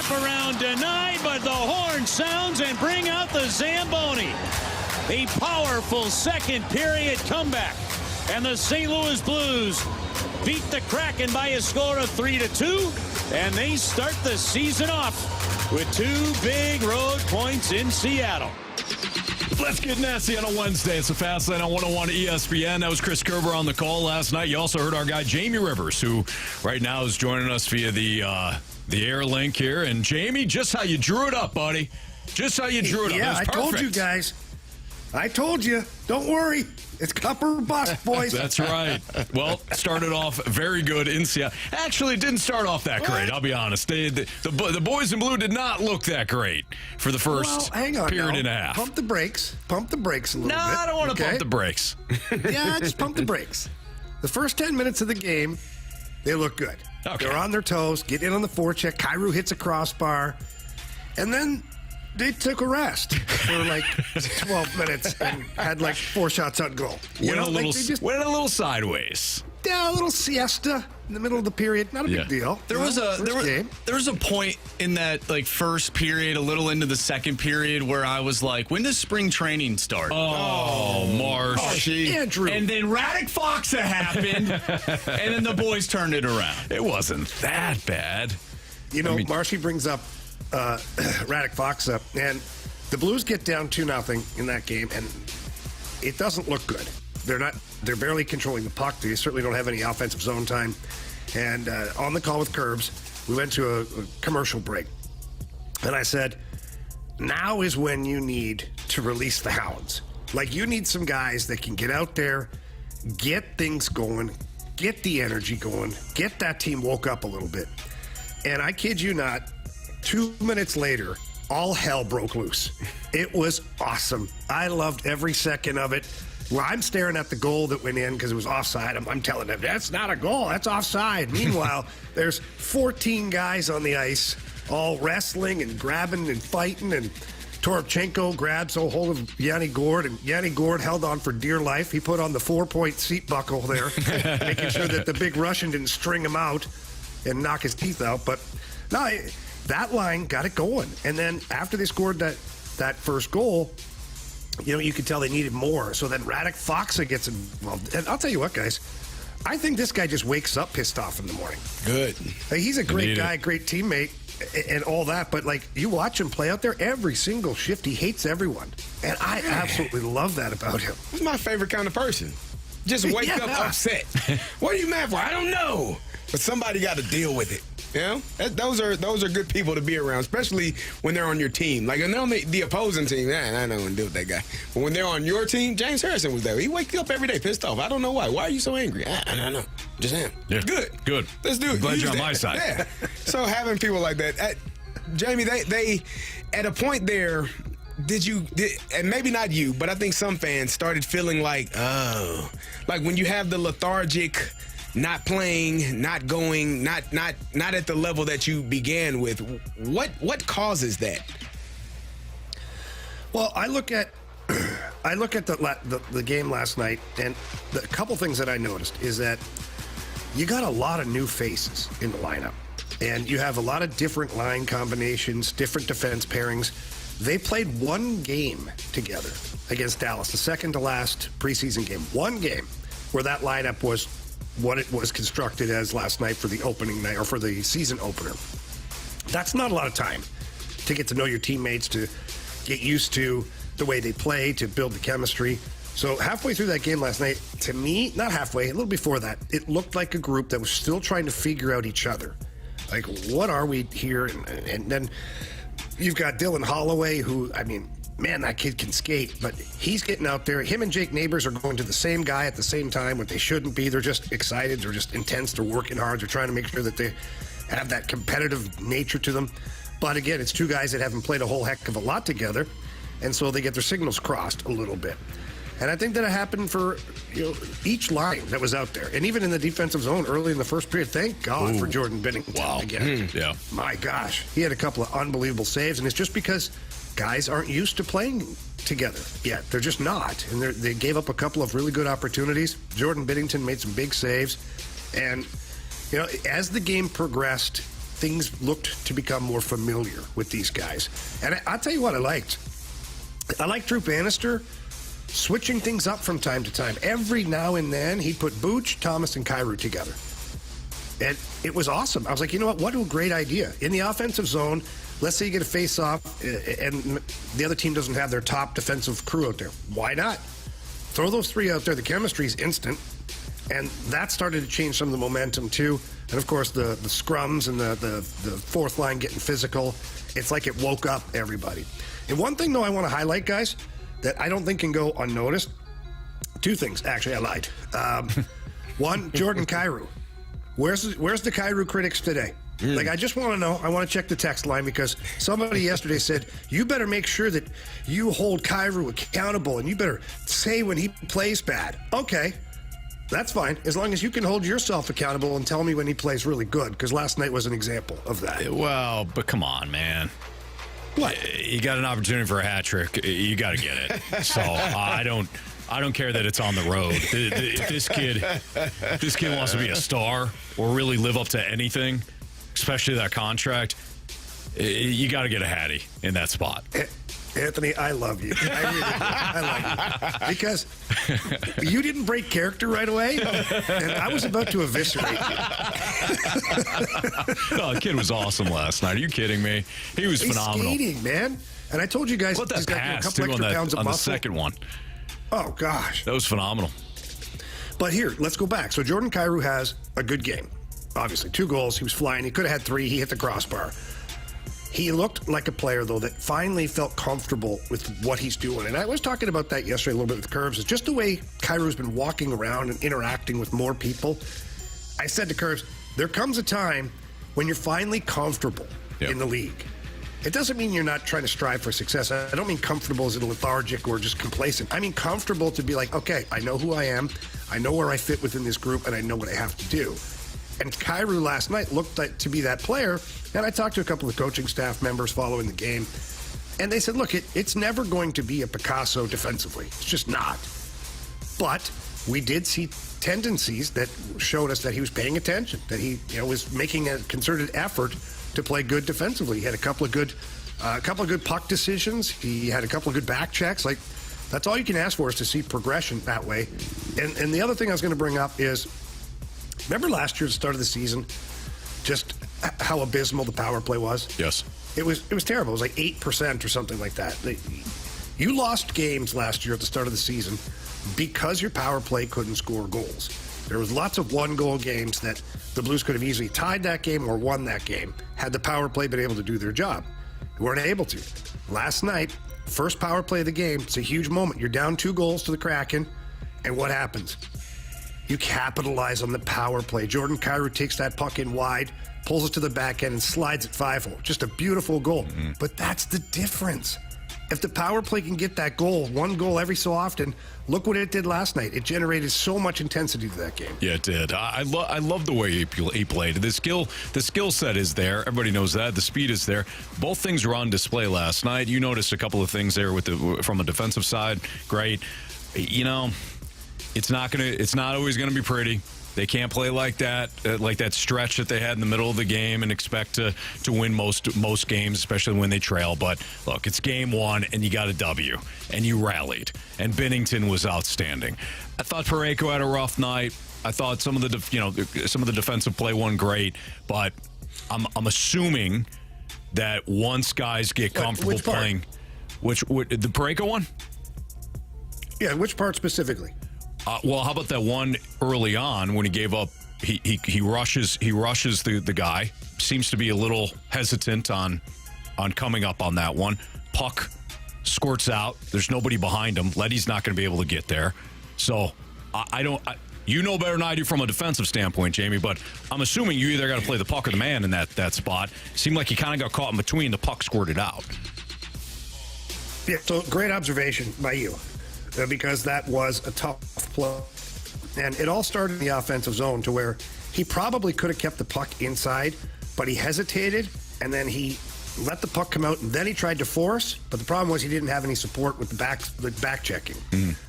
Wraparound denied, but the horn sounds and bring out the Zamboni. A powerful second period comeback. And the St. Louis Blues beat the Kraken by a score of 3-2. And they start the season off with 2 big road points in Seattle. Let's get nasty on a Wednesday. It's a Fast Lane on 101 ESPN. That was Chris Kerber on the call last night. You also heard our guy Jamie Rivers, who right now is joining us via the air link here. And Jamie, just how you drew it up, buddy. Just how you drew it up. Yeah, I told you guys. I told you. Don't worry. It's cup or bust, boys. That's right. Well, started off very good in Seattle. Actually, it didn't start off that great, I'll be honest. The boys in blue did not look that great for the first period and a half. Pump the brakes. Pump the brakes a little bit. No, I don't want to pump the brakes. Yeah, just pump the brakes. The first 10 minutes of the game, they look good. Okay. They're on their toes, get in on the forecheck. Kyrou hits a crossbar. And then they took a rest for like 12 minutes and had like 4 shots on goal. Went a little sideways. Yeah, a little siesta in the middle of the period. Not a big deal. There was a point in that like first period, a little into the second period, where I was like, when does spring training start? Oh, Marshy. Andrew. And then Radek Foxa happened, and then the boys turned it around. It wasn't that bad. You know, Marshy brings up Radek Foxa, and the Blues get down 2-0 in that game, and it doesn't look good. They're barely controlling the puck. They certainly don't have any offensive zone time. And on the call with Curbs, we went to a commercial break, and I said, now is when you need to release the hounds. Like, you need some guys that can get out there, get things going, get the energy going, get that team woke up a little bit. And I kid you not, 2 minutes later, all hell broke loose. It was awesome. I loved every second of it. Well, I'm staring at the goal that went in because it was offside. I'm telling them, that's not a goal. That's offside. Meanwhile, there's 14 guys on the ice all wrestling and grabbing and fighting. And Toropchenko grabs a hold of Yanni Gourde, and Yanni Gourde held on for dear life. He put on the 4-point seat buckle there, making sure that the big Russian didn't string him out and knock his teeth out. But no, that line got it going. And then after they scored that first goal, you know, you could tell they needed more. So then Radek Foxa gets involved. And I'll tell you what, guys, I think this guy just wakes up pissed off in the morning. Good. Like, he's a great guy, great teammate, and all that. But, like, you watch him play out there every single shift. He hates everyone. And I absolutely love that about him. He's my favorite kind of person. Just wake up upset. What are you mad for? I don't know. But somebody got to deal with it. You know, those are good people to be around, especially when they're on your team. Like, when they're on the opposing team, I don't want to deal with that guy. But when they're on your team, James Harrison was there. He wakes up every day pissed off. I don't know why. Why are you so angry? I don't know. Just am. Yeah. Good. Let's do it. Glad you're on my side. Yeah. So having people like that, Jamie, they at a point there, and maybe not you, but I think some fans started feeling like when you have the lethargic, not playing, not going, not at the level that you began with. What causes that? Well, I look at the game last night, and a couple things that I noticed is that you got a lot of new faces in the lineup, and you have a lot of different line combinations, different defense pairings. They played one game together against Dallas, the second to last preseason game. One game where that lineup was what it was constructed as last night for the opening night, or for the season opener. That's not a lot of time to get to know your teammates, to get used to the way they play, to build the chemistry. So halfway through that game last night, to me, not halfway, a little before that, it looked like a group that was still trying to figure out each other. Like, what are we here? And then you've got Dylan Holloway, who, I mean, man, that kid can skate, but he's getting out there. Him and Jake Neighbors are going to the same guy at the same time when they shouldn't be. They're just excited. They're just intense. They're working hard. They're trying to make sure that they have that competitive nature to them. But again, it's two guys that haven't played a whole heck of a lot together, and so they get their signals crossed a little bit. And I think that it happened for each line that was out there. And even in the defensive zone early in the first period, thank God for Jordan Binnington again. Yeah. My gosh. He had a couple of unbelievable saves, and it's just because guys aren't used to playing together yet. They're just not. And they gave up a couple of really good opportunities. Jordan Binnington made some big saves. And, as the game progressed, things looked to become more familiar with these guys. And I'll tell you what I liked. I liked Drew Bannister switching things up from time to time. Every now and then, he'd put Booch, Thomas, and Kyrou together. And it was awesome. I was like, you know what a great idea. In the offensive zone, let's say you get a face-off and the other team doesn't have their top defensive crew out there. Why not? Throw those three out there. The chemistry is instant. And that started to change some of the momentum, too. And, of course, the scrums and the fourth line getting physical. It's like it woke up everybody. And one thing, though, I want to highlight, guys, that I don't think can go unnoticed. Two things. Actually, I lied. One, Jordan Kyrou. Where's the Kyrou critics today? Like, I just want to know. I want to check the text line because somebody yesterday said, you better make sure that you hold Kyrou accountable and you better say when he plays bad. Okay, that's fine. As long as you can hold yourself accountable and tell me when he plays really good, because last night was an example of that. Well, but come on, man. What? You got an opportunity for a hat trick. You got to get it. So I don't care that it's on the road. If this kid wants to be a star or really live up to anything, especially that contract, you got to get a hattie in that spot. Anthony, I love you. I really do. I love you. Because you didn't break character right away, and I was about to eviscerate you. No, the kid was awesome last night. Are you kidding me? He was phenomenal. He's skating, man. And I told you guys What that he's got pass, a couple too, extra on pounds of the muscle. second one. Oh, gosh. That was phenomenal. But here, let's go back. So Jordan Kyrou has a good game. Obviously, 2 goals. He was flying. He could have had 3. He hit the crossbar. He looked like a player, though, that finally felt comfortable with what he's doing. And I was talking about that yesterday a little bit with Curbs. It's just the way Kyrou's been walking around and interacting with more people. I said to Curbs, there comes a time when you're finally comfortable in the league. It doesn't mean you're not trying to strive for success. I don't mean comfortable as in lethargic or just complacent. I mean comfortable to be like, okay, I know who I am. I know where I fit within this group, and I know what I have to do. And Kyrou last night looked like to be that player. And I talked to a couple of coaching staff members following the game. And they said, look, it's never going to be a Picasso defensively. It's just not. But we did see tendencies that showed us that he was paying attention, that he was making a concerted effort to play good defensively. He had a couple of good puck decisions. He had a couple of good back checks. Like, that's all you can ask for is to see progression that way. And the other thing I was going to bring up is, remember last year at the start of the season, just how abysmal the power play was? Yes. It was terrible. It was like 8% or something like that. You lost games last year at the start of the season because your power play couldn't score goals. There was lots of 1-goal games that the Blues could have easily tied that game or won that game had the power play been able to do their job. They weren't able to. Last night, first power play of the game, it's a huge moment. You're down 2 goals to the Kraken, and what happens? You capitalize on the power play. Jordan Kyrou takes that puck in wide, pulls it to the back end, and slides it 5-hole. Just a beautiful goal. Mm-hmm. But that's the difference. If the power play can get that goal, 1 goal every so often, look what it did last night. It generated so much intensity to that game. Yeah, it did. I love the way he played. The skill set is there. Everybody knows that. The speed is there. Both things were on display last night. You noticed a couple of things there from a defensive side. Great. It's not always going to be pretty. They can't play like that stretch that they had in the middle of the game and expect to win most games, especially when they trail. But look, it's game 1 and you got a W and you rallied. And Binnington was outstanding. I thought Parayko had a rough night. I thought some of the defensive play won great, but I'm assuming that once guys get comfortable playing, the Parayko one? Yeah, which part specifically? Well, how about that one early on when he gave up? He rushes the guy. Seems to be a little hesitant on coming up on that one. Puck squirts out. There's nobody behind him. Letty's not going to be able to get there. So you know better than I do from a defensive standpoint, Jamie. But I'm assuming you either got to play the puck or the man in that spot. Seemed like he kind of got caught in between. The puck squirted out. Yeah. So great observation by you. Because that was a tough play. And it all started in the offensive zone to where he probably could have kept the puck inside, but he hesitated, and then he let the puck come out, and then he tried to force, but the problem was he didn't have any support with the back checking.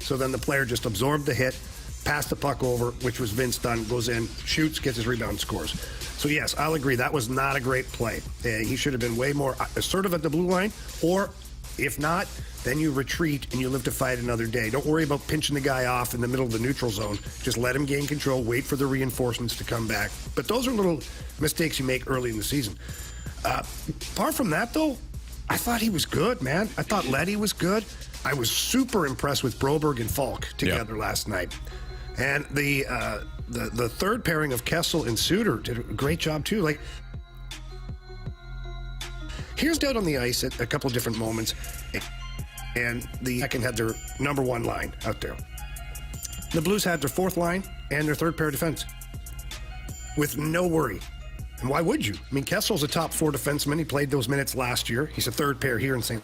So then the player just absorbed the hit, pass the puck over, which was Vince Dunn, goes in, shoots, gets his rebound, scores. So, yes, I'll agree. That was not a great play. He should have been way more assertive at the blue line, or if not, then you retreat and you live to fight another day. Don't worry about pinching the guy off in the middle of the neutral zone. Just let him gain control, wait for the reinforcements to come back. But those are little mistakes you make early in the season. Apart from that, though, I thought he was good, man. I thought Leddy was good. I was super impressed with Broberg and Falk together last night. And the third pairing of Kessel and Suter did a great job, too. Like, here's out on the ice at a couple of different moments, and the Kraken had their number one line out there. The Blues had their fourth line and their third pair of defense with no worry. And why would you? I mean, Kessel's a top four defenseman. He played those minutes last year. He's a third pair here in St.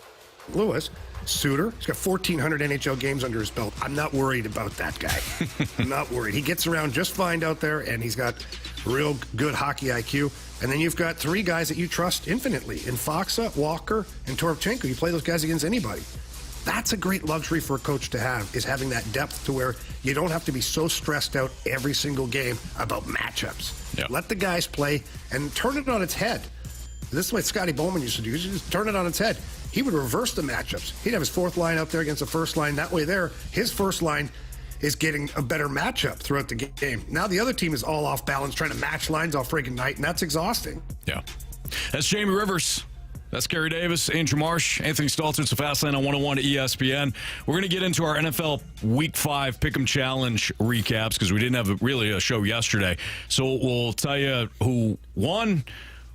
Louis. Suter, he's got 1,400 NHL games under his belt. I'm not worried about that guy. I'm not worried. He gets around just fine out there, and he's got real good hockey IQ. And then you've got three guys that you trust infinitely in Faksa, Walker, and Toropchenko. You play those guys against anybody. That's a great luxury for a coach to have, is having that depth to where you don't have to be so stressed out every single game about matchups. Yep. Let the guys play and turn it on its head. This is what Scotty Bowman used to do. He used to just turn it on its head. He would reverse the matchups. He'd have his fourth line out there against the first line. That way there, his first line is getting a better matchup throughout the game. Now the other team is all off balance, trying to match lines all freaking night, and that's exhausting. Yeah. That's Jamie Rivers. That's Carey Davis, Andrew Marsh, Anthony Stalter. It's the Fast Lane on 101 ESPN. We're going to get into our NFL Week 5 Pick'em Challenge recaps because we didn't have really a show yesterday. So we'll tell you who won.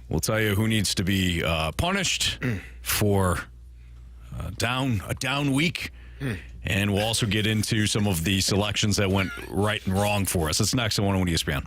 We'll tell you who needs to be punished for a down week. And we'll also get into some of the selections that went right and wrong for us. That's next on 101 ESPN.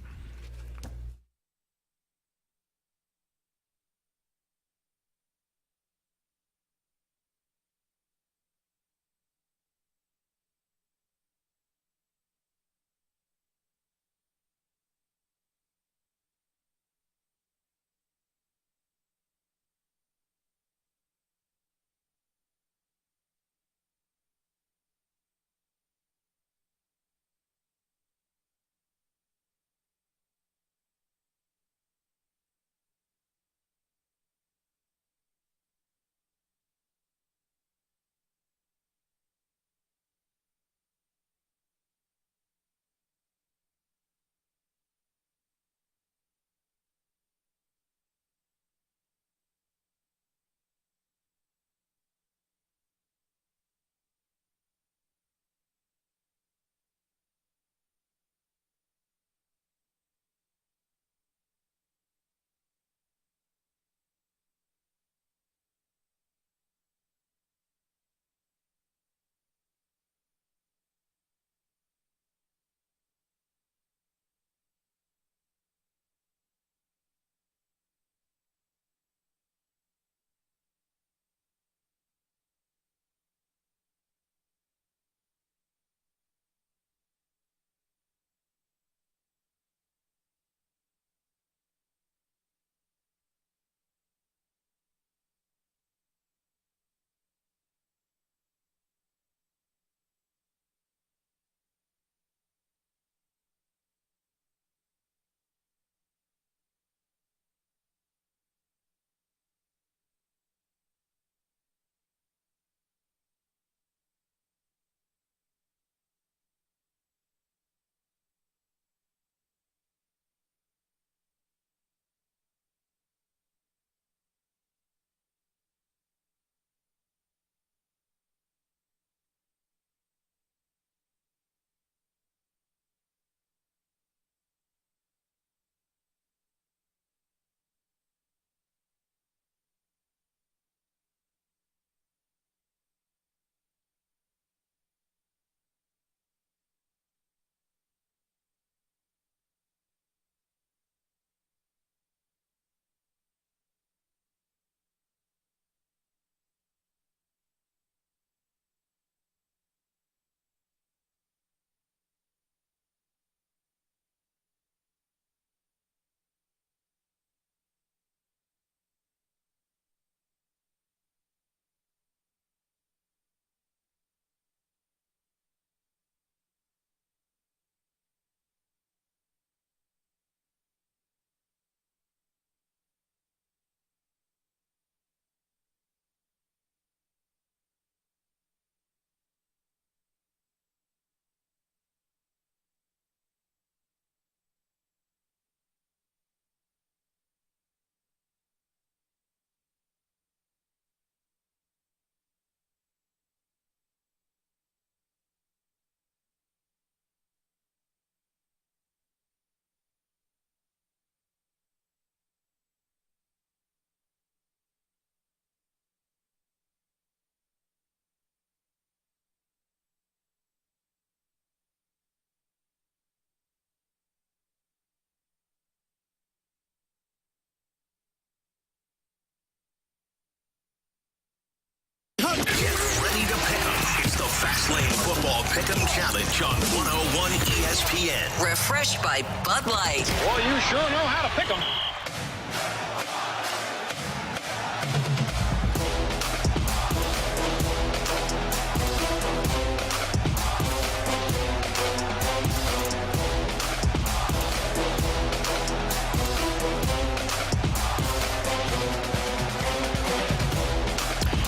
Lane Football Pick'em Challenge on 101 ESPN. Refreshed by Bud Light. Well, you sure know how to pick them.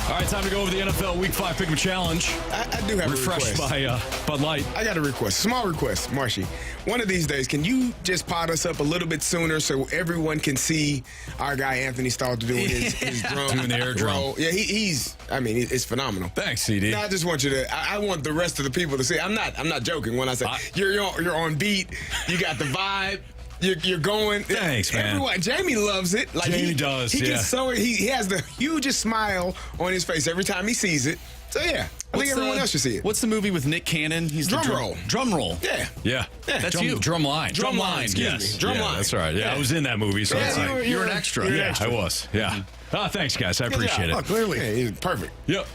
All right, time to go over the NFL Week 5 Pick'em Challenge. I do have Refreshed a by request. Bud Light. I got a request, small request, Marshy. One of these days, can you just pot us up a little bit sooner so everyone can see our guy Anthony Stalter doing his drum, Doing the air drum. roll? Yeah, it's phenomenal. Thanks, CD. Now, I just want you to. I want the rest of the people to see. I'm not joking when I say you're on beat. You got the vibe. You're going. Thanks, man. Everyone, Jamie loves it. Like Jamie does. He gets so he has the hugest smile on his face every time he sees it. So yeah, I think everyone else should see it. What's the movie with Nick Cannon? He's Drum the Roll. Drum Roll. Yeah. Yeah. That's you. Drum line. Drum line, excuse Yes. me. Drum Yeah, line. That's right. Yeah, I was in that movie, so Yeah, it's like You're an extra. You're an yeah, extra. I was. Yeah. Thanks, guys. I appreciate job. it. Clearly. Yeah, he's perfect. Yep.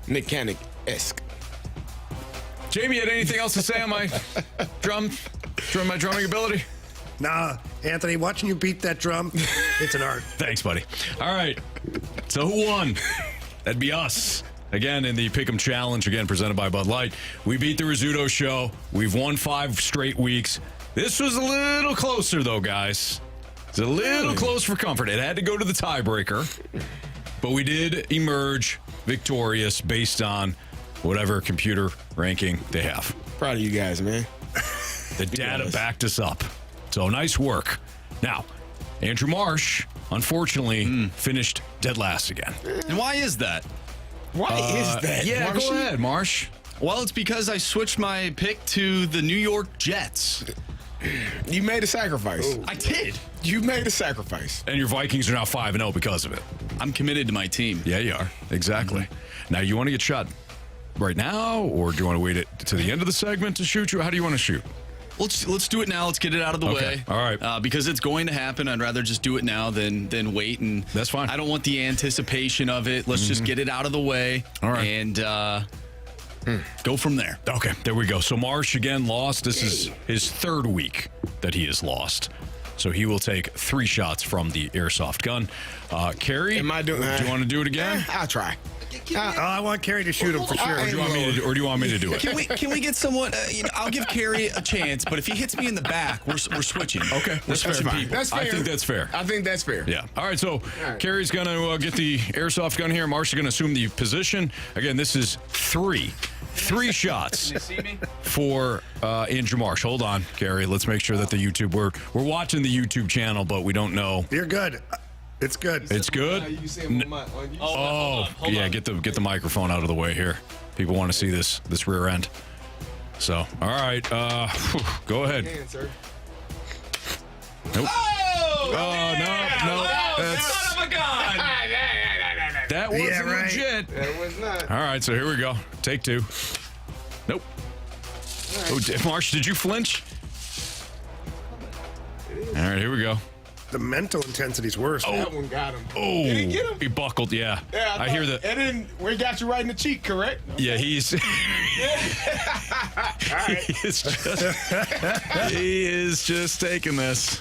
Nick Cannon-esque. Jamie, you had anything else to say on my drumming ability? Nah, Anthony, watching you beat that drum, it's an art. Thanks, buddy. All right. So who won? That'd be us. Again, in the Pick'em Challenge, again, presented by Bud Light. We beat the Rizzuto Show. We've won 5 straight weeks. This was a little closer, though, guys. It's a little close for comfort. It had to go to the tiebreaker, but we did emerge victorious based on whatever computer ranking they have. Proud of you guys, man. The data backed us up. So nice work. Now, Andrew Marsh, unfortunately, finished dead last again. And why is that? Why is that? Yeah, Marshy? go ahead, Marsh. Well, it's because I switched my pick to the New York Jets. You made a sacrifice. I did. You made a sacrifice. And your Vikings are now 5-0 because of it. I'm committed to my team. Yeah, you are. Exactly. Now, you want to get shot right now, or do you want to wait it to the end of the segment to shoot you? How do you want to shoot? Let's do it now. Let's get it out of the way. All right. Because it's going to happen. I'd rather just do it now than wait. And That's fine. I don't want the anticipation of it. Let's just get it out of the way. All right. And go from there. Okay, there we go. So Marsh again lost. This is his 3rd week that he has lost. So he will take 3 shots from the airsoft gun. Carey, Am I doing? do you want to do it again? I'll try. I want Kerry to shoot him for sure. Or do you want me to do it? Can we get someone? I'll give Carey a chance, but if he hits me in the back, we're switching. Okay, that's fair. fine. That's fair. I think that's fair. I think that's fair. Yeah. All right, so Carey's going to get the airsoft gun here. Marsh is going to assume the position. Again, this is 3 shots for Andrew Marsh. Hold on, Carey. Let's make sure that the YouTube, we're watching the YouTube channel, but we don't know. You're good. It's good. It's good. Yeah. Get the microphone out of the way here. People want to see this rear end. So, all right. Go ahead. Nope. Oh, no. That's, Son of a gun! that was Yeah, right. legit. That was not. All right, so here we go. Take 2. Nope. Oh, Marsh, did you flinch? All right, here we go. The mental intensity's worse. That one got him. Oh, Did he get him? he buckled. Yeah, Yeah, I hear that. And then we got you right in the cheek, correct? Yeah, he's he is just taking this.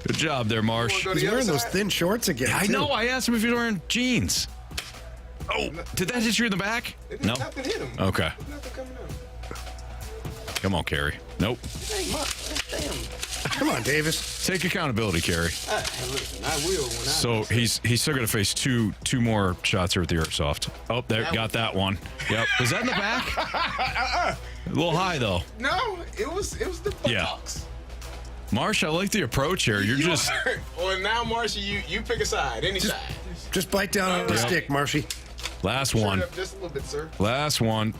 Good job there, Marsh. Go to He's the other wearing those side? thin shorts again. I too. know. I asked him if he was wearing jeans. Oh, did that hit you in the back? No. Nothing hit him. Okay. Nothing coming out. Come on, Carey. Nope. Damn. Come on, Davis. Take accountability, Carey. Listen, I will when I. So he's still going to face two more shots here with the airsoft. Oh, there, got that one. Yep. Was that in the back? A little high though. No, it was the Yeah. buttocks. Marsh, I like the approach here. You're just Well, now, Marshy, you pick a side, any side. Just bite down on the Yeah. stick, Marshy. last Turn one. it up just a little bit, sir. Last one.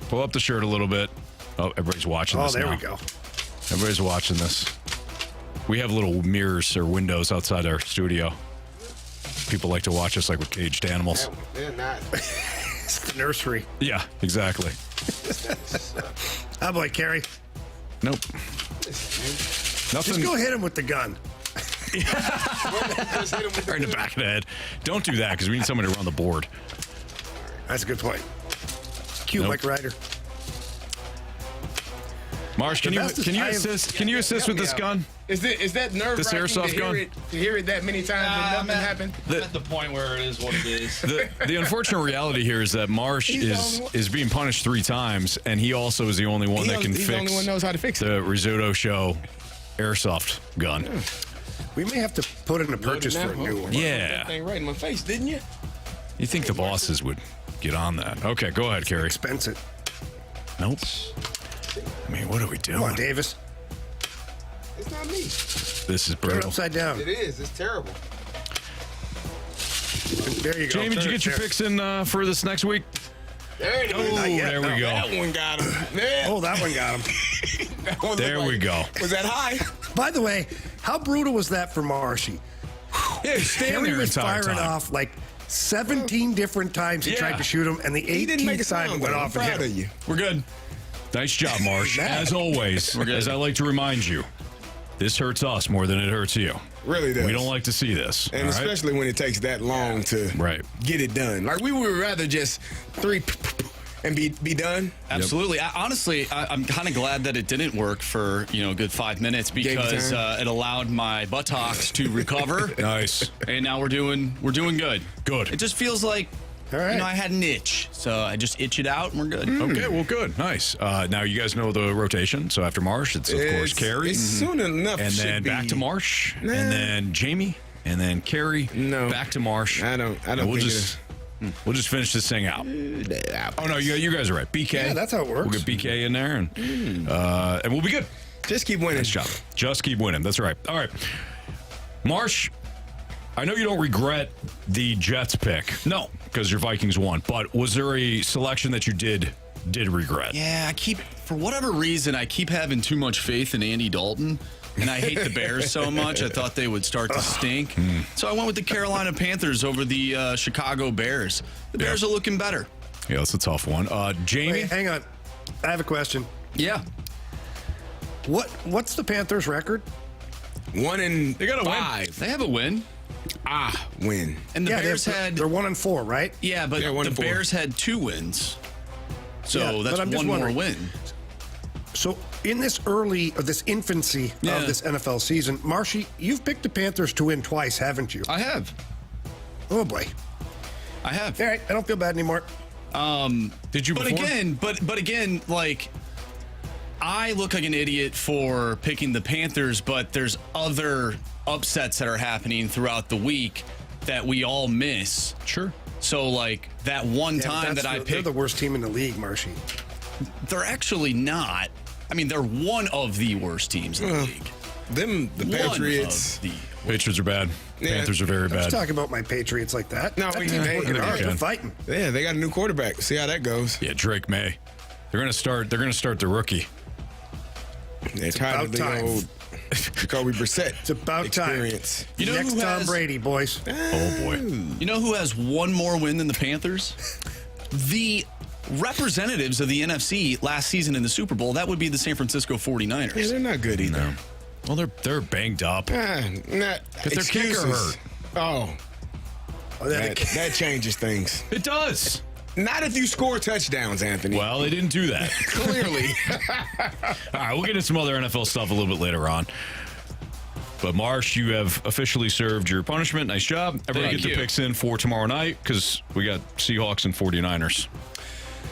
Pull up the shirt a little bit. Oh, everybody's watching Oh, this there now. we go. Everybody's watching this. We have little mirrors or windows outside our studio. People like to watch us like we're caged animals. They're not. It's the nursery. Yeah, exactly. Oh, boy, Kerry. Nope. Nothing. Just go hit him with the gun. Just hit him with Right in the back of the head. Don't do that because we need somebody to run the board. That's a good point. Cue Nope. Mike Ryder. Marsh, can you assist? Can you assist with this gun? Is that nerve This airsoft gun? To hear it that many times and nothing happened? I'm at the point where it is what it is. The unfortunate reality here is that Marsh is being punished 3 times, and he also is the only one that can He's fix the only one knows how to fix it. the Risotto Show airsoft gun. Yeah. We may have to put in a purchase for a new one. Yeah. That thing right in my face, didn't you? You think the bosses would get on that? Okay, go ahead, Carey. Expensive. Nope. I mean, what are we doing? Come on, Davis. It's not me. This is Turn it brutal. upside down. It is. It's terrible. There you go. Jamie, did you get your picks in for this next week? There it is. Not yet, there we no. go. That one got him. Yeah. Oh, that one got him. That one There looked we go. Was that high? By the way, how brutal was that for Marshy? Yeah, he's standing Carey there was entire firing time. off like 17 different times he Yeah. tried to shoot him, and the He didn't make a 18th time sound. it went I'm off and proud hit of him. you. We're good. Nice job, Marsh. As always, as I like to remind you, this hurts us more than it hurts you. Really does. We don't like to see this. And all right? especially when it takes that long to Right. get it done. Like we would rather just 3 and be done. Absolutely. I'm kind of glad that it didn't work for a good 5 minutes because it allowed my buttocks to recover. Nice. And now we're doing good. Good. It just feels like All right. I had an itch, so I just itch it out and we're good. Okay, well, good. Nice. Now, you guys know the rotation. So after Marsh, it's, of course, Carey. It's soon enough. And should then back be- to Marsh. Nah. And then Jamie. And then Carey. No. Back to Marsh. I don't And we'll think just we'll just finish this thing out. Oh, no, you guys are right. BK. Yeah, that's how it works. We'll get BK in there, and we'll be good. Just keep winning. Nice job. Just keep winning. That's right. All right. Marsh, I know you don't regret the Jets pick. No. Because your Vikings won. But was there a selection that you did regret? Yeah, for whatever reason, I keep having too much faith in Andy Dalton. And I hate the Bears so much. I thought they would start to stink. So I went with the Carolina Panthers over the Chicago Bears. The Bears are looking better. Yeah, that's a tough one. Jamie? Wait, hang on. I have a question. Yeah. What's the Panthers' record? 1 and They got a win. 5. They have a win. Win. And the Bears they're 1-4, right? Yeah, but Yeah, 1 the and 4. Bears had 2 wins. So Yeah, that's but I'm just one more wondering. win. So in this infancy Yeah. of this NFL season, Marshy, you've picked the Panthers to win twice, haven't you? I have. Oh boy. I have. All right, I don't feel bad anymore. Did you But before? again, like I look like an idiot for picking the Panthers, but there's other upsets that are happening throughout the week that we all miss. Sure. So like that one Yeah, but time that I they're picked, the worst team in the league, Marshy. they're actually not. I mean, they're one of the worst teams in the league. The One Patriots. of the Patriots are bad. Yeah. Panthers are very I'm just bad. talking about my Patriots like that. No, That we- team's they- working they hard. can. They're fighting. Yeah, they got a new quarterback. See how that goes. Yeah, Drake May. They're gonna start the rookie. They're tired about of the time. old Jacoby Brissett. It's about experience. time. You know Next who Tom has- Brady, boys. Oh boy. You know who has one more win than the Panthers? The representatives of the NFC last season in the Super Bowl. That would be the San Francisco 49ers. Yeah, they're not good either. Well, they're banged up. Not their kicker excuses. hurt. Oh, Oh, that changes things. It does. Not if you score touchdowns, Anthony. Well, they didn't do that. Clearly. All right, we'll get into some other NFL stuff a little bit later on. But Marsh, you have officially served your punishment. Nice job. Everybody Thank get their you. picks in for tomorrow night because we got Seahawks and 49ers.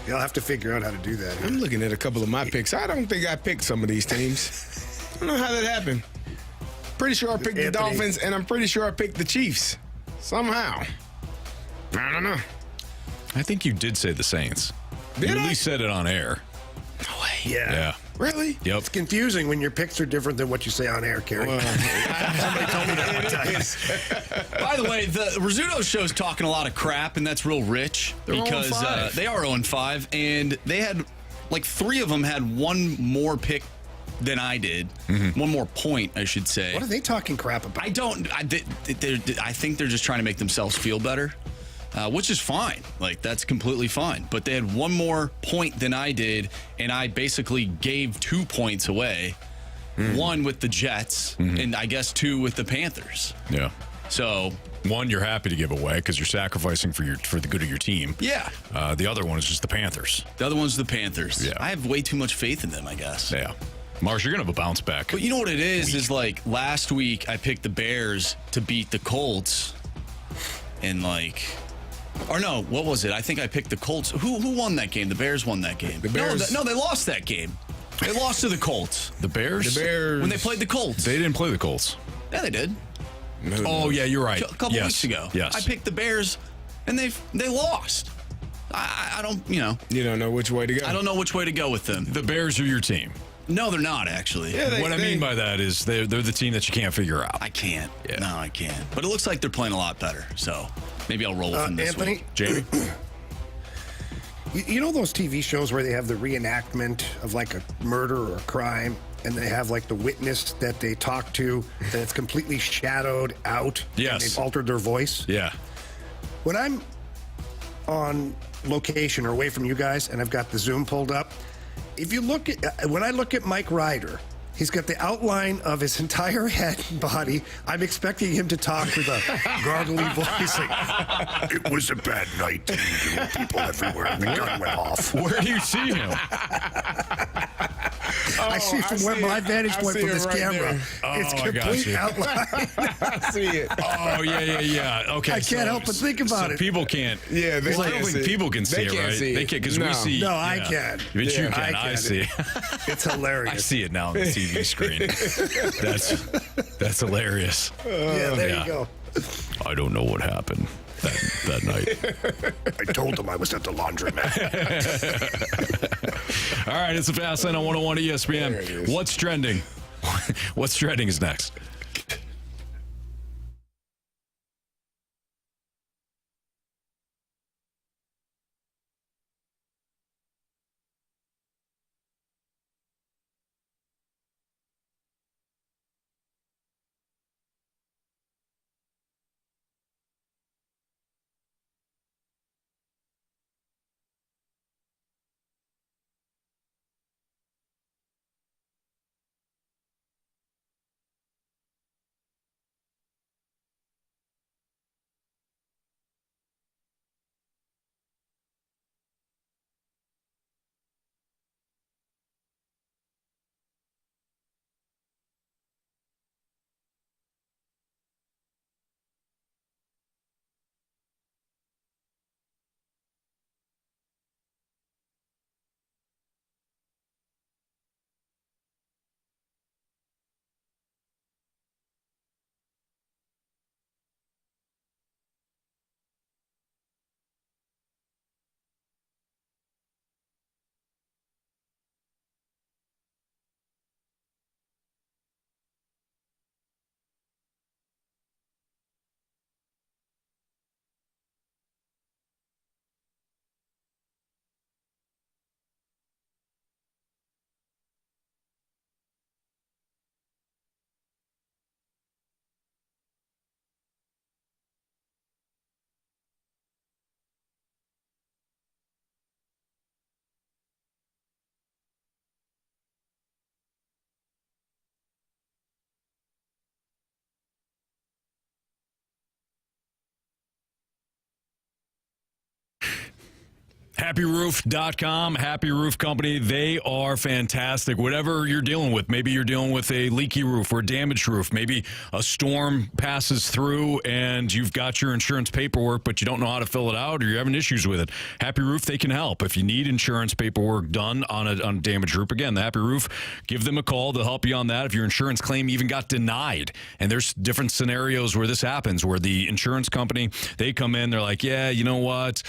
You'll have to figure out how to do that. I'm looking at a couple of my picks. I don't think I picked some of these teams. I don't know how that happened. Pretty sure I picked the Anthony. Dolphins, and I'm pretty sure I picked the Chiefs. Somehow. I don't know. I think you did say the Saints. Did you at I? least said it on air. Yeah. Yeah. Really? Yep. It's confusing when your picks are different than what you say on air, Carey. Somebody told me that one time. By the way, the Rizzuto show's talking a lot of crap, and that's real rich because 0-5. they are 0-5, and they had like 3 of them had one more pick than I did, one more point, I should say. What are they talking crap about? I think they're just trying to make themselves feel better, which is fine. Like, that's completely fine. But they had one more point than I did, and I basically gave 2 points away. 1 with the Jets, and I guess 2 with the Panthers. Yeah. So, One, you're happy to give away because you're sacrificing for the good of your team. yeah. The other one is just the Panthers. The other one's the Panthers. Yeah. I have way too much faith in them, I guess. Yeah. Marsh, you're going to have a bounce back. But you know what it is like last week I picked the Bears to beat the Colts. And or no, what was it? I think I picked the Colts. Who won that game? The Bears won that game. The Bears. No, they lost that game. They lost to the Colts. The Bears? The Bears. When they played the Colts. They didn't play the Colts. Yeah, they did. Oh, yeah, you're right. A couple weeks ago. Yes. I picked the Bears, and they lost. I don't, You don't know which way to go. I don't know which way to go with them. The Bears are your team. No, they're not, actually. Yeah, What I mean by that is they're the team that you can't figure out. I can't. Yeah. No, I can't. But it looks like they're playing a lot better, so maybe I'll roll with them this Anthony, week. Jamie? you know those TV shows where they have the reenactment of like a murder or a crime, and they have like the witness that they talk to, that it's completely shadowed out. Yes. And they've altered their voice. Yeah. When I'm on location or away from you guys and I've got the Zoom pulled up, if you look at, when I look at Mike Ryder, he's got the outline of his entire head and body. I'm expecting him to talk with a gargly voice. Like, it was a bad night. There were people everywhere. And the gun went off. Where do you see him? I see from where my vantage I point see from it this right camera. there. It's Oh, I got complete you. outline. I see it. Oh, yeah. Okay. I can't help but think about it. People can't. Yeah, they well, I don't can't think see people it. can see They it, can't right? see it. They can't because No. we see. No, I can. But you Yeah. can. I I can. see. It's hilarious. I see it now on the TV screen. That's hilarious. Yeah, there Yeah. you go. I don't know what happened that night. I told him I was at the laundromat. All right, it's a Fast Lane on 101 There it ESPN. is. What's trending? What's trending is next. HappyRoof.com, Happy Roof Company. They are fantastic. Whatever you're dealing with, maybe you're dealing with a leaky roof or a damaged roof. Maybe a storm passes through and you've got your insurance paperwork, but you don't know how to fill it out or you're having issues with it. Happy Roof, they can help. If you need insurance paperwork done on a damaged roof, again, the Happy Roof, give them a call. They'll help you on that. If your insurance claim even got denied, and there's different scenarios where this happens, where the insurance company, they come in, they're like, yeah, you know what?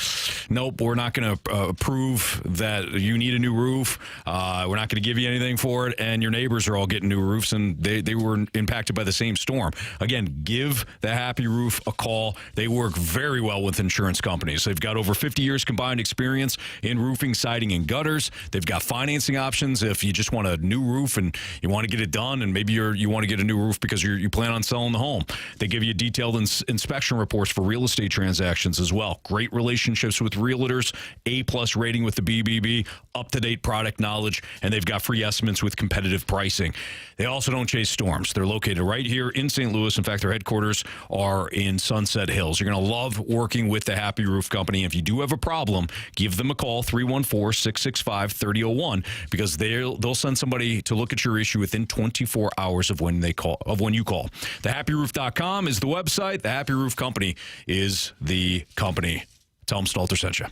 Nope, we're not going to approve that you need a new roof. We're not going to give you anything for it, and your neighbors are all getting new roofs, and they were impacted by the same storm. Again, give the Happy Roof a call. They work very well with insurance companies. They've got over 50 years combined experience in roofing, siding, and gutters. They've got financing options if you just want a new roof and you want to get it done, and maybe you want to get a new roof because you plan on selling the home. They give you detailed inspection reports for real estate transactions as well. Great relationships with realtors A+ rating with the BBB, up-to-date product knowledge, and they've got free estimates with competitive pricing. They also don't chase storms. They're located right here in St. Louis. In fact, their headquarters are in Sunset Hills. You're going to love working with the Happy Roof Company. If you do have a problem, give them a call, 314-665-3001, because they'll send somebody to look at your issue within 24 hours of when you call. TheHappyRoof.com is the website. The Happy Roof Company is the company. Tell them Stalter sent you.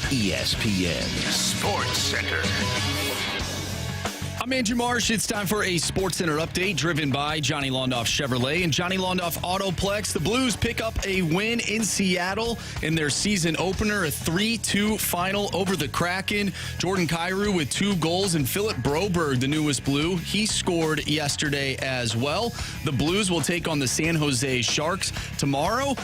ESPN Sports Center. I'm Andrew Marsh. It's time for a Sports Center update driven by Johnny Londoff Chevrolet and Johnny Londoff Autoplex. The Blues pick up a win in Seattle in their season opener, a 3-2 final over the Kraken. Jordan Kyrou with 2 goals, and Philip Broberg, the newest Blue, he scored yesterday as well. The Blues will take on the San Jose Sharks tomorrow.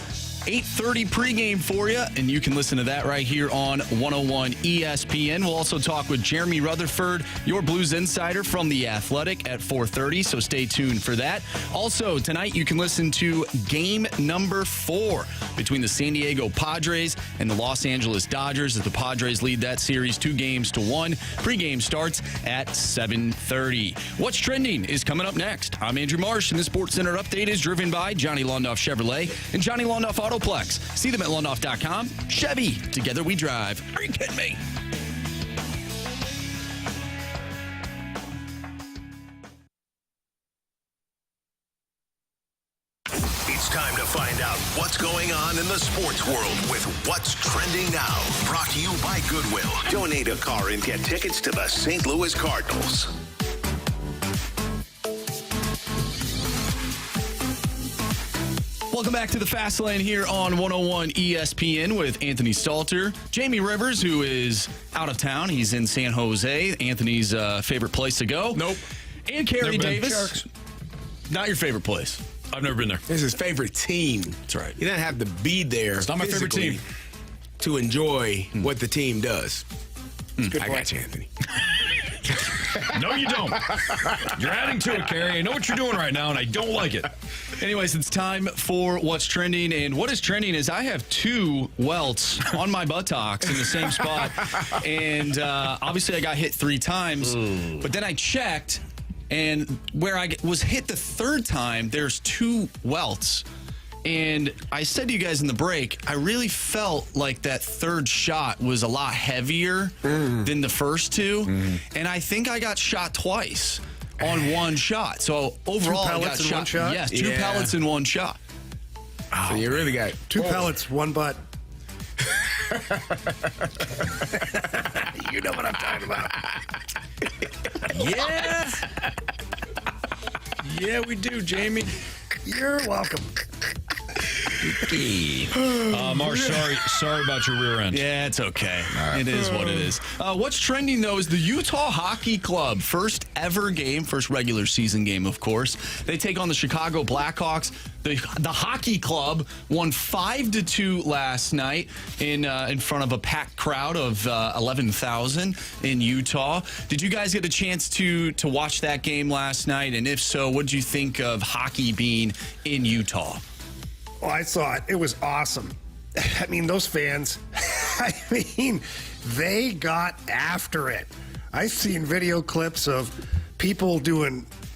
8:30 pregame for you, and you can listen to that right here on 101 ESPN. We'll also talk with Jeremy Rutherford, your Blues insider from The Athletic, at 4:30, so stay tuned for that. Also, tonight you can listen to game number 4 between the San Diego Padres and the Los Angeles Dodgers as the Padres lead that series 2-1. Pregame starts at 7:30. What's Trending is coming up next. I'm Andrew Marsh, and the Sports Center update is driven by Johnny Londoff Chevrolet and Johnny Londoff Autoplex. See them at Londoff.com. Chevy, together we drive. Are you kidding me? It's time to find out what's going on in the sports world with What's Trending Now. Brought to you by Goodwill. Donate a car and get tickets to the St. Louis Cardinals. Welcome back to the Fast Lane here on 101 ESPN with Anthony Stalter. Jamie Rivers, who is out of town. He's in San Jose, Anthony's favorite place to go. Nope. And Carey Never been. Davis. Sharks. Not your favorite place. I've never been there. It's his favorite team. That's right. He doesn't have to be there. It's not my favorite team. To enjoy what the team does. I point. got you, Anthony. No, you don't. You're adding to it, Carey. I know what you're doing right now, and I don't like it. Anyways, it's time for What's Trending. And what is trending is I have 2 welts on my buttocks in the same spot. And obviously I got hit 3 times. But then I checked, and where I was hit the 3rd time, there's 2 welts. And I said to you guys in the break, I really felt like that 3rd shot was a lot heavier than the first 2. And I think I got shot twice on 1 shot. So overall, I got in one shot? Yes, 2 pellets in 1 shot. So you really got 2 pellets, 1 butt. You know what I'm talking about. Yeah. Yeah, we do, Jamie. You're welcome. Marsh, sorry about your rear end. Yeah, it's okay. It is what it is. What's trending, though, is the Utah Hockey Club. First ever game, first regular season game, of course. They take on the Chicago Blackhawks. The Hockey Club won 5-2 last night in front of a packed crowd of 11,000 in Utah. Did you guys get a chance to watch that game last night? And if so, what did you think of hockey being in Utah? Oh, I saw it. It was awesome. I mean, those fans, they got after it. I've seen video clips of people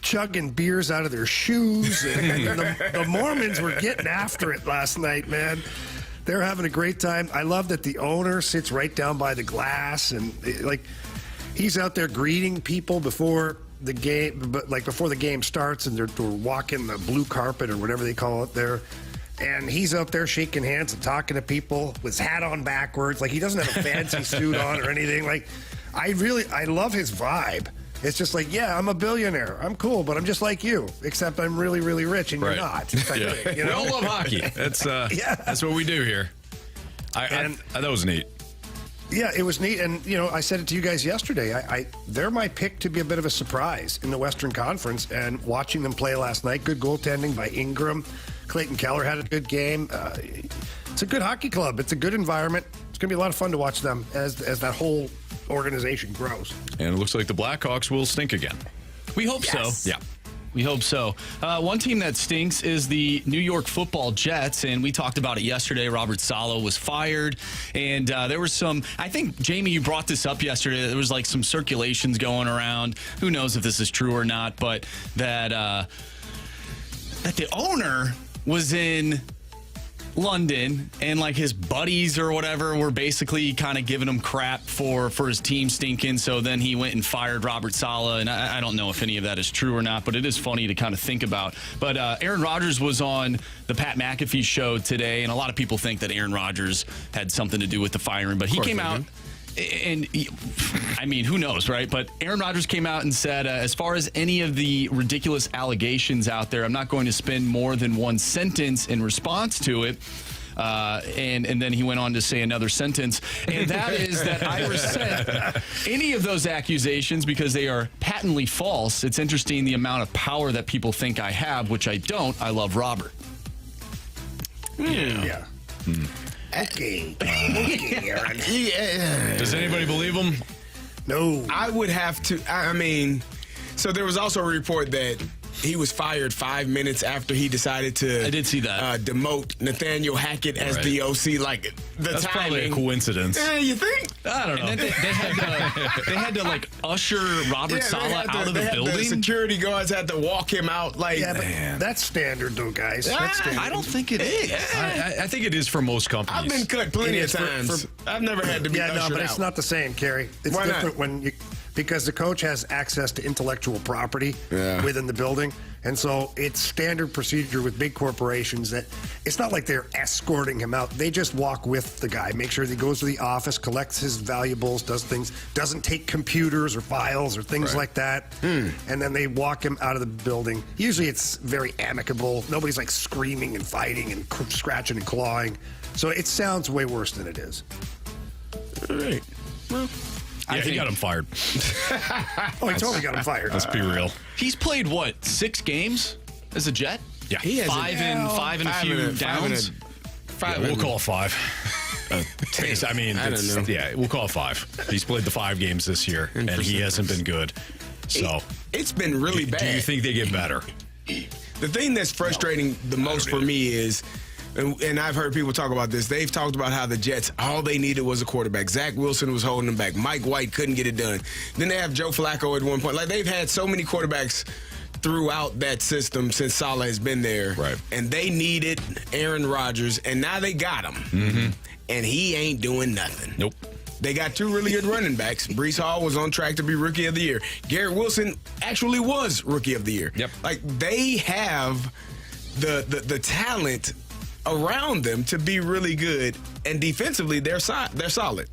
chugging beers out of their shoes. And the Mormons were getting after it last night, man. They're having a great time. I love that the owner sits right down by the glass and he's out there greeting people before the game, before the game starts, and they're walking the blue carpet or whatever they call it there. And he's up there shaking hands and talking to people with his hat on backwards. Like, he doesn't have a fancy suit on or anything. Like, I love his vibe. It's just like, yeah, I'm a billionaire. I'm cool, but I'm just like you, except I'm really, really rich and you're not. Yeah. Thing, you know? We all love hockey. That's what we do here. I that was neat. Yeah, it was neat. And, I said it to you guys yesterday. They're my pick to be a bit of a surprise in the Western Conference. And watching them play last night, good goaltending by Ingram. Clayton Keller had a good game. It's a good hockey club. It's a good environment. It's going to be a lot of fun to watch them as that whole organization grows. And it looks like the Blackhawks will stink again. We hope so. Yeah. We hope so. One team that stinks is the New York Football Jets, and we talked about it yesterday. Robert Saleh was fired, and there was some, I think, Jamie, you brought this up yesterday. There was some circulations going around. Who knows if this is true or not, but that the owner was in London, and his buddies or whatever were basically kind of giving him crap for his team stinking. So then he went and fired Robert Saleh, and I don't know if any of that is true or not, but it is funny to kind of think about. But Aaron Rodgers was on the Pat McAfee show today, and a lot of people think that Aaron Rodgers had something to do with the firing, but he came out. And who knows, right? But Aaron Rodgers came out and said, as far as any of the ridiculous allegations out there, I'm not going to spend more than one sentence in response to it. And then he went on to say another sentence, and that is that I resent any of those accusations because they are patently false. It's interesting the amount of power that people think I have, which I don't. I love Robert. Yeah. Okay, Aaron. Does anybody believe him? No. I would have to. So there was also a report that he was fired 5 minutes after he decided to. I did see that. Demote Nathaniel Hackett as the OC. That's timing. probably a coincidence. You think? I don't know. And then they had to usher Robert Saleh out of the building. The security guards had to walk him out. But that's standard, though, guys. That's standard. I don't think it is. I think it is for most companies. I've been cut plenty of times. I've never had to be ushered out. But it's not the same, Carey. It's Why different not? Because the coach has access to intellectual property within the building. And so it's standard procedure with big corporations that it's not like they're escorting him out. They just walk with the guy, make sure he goes to the office, collects his valuables, does things, doesn't take computers or files or things like that. And then they walk him out of the building. Usually it's very amicable. Nobody's screaming and fighting and scratching and clawing. So it sounds way worse than it is. All right. Well, Yeah, he got him fired. Oh, he totally got him fired. Let's be real. He's played 6 games as a Jet? Yeah. he has Five and a few downs. We'll call it 5. don't know. Yeah, we'll call it 5. He's played the 5 games this year, and he hasn't been good. So it's been really bad. Do you think they get better? The thing that's frustrating the most for me is, and I've heard people talk about this, they've talked about how the Jets, all they needed was a quarterback. Zach Wilson was holding them back. Mike White couldn't get it done. Then they have Joe Flacco at one point. They've had so many quarterbacks throughout that system since Saleh has been there. Right. And they needed Aaron Rodgers, and now they got him. And he ain't doing nothing. Nope. They got 2 really good running backs. Breece Hall was on track to be Rookie of the Year. Garrett Wilson actually was Rookie of the Year. Yep. They have the talent around them to be really good, and defensively they're solid.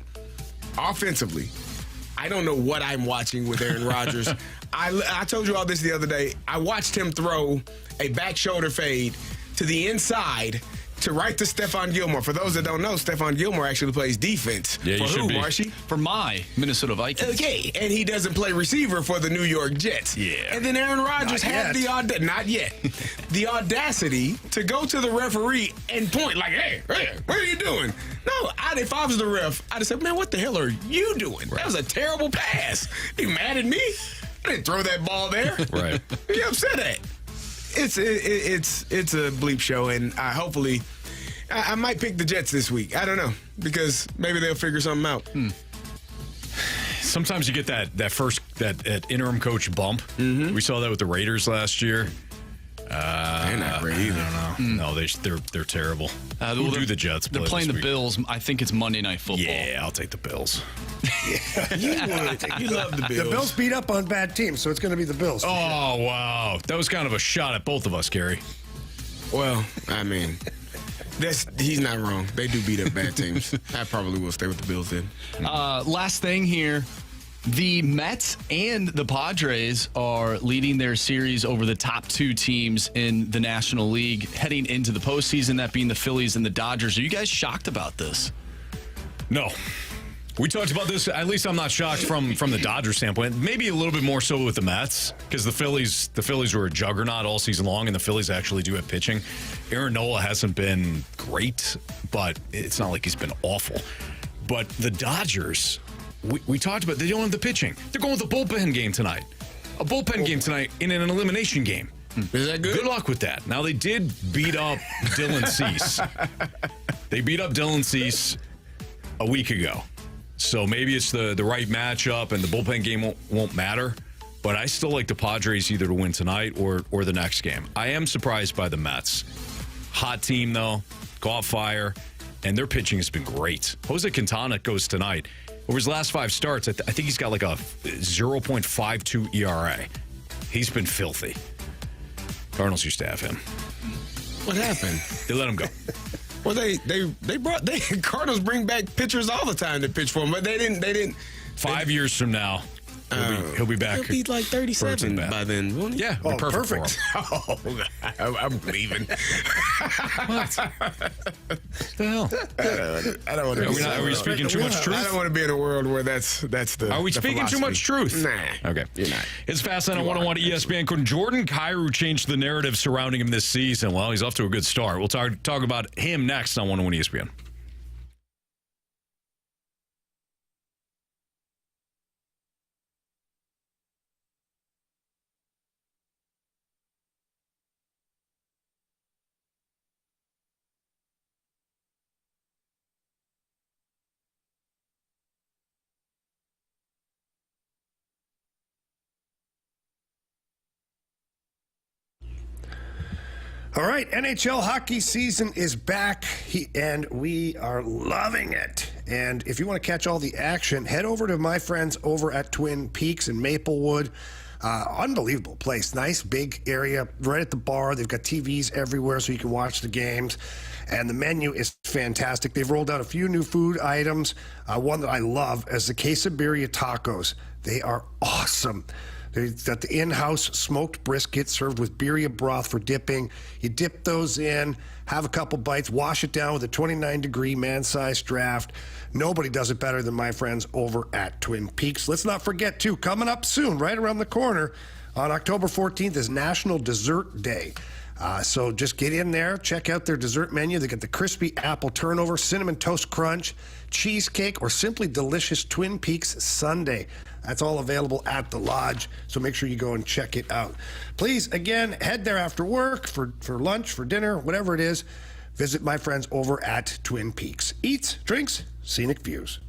Offensively, I don't know what I'm watching with Aaron Rodgers. I told you all this the other day. I watched him throw a back shoulder fade to the inside to write to Stephon Gilmore. For those that don't know, Stephon Gilmore actually plays defense. Yeah, for you should who, be. Marshy? For my Minnesota Vikings. Okay, and he doesn't play receiver for the New York Jets. Yeah. And then Aaron Rodgers Not had yet. not yet, the audacity to go to the referee and point like, hey, what are you doing? No, if I was the ref, I'd have said, man, what the hell are you doing? That was a terrible pass. You mad at me? I didn't throw that ball there. Right. What are you upset at? It's a bleep show, and hopefully I might pick the Jets this week. I don't know, because maybe they'll figure something out. Sometimes you get that interim coach bump. We saw that with the Raiders last year. They're not great either. I don't know. No, they're terrible. Who do the Jets play They're playing this the week? Bills. I think it's Monday Night Football. Yeah, I'll take the Bills. You love the Bills. The Bills beat up on bad teams, so it's going to be the Bills. Oh, wow. That was kind of a shot at both of us, Carey. Well, I mean, he's not wrong. They do beat up bad teams. I probably will stay with the Bills then. Last thing here. The Mets and the Padres are leading their series over the top two teams in the National League heading into the postseason, that being the Phillies and the Dodgers. Are you guys shocked about this? No. We talked about this. At least I'm not shocked from the Dodgers standpoint. Maybe a little bit more so with the Mets, because the Phillies were a juggernaut all season long, and the Phillies actually do have pitching. Aaron Nola hasn't been great, but it's not like he's been awful. But the Dodgers, we talked about, they don't have the pitching. They're going with a bullpen game tonight. A bullpen game tonight in an elimination game. Is that good? Good luck with that. Now, they did beat up Dylan Cease. They beat up Dylan Cease a week ago. So maybe it's the right matchup and the bullpen game won't matter. But I still like the Padres either to win tonight or the next game. I am surprised by the Mets. Hot team, though. Caught fire. And their pitching has been great. Jose Quintana goes tonight. Over his last 5 starts, I think he's got like a 0.52 ERA. He's been filthy. Cardinals used to have him. What happened? They let him go. Well, Cardinals bring back pitchers all the time to pitch for them, but they didn't. 5 years from now, he'll be back. He'll be like 37 bat. by then, won't he? Yeah, it'll be perfect. perfect. For him. Oh, I'm leaving. What the hell? I don't want to. Are we speaking too much I truth? don't want to be in a world where that's the. Are we the speaking too philosophy. much truth? Nah. Okay. You're not. It's Fast Line on 101 ESPN. Could Jordan Kyrou change the narrative surrounding him this season? Well, he's off to a good start. We'll talk about him next on 101 ESPN. All right, NHL hockey season is back, and we are loving it. And if you want to catch all the action, head over to my friends over at Twin Peaks in Maplewood. Unbelievable place. Nice, big area right at the bar. They've got TVs everywhere so you can watch the games. And the menu is fantastic. They've rolled out a few new food items. One that I love is the quesadilla tacos. They are awesome. They've got the in-house smoked brisket served with birria broth for dipping. You dip those in, have a couple bites, wash it down with a 29-degree man-sized draft. Nobody does it better than my friends over at Twin Peaks. Let's not forget, too, coming up soon, right around the corner, on October 14th is National Dessert Day. So just get in there, check out their dessert menu. They got the crispy apple turnover, cinnamon toast crunch, cheesecake, or simply delicious Twin Peaks sundae. That's all available at the lodge, so make sure you go and check it out. Please, again, head there after work, for lunch, for dinner, whatever it is. Visit my friends over at Twin Peaks. Eats, drinks, scenic views.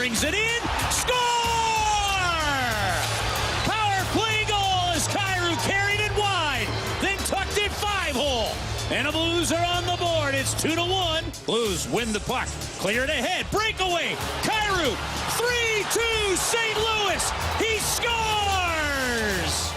brings it in. Score! Power play goal as Kyrou carried it wide, then tucked it 5-hole. And the Blues are on the board. It's 2-1. Blues win the puck. Cleared ahead. Breakaway. Kyrou. 3-2 St. Louis. He scores!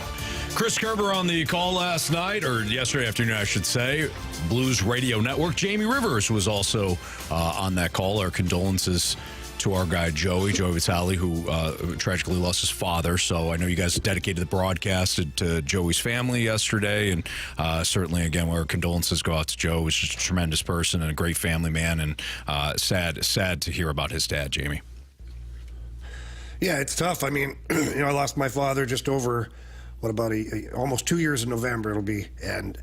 Chris Kerber on the call last night, or yesterday afternoon, I should say. Blues Radio Network. Jamie Rivers was also on that call. Our condolences to our guy Joey Vitale, who tragically lost his father. So I know you guys dedicated the broadcast to Joey's family yesterday, and certainly, again, our condolences go out to Joe. He's just a tremendous person and a great family man, and sad to hear about his dad, Jamie. Yeah, it's tough. I mean, I lost my father just over, almost 2 years in November it'll be, and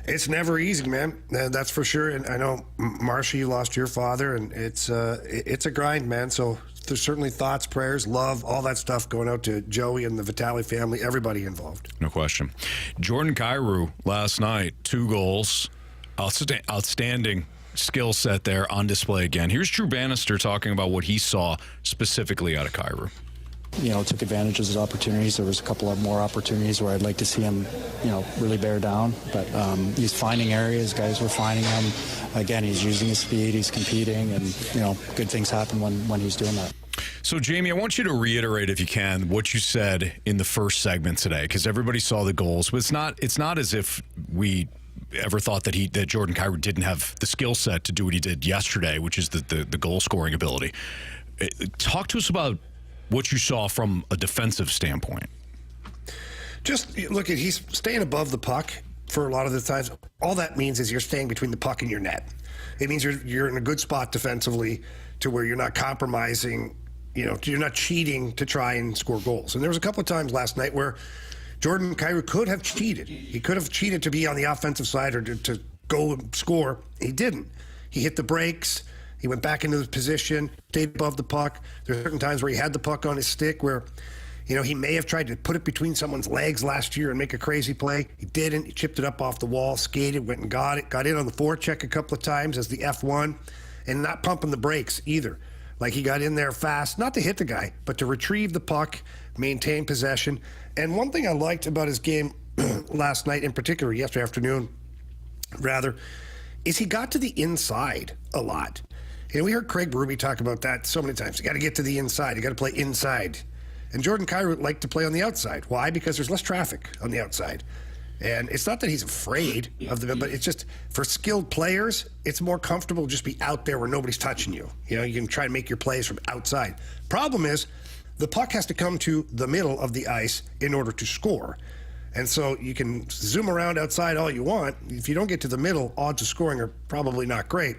it's never easy, man. That's for sure. And I know, Marcia, you lost your father, and it's a grind, man. So there's certainly thoughts, prayers, love, all that stuff going out to Joey and the Vitale family, everybody involved. No question. Jordan Kyrou last night, 2 goals, outstanding skill set there on display again. Here's Drew Bannister talking about what he saw specifically out of Kyrou. Took advantage of his opportunities. There was a couple of more opportunities where I'd like to see him, really bear down. But he's finding areas. Guys were finding him. Again, he's using his speed. He's competing. And, good things happen when he's doing that. So, Jamie, I want you to reiterate, if you can, what you said in the first segment today, because everybody saw the goals. But it's not as if we ever thought that Jordan Kyrou didn't have the skill set to do what he did yesterday, which is the goal-scoring ability. Talk to us about what you saw from a defensive standpoint. Just look at, he's staying above the puck for a lot of the times. All that means is you're staying between the puck and your net. It means you're in a good spot defensively to where you're not compromising, you're not cheating to try and score goals. And there was a couple of times last night where Jordan Kyrou could have cheated. He could have cheated to be on the offensive side or to go and score. He didn't. He hit the brakes. He went back into the position, stayed above the puck. There are certain times where he had the puck on his stick where, he may have tried to put it between someone's legs last year and make a crazy play. He didn't. He chipped it up off the wall, skated, went and got it, got in on the forecheck a couple of times as the F1, and not pumping the brakes either. Like, he got in there fast, not to hit the guy, but to retrieve the puck, maintain possession. And one thing I liked about his game last night, in particular, yesterday afternoon, rather, is he got to the inside a lot. We heard Craig Berube talk about that so many times. You got to get to the inside. You got to play inside. And Jordan Kyrou liked to play on the outside. Why? Because there's less traffic on the outside. And it's not that he's afraid of them, but it's just, for skilled players, it's more comfortable just be out there where nobody's touching you. You can try and make your plays from outside. Problem is, the puck has to come to the middle of the ice in order to score. And so you can zoom around outside all you want. If you don't get to the middle, odds of scoring are probably not great.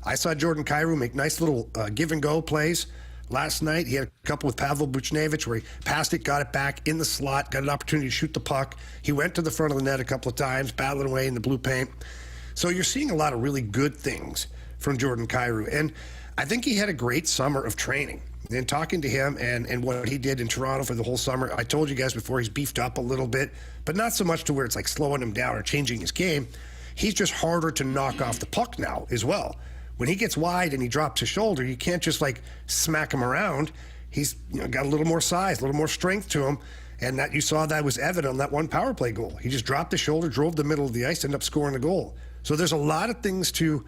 I saw Jordan Kyrou make nice little give-and-go plays last night. He had a couple with Pavel Buchnevich where he passed it, got it back in the slot, got an opportunity to shoot the puck. He went to the front of the net a couple of times, battling away in the blue paint. So you're seeing a lot of really good things from Jordan Kyrou. And I think he had a great summer of training. And talking to him and what he did in Toronto for the whole summer, I told you guys before, he's beefed up a little bit, but not so much to where it's like slowing him down or changing his game. He's just harder to knock off the puck now as well. When he gets wide and he drops his shoulder, you can't just smack him around. He's got a little more size, a little more strength to him, and that you saw that was evident on that one power play goal. He just dropped the shoulder, drove the middle of the ice, ended up scoring the goal. So there's a lot of things to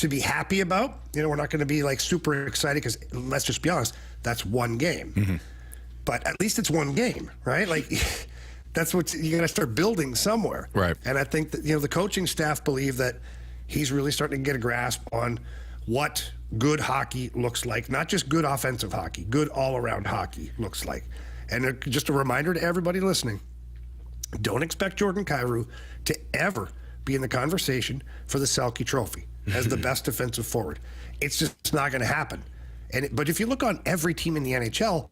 be happy about. We're not going to be super excited because, let's just be honest, that's one game. Mm-hmm. But at least it's one game, right? That's what you got to start building somewhere. Right. And I think that the coaching staff believe that he's really starting to get a grasp on what good hockey looks like. Not just good offensive hockey, good all-around hockey looks like. And just a reminder to everybody listening, don't expect Jordan Kyrou to ever be in the conversation for the Selke Trophy as the best defensive forward. It's just not going to happen. But if you look on every team in the NHL,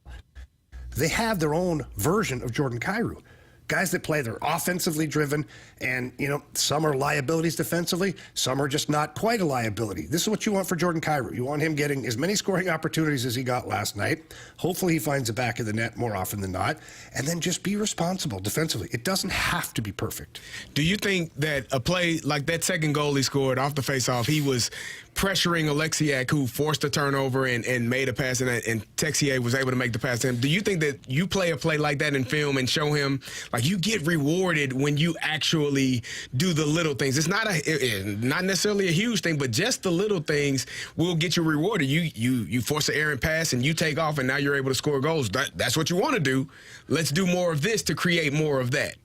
they have their own version of Jordan Kyrou. guys that play, they're offensively driven, and, some are liabilities defensively, some are just not quite a liability. This is what you want for Jordan Kyrou. You want him getting as many scoring opportunities as he got last night. Hopefully he finds the back of the net more often than not, and then just be responsible defensively. It doesn't have to be perfect. Do you think that a play like that second goal he scored off the faceoff, he was pressuring Alexiak, who forced a turnover and made a pass, and Texier was able to make the pass to him? Do you think that you play a play like that in film and show him, like, you get rewarded when you actually do the little things? It's not not necessarily a huge thing, but just the little things will get you rewarded. You force an errant pass and you take off, and now you're able to score goals. That's what you want to do. Let's do more of this to create more of that.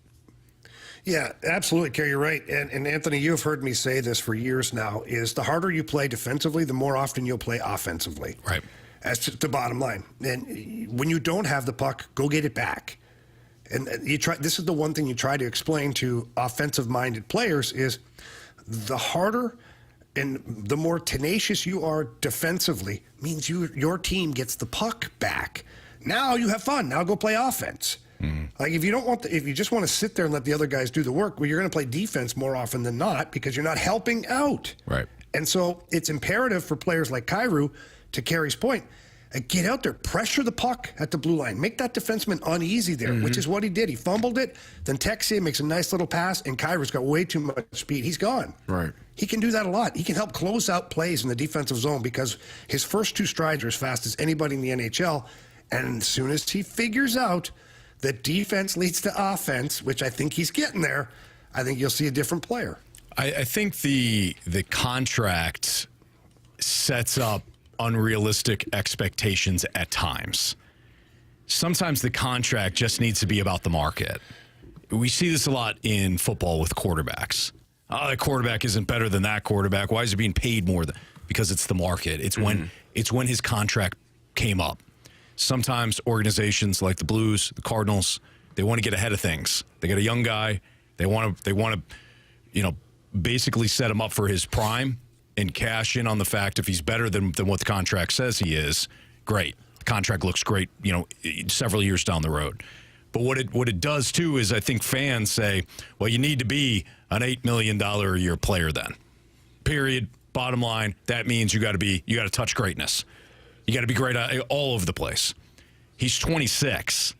Yeah, absolutely, Carey, you're right. And Anthony, you've heard me say this for years now, is the harder you play defensively, the more often you'll play offensively. Right. That's just the bottom line. And when you don't have the puck, go get it back. And this is the one thing you try to explain to offensive-minded players is the harder and the more tenacious you are defensively means your team gets the puck back. Now you have fun. Now go play offense. Like, if you just want to sit there and let the other guys do the work, well, you're going to play defense more often than not because you're not helping out. Right. And so it's imperative for players like Kyrou, to Carey's point, get out there, pressure the puck at the blue line, make that defenseman uneasy there, which is what he did. He fumbled it, then Texier makes a nice little pass, and Kyrou's got way too much speed. He's gone. Right. He can do that a lot. He can help close out plays in the defensive zone because his first two strides are as fast as anybody in the NHL. And as soon as he figures out that defense leads to offense, which I think he's getting there, I think you'll see a different player. I think the contract sets up unrealistic expectations at times. Sometimes the contract just needs to be about the market. We see this a lot in football with quarterbacks. Oh, that quarterback isn't better than that quarterback. Why is he being paid more? Because it's the market. It's when his contract came up. Sometimes organizations like the Blues, the Cardinals, they want to get ahead of things. They got a young guy. They want to, basically set him up for his prime and cash in on the fact if he's better than what the contract says he is, great. The contract looks great, several years down the road. But what it does too is I think fans say, well, you need to be an $8 million a year player then. Period. Bottom line, that means you got to touch greatness. You got to be great all over the place. He's 26. He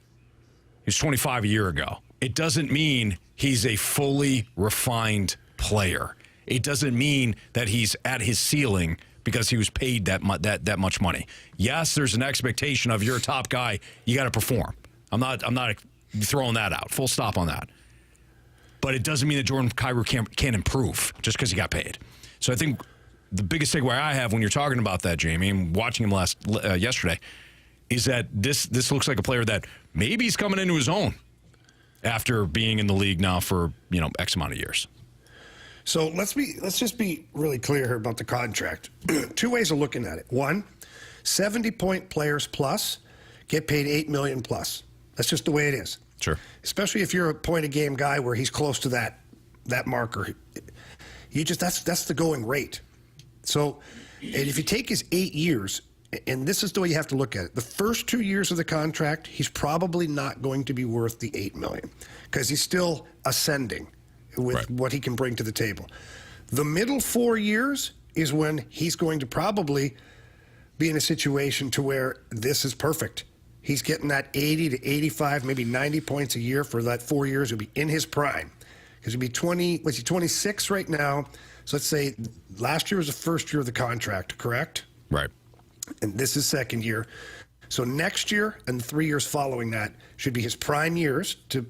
was 25 a year ago. It doesn't mean he's a fully refined player. It doesn't mean that he's at his ceiling because he was paid that much money. Yes, there's an expectation of you're a top guy. You got to perform. I'm not throwing that out. Full stop on that. But it doesn't mean that Jordan Kyrou can't improve just because he got paid. So I think the biggest takeaway I have when you're talking about that, Jamie, and watching him yesterday, is that this looks like a player that maybe he's coming into his own after being in the league now for X amount of years. So let's just be really clear here about the contract. Two ways of looking at it. One, 70-point players plus get paid $8 million plus. That's just the way it is. Sure. Especially if you're a point-a-game guy where he's close to that marker. That's the going rate. So, and if you take his 8 years, and this is the way you have to look at it, the first 2 years of the contract, he's probably not going to be worth the $8 million because he's still ascending with what he can bring to the table. The middle 4 years is when he's going to probably be in a situation to where this is perfect. He's getting that 80 to 85, maybe 90 points a year for that 4 years. He'll be in his prime because he'll be 26 right now. So let's say last year was the first year of the contract, correct? Right. And this is second year. So next year and the 3 years following that should be his prime years to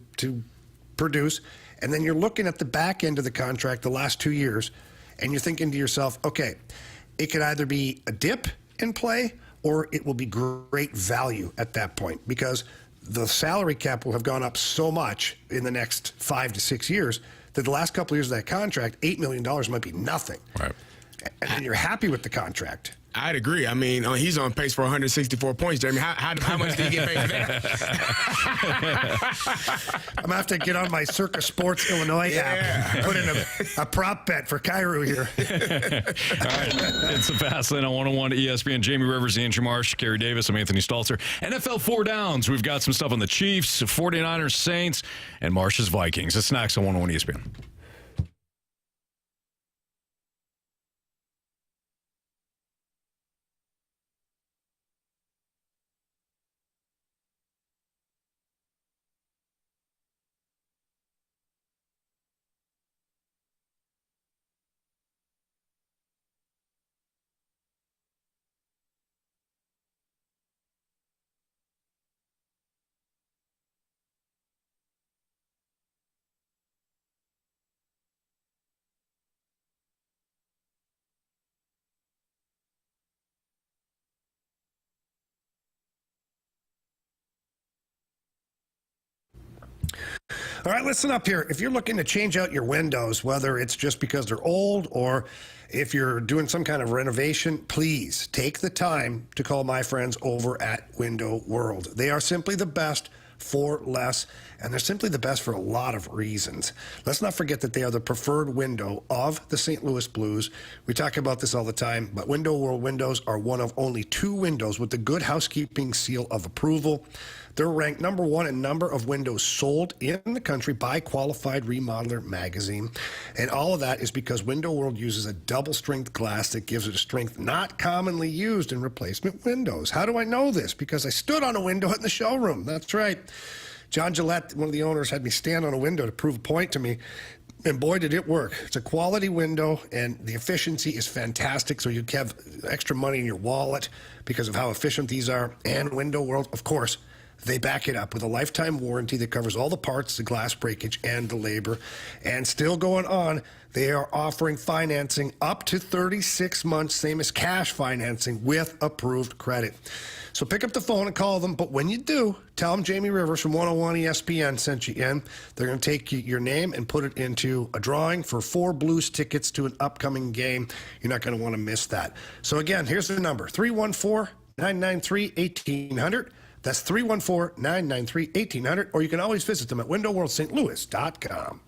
produce. And then you're looking at the back end of the contract, the last 2 years, and you're thinking to yourself, okay, it could either be a dip in play or it will be great value at that point because the salary cap will have gone up so much in the next 5 to 6 years that the last couple of years of that contract, $8 million might be nothing. Right. And you're happy with the contract. I'd agree. I mean, he's on pace for 164 points, Jeremy. How much did he get paid for that? I'm going to have to get on my Circus Sports Illinois app. Put in a prop bet for Kyrou here. All right. It's the Fast Lane on 101 ESPN. Jamie Rivers, Andrew Marsh, Carey Davis. I'm Anthony Stalter. NFL 4 Downs. We've got some stuff on the Chiefs, 49ers, Saints, and Marsh's Vikings. It's next on 101 ESPN. All right, listen up here. If you're looking to change out your windows, whether it's just because they're old or if you're doing some kind of renovation, please take the time to call my friends over at Window World. They are simply the best for less, and they're simply the best for a lot of reasons. Let's not forget that they are the preferred window of the St. Louis Blues. We talk about this all the time, but Window World windows are one of only 2 windows with the Good Housekeeping seal of approval. They're ranked number 1 in number of windows sold in the country by Qualified Remodeler magazine. And all of that is because Window World uses a double-strength glass that gives it a strength not commonly used in replacement windows. How do I know this? Because I stood on a window in the showroom. That's right. John Gillette, one of the owners, had me stand on a window to prove a point to me. And boy, did it work. It's a quality window, and the efficiency is fantastic, so you have extra money in your wallet because of how efficient these are. And Window World, of course, they back it up with a lifetime warranty that covers all the parts, the glass breakage, and the labor. And still going on, they are offering financing up to 36 months, same as cash financing with approved credit. So pick up the phone and call them. But when you do, tell them Jamie Rivers from 101 ESPN sent you in. They're going to take your name and put it into a drawing for 4 Blues tickets to an upcoming game. You're not going to want to miss that. So again, here's the number, 314-993-1800. That's 314-993-1800, or you can always visit them at windowworldstlouis.com.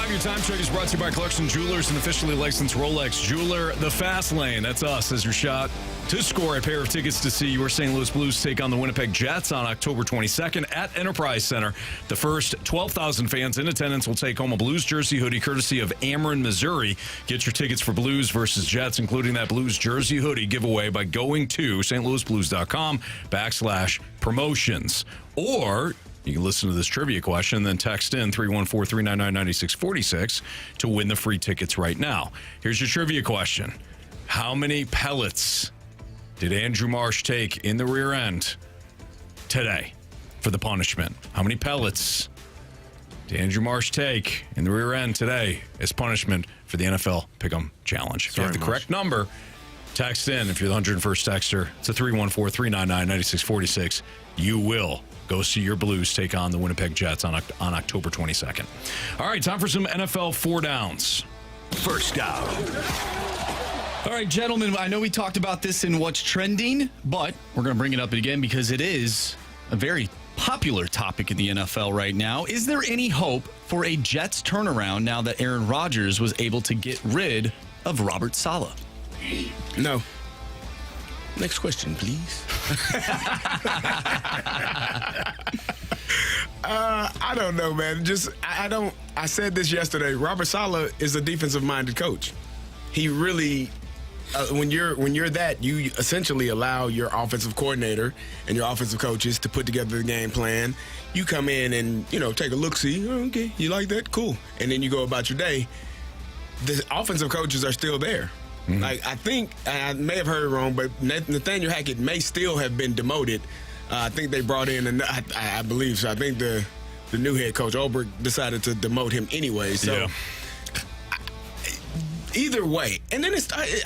Your time check is brought to you by Clarkson Jewelers, an officially licensed Rolex jeweler. The Fast Lane, that's us, as your shot to score a pair of tickets to see your St. Louis Blues take on the Winnipeg Jets on October 22nd at Enterprise Center. The first 12,000 fans in attendance will take home a Blues jersey hoodie courtesy of Ameren, Missouri. Get your tickets for Blues versus Jets, including that Blues jersey hoodie giveaway by going to stlouisblues.com/promotions. Or you can listen to this trivia question, then text in 314-399-9646 to win the free tickets right now. Here's your trivia question. How many pellets did Andrew Marsh take in the rear end today for the punishment? How many pellets did Andrew Marsh take in the rear end today as punishment for the NFL Pick'em Challenge? If you have the correct number, text in. If you're the 101st texter, it's a 314-399-9646. You will go see your Blues take on the Winnipeg Jets on October 22nd. All right, time for some NFL 4 downs. First down. All right, gentlemen, I know we talked about this in What's Trending, but we're going to bring it up again because it is a very popular topic in the NFL right now. Is there any hope for a Jets turnaround now that Aaron Rodgers was able to get rid of Robert Saleh? No. Next question, please. I don't know, man. I said this yesterday. Robert Saleh is a defensive-minded coach. He really, when you're that, you essentially allow your offensive coordinator and your offensive coaches to put together the game plan. You come in and, take a look-see. Oh, okay, you like that? Cool. And then you go about your day. The offensive coaches are still there. Mm-hmm. I think, I may have heard it wrong, but Nathaniel Hackett may still have been demoted. I think they brought in, and I believe so. I think the new head coach, Ulbrich, decided to demote him anyway. So either way. And then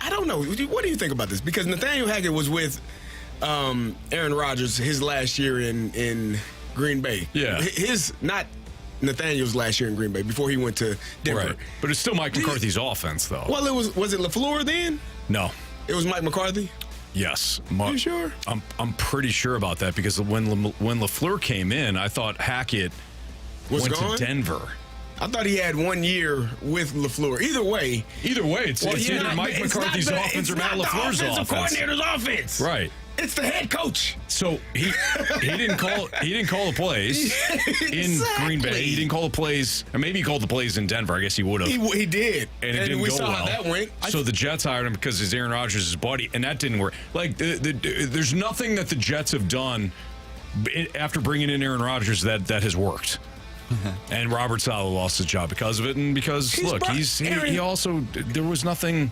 I don't know. What do you think about this? Because Nathaniel Hackett was with Aaron Rodgers his last year in Green Bay. Yeah. Not Nathaniel's last year in Green Bay before he went to Denver. Right. But it's still Mike McCarthy's offense, though. Well, was it LaFleur then? No. It was Mike McCarthy? Yes. You sure? I'm pretty sure about that because when LaFleur came in, I thought Hackett went to Denver. I thought he had 1 year with LaFleur. Either way, it's either Mike McCarthy's offense or Matt LaFleur's offense. It's the coordinator's offense. Right. It's the head coach. So he didn't call the plays in Green Bay. He didn't call the plays, or maybe he called the plays in Denver. I guess he would have. He did, and it didn't we go saw well. How that went. So the Jets hired him because he's Aaron Rodgers' buddy, and that didn't work. Like there's nothing that the Jets have done after bringing in Aaron Rodgers that has worked. And Robert Saleh lost his job because of it, and because he also there was nothing.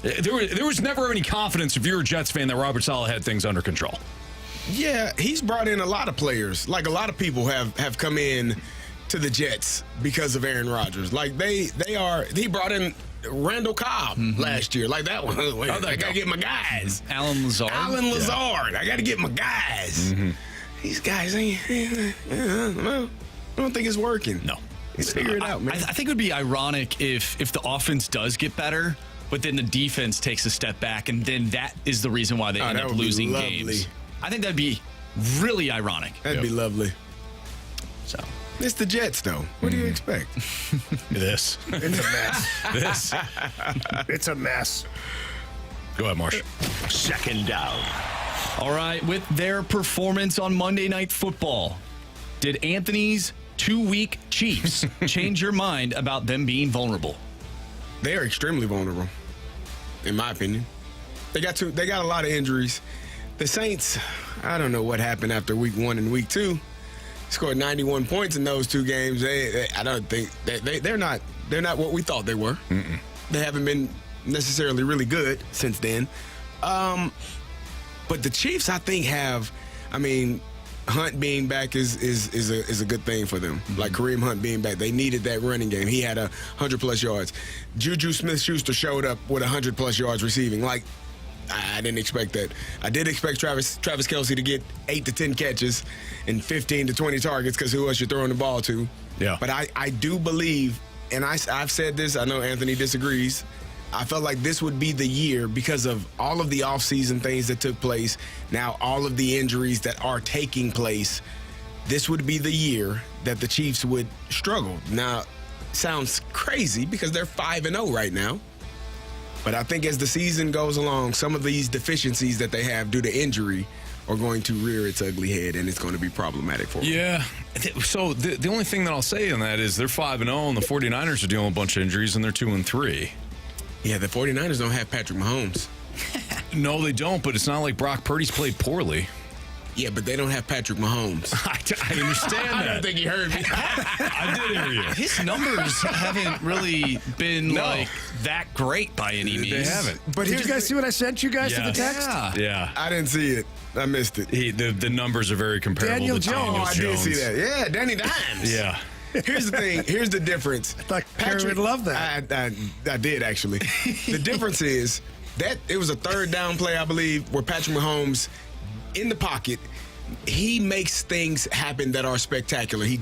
There was never any confidence if you're a Jets fan that Robert Saleh had things under control. Yeah, he's brought in a lot of players. Like a lot of people have come in to the Jets because of Aaron Rodgers. Like he brought in Randall Cobb last year. Like that one. I gotta get my guys. Alan Lazard. I gotta get my guys. Mm-hmm. These guys I don't think it's working. No. Let's figure it out, man. I think it would be ironic if the offense does get better, but then the defense takes a step back, and then that is the reason why they end up losing games. I think that'd be really ironic. That'd be lovely. So it's the Jets, though. What do you expect? This. It's a mess. This. It's a mess. Go ahead, Marsh. Second down. All right, with their performance on Monday Night Football, did Anthony's 2-week Chiefs change your mind about them being vulnerable? They are extremely vulnerable, in my opinion. They got a lot of injuries. The Saints, I don't know what happened after week 1 and week 2. Scored 91 points in those 2 games. I don't think they're not what we thought they were. Mm-mm. They haven't been necessarily really good since then. But the Chiefs, I think, Hunt being back is a good thing for them. Mm-hmm. Like Kareem Hunt being back, they needed that running game. He had 100+ yards. Juju Smith-Schuster showed up with 100+ yards receiving. Like, I didn't expect that. I did expect Travis Kelce to get 8 to 10 catches and 15 to 20 targets because who else you're throwing the ball to? Yeah. But I do believe, and I've said this. I know Anthony disagrees. I felt like this would be the year because of all of the offseason things that took place. Now, all of the injuries that are taking place. This would be the year that the Chiefs would struggle. Now, sounds crazy because they're 5-0 right now. But I think as the season goes along, some of these deficiencies that they have due to injury are going to rear its ugly head, and it's going to be problematic for them. Yeah. So the only thing that I'll say on that is they're 5-0, and the 49ers are dealing with a bunch of injuries, and they're 2-3. Yeah, the 49ers don't have Patrick Mahomes. No, they don't, but it's not like Brock Purdy's played poorly. Yeah, but they don't have Patrick Mahomes. I understand that. I don't think you heard me. I did hear you. His numbers haven't really been like that great by any means. They haven't. But did you guys see what I sent you guys to the text? Yeah. I didn't see it. I missed it. The numbers are very comparable Daniel to Jones. Daniel I did see that. Yeah, Danny Dimes. Yeah. Here's the thing. Here's the difference. I thought Carey would love that. I did, actually. The difference is that it was a third down play, I believe, where Patrick Mahomes in the pocket, he makes things happen that are spectacular. He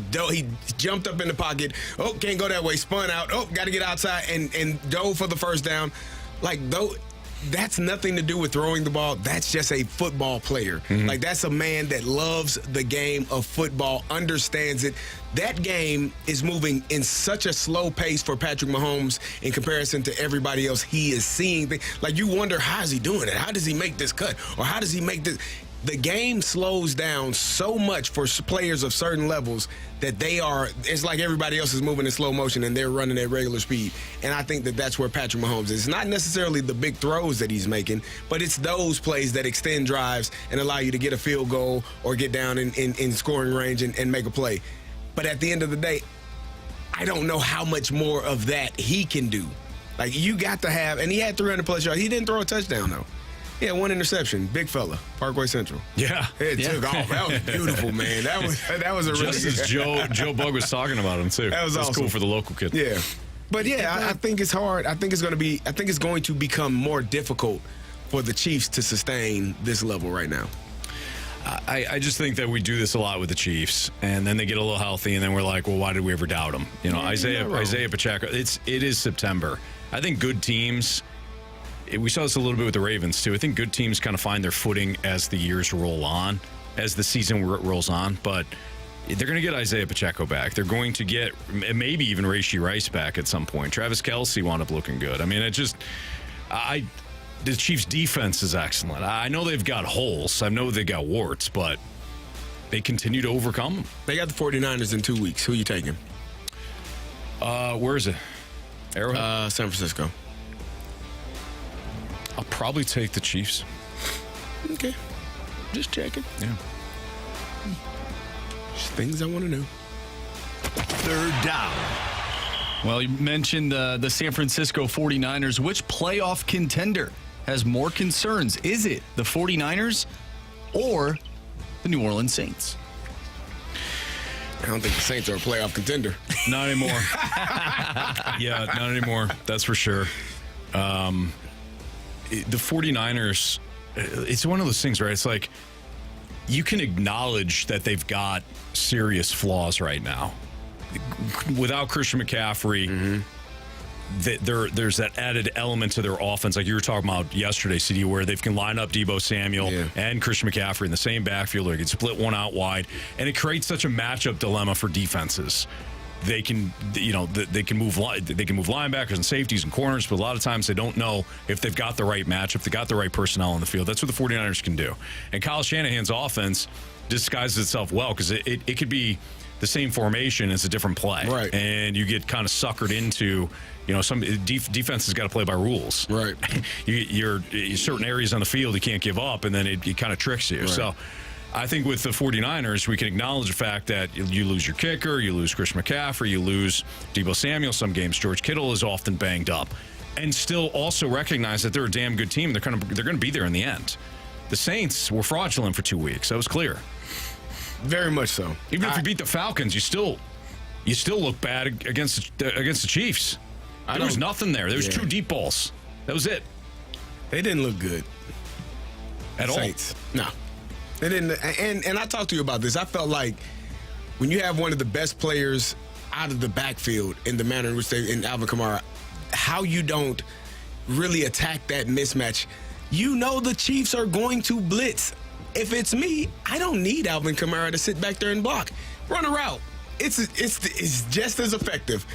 jumped up in the pocket. Oh, can't go that way. Spun out. Oh, got to get outside and dove for the first down. That's nothing to do with throwing the ball. That's just a football player. Mm-hmm. Like, that's a man that loves the game of football, understands it. That game is moving in such a slow pace for Patrick Mahomes in comparison to everybody else. He is seeing things. Like, you wonder, how is he doing it? How does he make this cut? Or how does he make this? The game slows down so much for players of certain levels that it's like everybody else is moving in slow motion and they're running at regular speed. And I think that that's where Patrick Mahomes is. It's not necessarily the big throws that he's making, but it's those plays that extend drives and allow you to get a field goal or get down in scoring range and make a play. But at the end of the day, I don't know how much more of that he can do. Like, you got to have, and he had 300-plus yards. He didn't throw a touchdown, though. Yeah, one interception. Big fella. Parkway Central. Yeah. It took off. That was beautiful, man. That was a really Just as Joe Bug was talking about him, too. That was awesome. Cool for the local kid. Yeah. But, yeah, I think it's hard. I think it's going to become more difficult for the Chiefs to sustain this level right now. I just think that we do this a lot with the Chiefs, and then they get a little healthy, and then we're like, well, why did we ever doubt them? You know, Isaiah Pacheco, it is September. I think good teams... We saw this a little bit with the Ravens, too. I think good teams kind of find their footing as the years roll on, as the season rolls on. But they're going to get Isaiah Pacheco back. They're going to get maybe even Rashee Rice back at some point. Travis Kelce wound up looking good. I mean, the Chiefs' defense is excellent. I know they've got holes. I know they got warts, but they continue to overcome them. They got the 49ers in 2 weeks. Who are you taking? Where is it? Arrowhead? San Francisco. I'll probably take the Chiefs. Okay. Just checking. Yeah. Just things I want to know. Third down. Well, you mentioned the San Francisco 49ers. Which playoff contender has more concerns? Is it the 49ers or the New Orleans Saints? I don't think the Saints are a playoff contender. Not anymore. Yeah, not anymore. That's for sure. The 49ers, it's one of those things, right? It's like you can acknowledge that they've got serious flaws right now. Without Christian McCaffrey, there's that added element to their offense, like you were talking about yesterday, CD, where they can line up Deebo Samuel and Christian McCaffrey in the same backfield. They can split one out wide, and it creates such a matchup dilemma for defenses. They can move linebackers and safeties and corners, but a lot of times they don't know if they've got the right matchup, if they got the right personnel on the field. That's what the 49ers can do. And Kyle Shanahan's offense disguises itself well because it could be the same formation as a different play. Right. And you get kind of suckered into, some defense has got to play by rules. Right. You're certain areas on the field you can't give up, and then it kind of tricks you. Right. So I think with the 49ers, we can acknowledge the fact that you lose your kicker, you lose Christian McCaffrey, you lose Deebo Samuel. Some games George Kittle is often banged up, and still also recognize that they're a damn good team. They're going to be there in the end. The Saints were fraudulent for 2 weeks. That was clear. Very much so. Even if you beat the Falcons, you still look bad against the Chiefs. There was nothing there. There was 2 deep balls. That was it. They didn't look good at all. Saints. No. They didn't. And I talked to you about this. I felt like when you have one of the best players out of the backfield in the manner in which in Alvin Kamara, how you don't really attack that mismatch. The Chiefs are going to blitz. If it's me, I don't need Alvin Kamara to sit back there and block. Run a route. It's just as effective.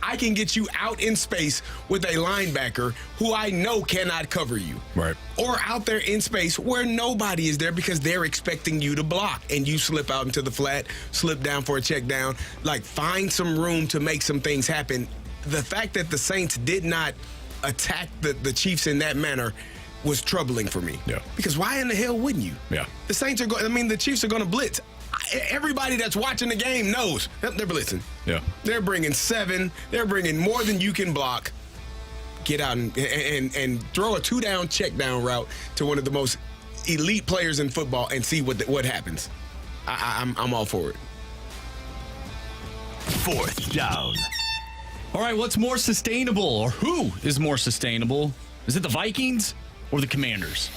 I can get you out in space with a linebacker who I know cannot cover you. Right. Or out there in space where nobody is there because they're expecting you to block and you slip out into the flat, slip down for a check down. Like, find some room to make some things happen. The fact that the Saints did not attack the Chiefs in that manner was troubling for me. Yeah. Because why in the hell wouldn't you? Yeah. The Saints are going, the Chiefs are going to blitz. Everybody that's watching the game knows they're blitzing. Yeah. They're bringing 7. They're bringing more than you can block. Get out and throw a 2-down check down route to one of the most elite players in football and see what happens. I'm all for it. 4th down. All right, what's more sustainable, or who is more sustainable? Is it the Vikings or the Commanders?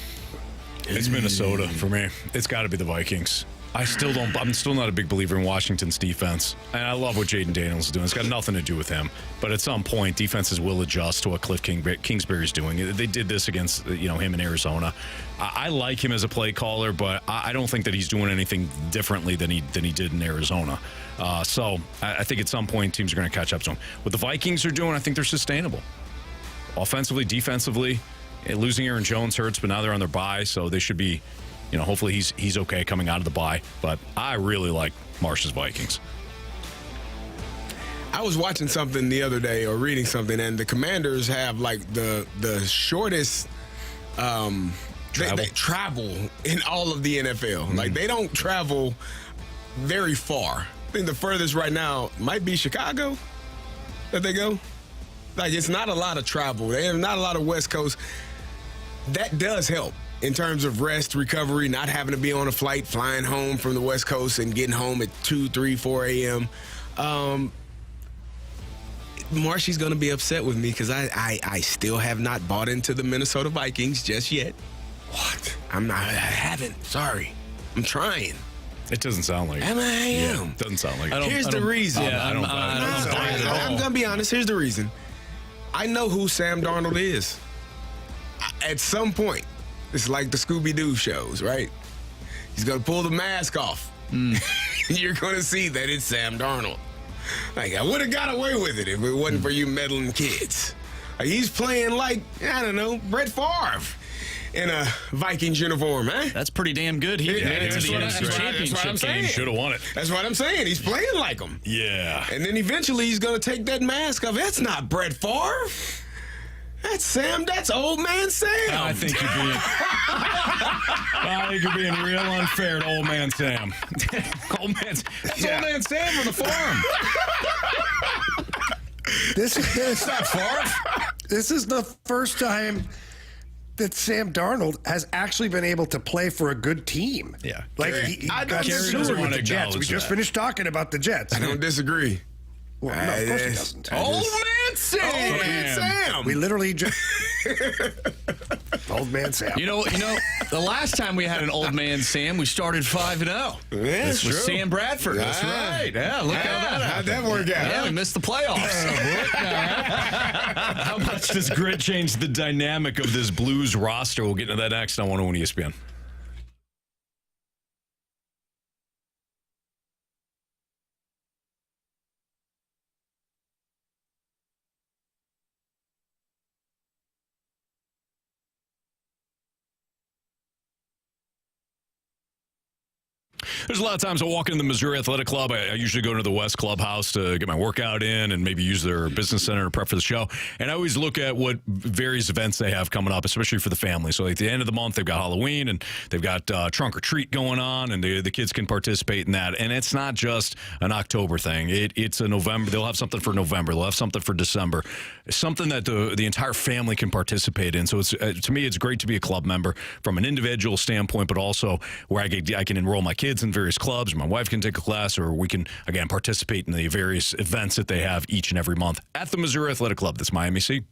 It's Minnesota for me. It's got to be the Vikings. I'm still not a big believer in Washington's defense. And I love what Jaden Daniels is doing. It's got nothing to do with him. But at some point, defenses will adjust to what Cliff Kingsbury's doing. They did this against him in Arizona. I like him as a play caller, but I don't think that he's doing anything differently than he did in Arizona. So I think at some point, teams are going to catch up to him. What the Vikings are doing, I think they're sustainable. Offensively, defensively, losing Aaron Jones hurts, but now they're on their bye, so they should be... hopefully he's okay coming out of the bye. But I really like Marsh's Vikings. I was watching something the other day or reading something, and the Commanders have like the shortest they travel in all of the NFL. Mm-hmm. Like, they don't travel very far. I think the furthest right now might be Chicago that they go. Like, it's not a lot of travel. They have not a lot of West Coast. That does help in terms of rest, recovery, not having to be on a flight, flying home from the West Coast and getting home at 2, 3, 4 a.m. Marshy's going to be upset with me because I still have not bought into the Minnesota Vikings just yet. What? I haven't. Sorry. I'm trying. It doesn't sound like it. I am. Yeah, it doesn't sound like it. Here's the reason. I'm going to be honest. Here's the reason. I know who Sam Darnold is. At some point, it's like the Scooby-Doo shows, right? He's going to pull the mask off. You're going to see that it's Sam Darnold. Like, I would have got away with it if it wasn't for you meddling kids. Like, he's playing like, I don't know, Brett Favre in a Vikings uniform, eh? That's pretty damn good. He made it to the NFC Championship game. Should have won it. That's what I'm saying. He's playing like him. Yeah. And then eventually he's going to take that mask off. That's not Brett Favre. That's Sam. That's old man Sam. I think you're being real unfair to old man Sam. Old man Sam on the farm. This is the first time that Sam Darnold has actually been able to play for a good team. Yeah. Like, he got sued with the Jets. We just finished talking about the Jets. I don't disagree. Well, no, of course he doesn't. Old man Sam. Old man Sam. We literally just... Old man Sam. You know, the last time we had an old man Sam, we started 5-0. Yeah, this was Sam Bradford. That's right. Yeah, look how'd that work out? Yeah, we missed the playoffs. How much does grit change the dynamic of this Blues roster? We'll get into that next on 101 ESPN. There's a lot of times I walk in the Missouri Athletic Club. I usually go to the West Clubhouse to get my workout in and maybe use their business center to prep for the show. And I always look at what various events they have coming up, especially for the family. So at the end of the month, they've got Halloween and they've got trunk or treat going on, and the kids can participate in that. And it's not just an October thing. It's a November. They'll have something for November. They'll have something for December. Something that the entire family can participate in. So it's to me, it's great to be a club member from an individual standpoint, but also where I can enroll my kids in various clubs. My wife can take a class, or we can, again, participate in the various events that they have each and every month at the Missouri Athletic Club. That's Miami C.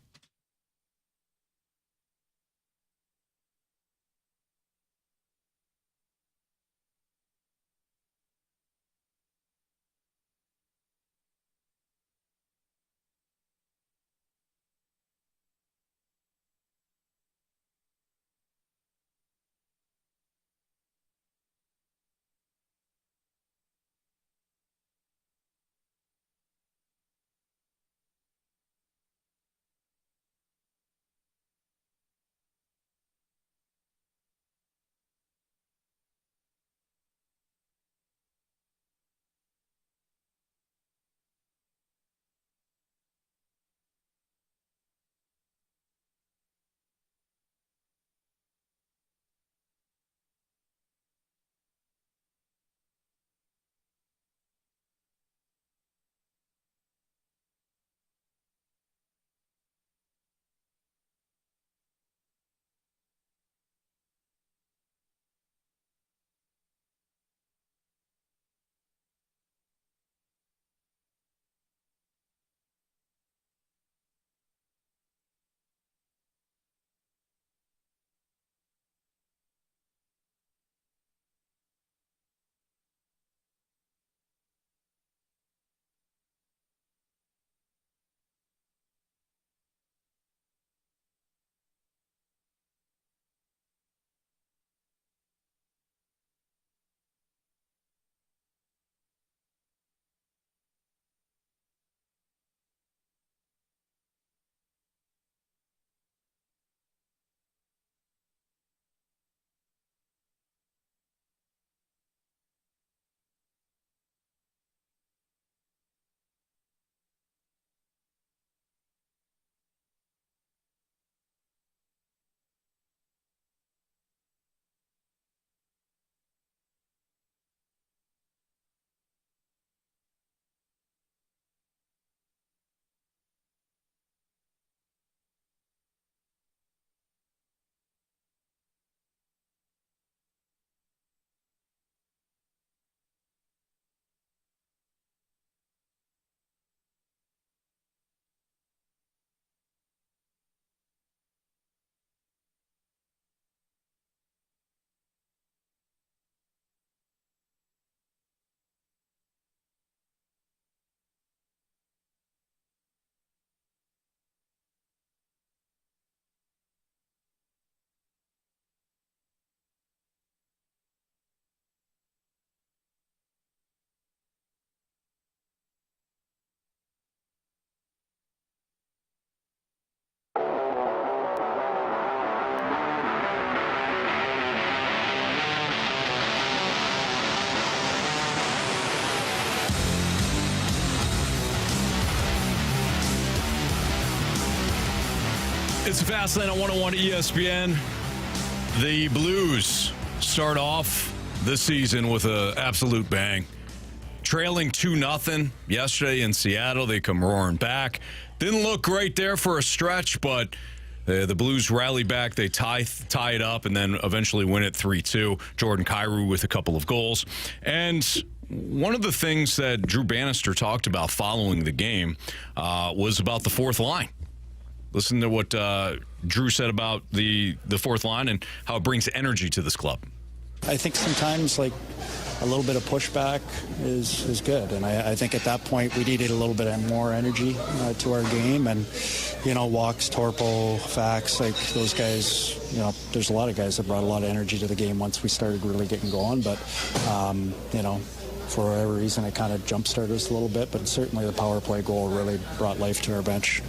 It's a fast lane on 101 ESPN. The Blues start off the season with an absolute bang. Trailing 2-0 yesterday in Seattle. They come roaring back. Didn't look great there for a stretch, but the Blues rally back. They tie it up and then eventually win it 3-2. Jordan Kyrou with a couple of goals. And one of the things that Drew Bannister talked about following the game was about the fourth line. Listen to what Drew said about the fourth line and how it brings energy to this club. I think sometimes, like, a little bit of pushback is good. And I think at that point we needed a little bit more energy to our game. And, Walks, Torpo, Fax, like those guys, there's a lot of guys that brought a lot of energy to the game once we started really getting going. But, for whatever reason, it kind of jump-started us a little bit. But certainly the power play goal really brought life to our bench.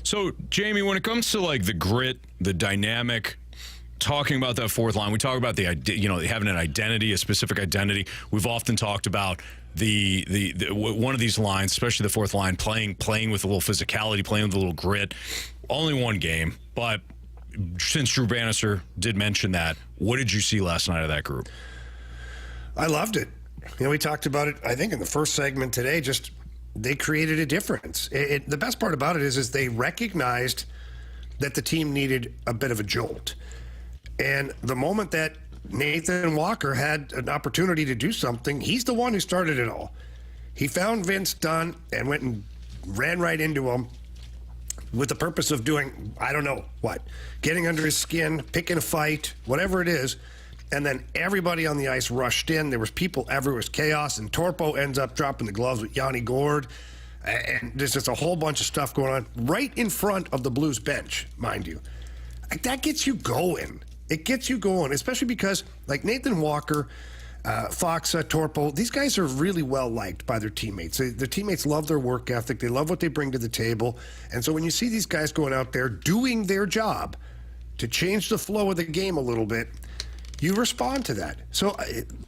So, Jamie, when it comes to, like, the grit, the dynamic, talking about that fourth line, we talk about having an identity, a specific identity. We've often talked about the one of these lines, especially the fourth line, playing with a little physicality, playing with a little grit. Only one game, but since Drew Bannister did mention that, what did you see last night of that group? I loved it. We talked about it, I think, in the first segment today. Just they created a difference. The best part about it is they recognized that the team needed a bit of a jolt. And the moment that Nathan Walker had an opportunity to do something, he's the one who started it all. He found Vince Dunn and went and ran right into him with the purpose of doing, I don't know what, getting under his skin, picking a fight, whatever it is. And then everybody on the ice rushed in. There was people everywhere. It was chaos. And Torpo ends up dropping the gloves with Yanni Gourde. And there's just a whole bunch of stuff going on right in front of the Blues bench, mind you. Like, that gets you going. It gets you going, especially because, like, Nathan Walker, Foxa, Torpo, these guys are really well liked by their teammates. Their teammates love their work ethic. They love what they bring to the table. And so when you see these guys going out there doing their job to change the flow of the game a little bit, you respond to that. So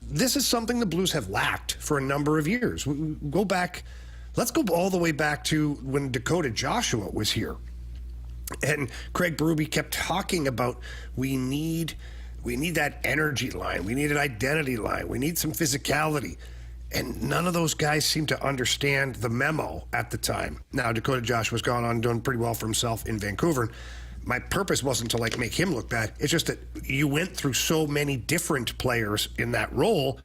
this is something the Blues have lacked for a number of years. Go back. Let's go all the way back to when Dakota Joshua was here. And Craig Berube kept talking about we need that energy line. We need an identity line. We need some physicality. And none of those guys seem to understand the memo at the time. Now, Dakota Joshua's gone on doing pretty well for himself in Vancouver. My purpose wasn't to, like, make him look bad. It's just that you went through so many different players in that role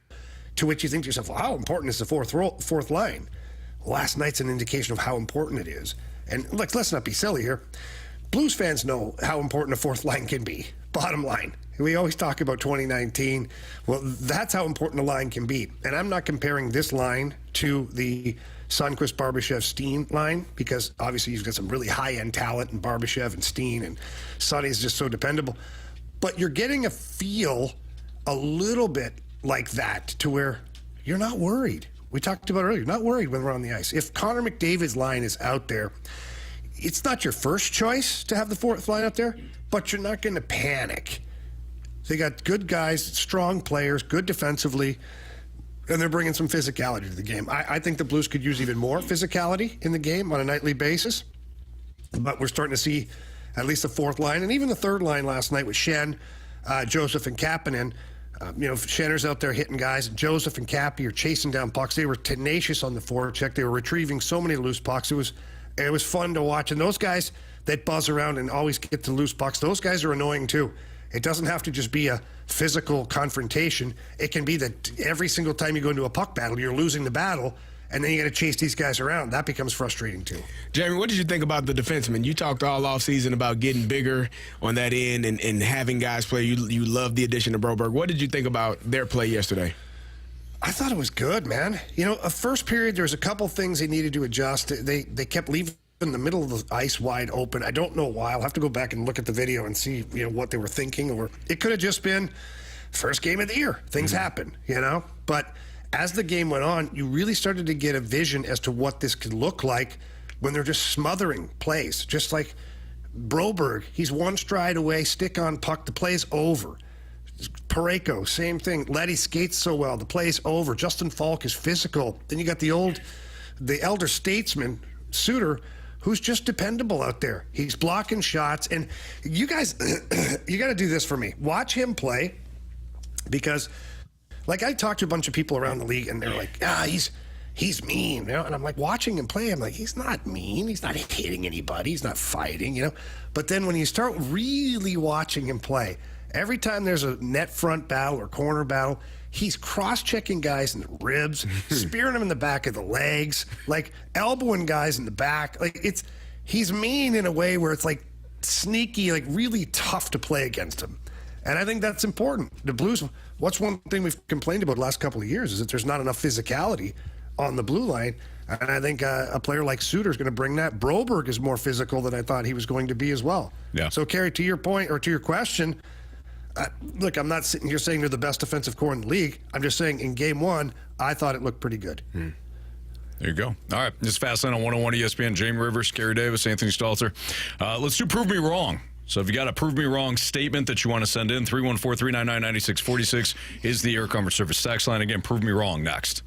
to which you think to yourself, well, how important is the fourth line? Last night's an indication of how important it is. And look, let's not be silly here. Blues fans know how important a fourth line can be. Bottom line. We always talk about 2019. Well, that's how important a line can be. And I'm not comparing this line to the Sundqvist, Barbashev, Steen line, because obviously you've got some really high-end talent in Barbashev and Steen, and Sonny's just so dependable. But you're getting a feel a little bit like that to where you're not worried. We talked about it earlier. You're not worried when we're on the ice. If Connor McDavid's line is out there, it's not your first choice to have the fourth line up there, but you're not going to panic. They got good guys, strong players, good defensively, and they're bringing some physicality to the game. I think the Blues could use even more physicality in the game on a nightly basis, but we're starting to see at least the fourth line and even the third line last night with Schenn, Joseph, and Kapanen. Schenner's out there hitting guys. Joseph and Cappy are chasing down pucks. They were tenacious on the forecheck. They were retrieving so many loose pucks. It was fun to watch. And those guys that buzz around and always get to loose pucks, those guys are annoying too. It doesn't have to just be a physical confrontation. It can be that every single time you go into a puck battle, you're losing the battle, and then you got to chase these guys around. That becomes frustrating too. Jamie, what did you think about the defensemen? You talked all offseason about getting bigger on that end and having guys play. You love the addition of Broberg. What did you think about their play yesterday? I thought it was good, man. A first period, there was a couple things they needed to adjust. They kept leaving in the middle of the ice wide open. I don't know why. I'll have to go back and look at the video and see, what they were thinking. Or it could have just been first game of the year. Things happen, But as the game went on, you really started to get a vision as to what this could look like when they're just smothering plays. Just like Broberg, he's one stride away, stick on puck, the play's over. Parayko, same thing. Letty skates so well, the play's over. Justin Falk is physical. Then you got the elder statesman, Suter, who's just dependable out there. He's blocking shots. And you guys, you got to do this for me. Watch him play, because, like, I talked to a bunch of people around the league, and they're like, he's mean, you know? And I'm like, watching him play, I'm like, he's not mean. He's not hitting anybody. He's not fighting, you know? But then when you start really watching him play, every time there's a net front battle or corner battle, he's cross-checking guys in the ribs, spearing them in the back of the legs, like elbowing guys in the back. Like, he's mean in a way where it's like sneaky, like really tough to play against him. And I think that's important. The Blues, what's one thing we've complained about the last couple of years is that there's not enough physicality on the blue line. And I think a player like Suter is going to bring that. Broberg is more physical than I thought he was going to be as well. Yeah. So, Carey, to your point, or to your question, look, I'm not sitting here saying they're the best defensive core in the league. I'm just saying in game one, I thought it looked pretty good. There you go. All right. This is Fastlane on 101 ESPN. Jamie Rivers, Carey Davis, Anthony Stalter. Let's do Prove Me Wrong. So if you got a Prove Me Wrong statement that you want to send in, 314-399-9646 is the Air Comfort Service text line. Again, Prove Me Wrong next.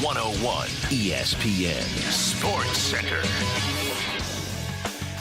101 ESPN Sports Center.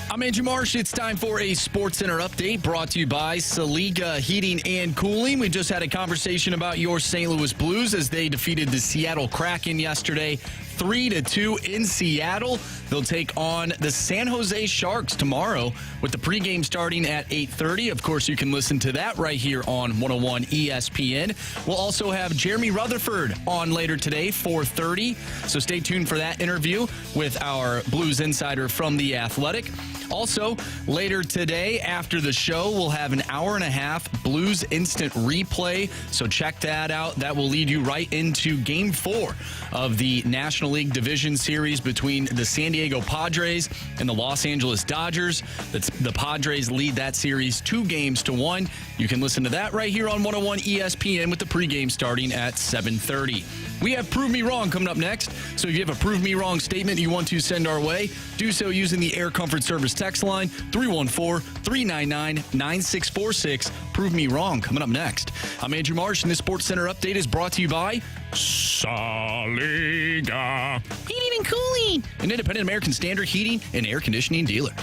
I'm Andrew Marsh. It's time for a Sports Center update brought to you by Saliga Heating and Cooling. We just had a conversation about your St. Louis Blues as they defeated the Seattle Kraken yesterday, 3-2 in Seattle. They'll take on the San Jose Sharks tomorrow with the pregame starting at 8:30. Of course, you can listen to that right here on 101 ESPN. We'll also have Jeremy Rutherford on later today, 4:30. So stay tuned for that interview with our Blues insider from The Athletic. Also, later today after the show, we'll have an hour and a half Blues Instant Replay. So check that out. That will lead you right into Game 4 of the National League Division Series between the San Diego Padres and the Los Angeles Dodgers. The Padres lead that series 2-1. You can listen to that right here on 101 ESPN with the pregame starting at 7:30. We have Prove Me Wrong coming up next. So if you have a Prove Me Wrong statement you want to send our way, do so using the Air Comfort Service text line 314-399-9646. Prove Me Wrong coming up next. I'm Andrew Marsh, and this Sports Center update is brought to you by Saliga Heating and Cooling, an independent American Standard heating and air conditioning dealer.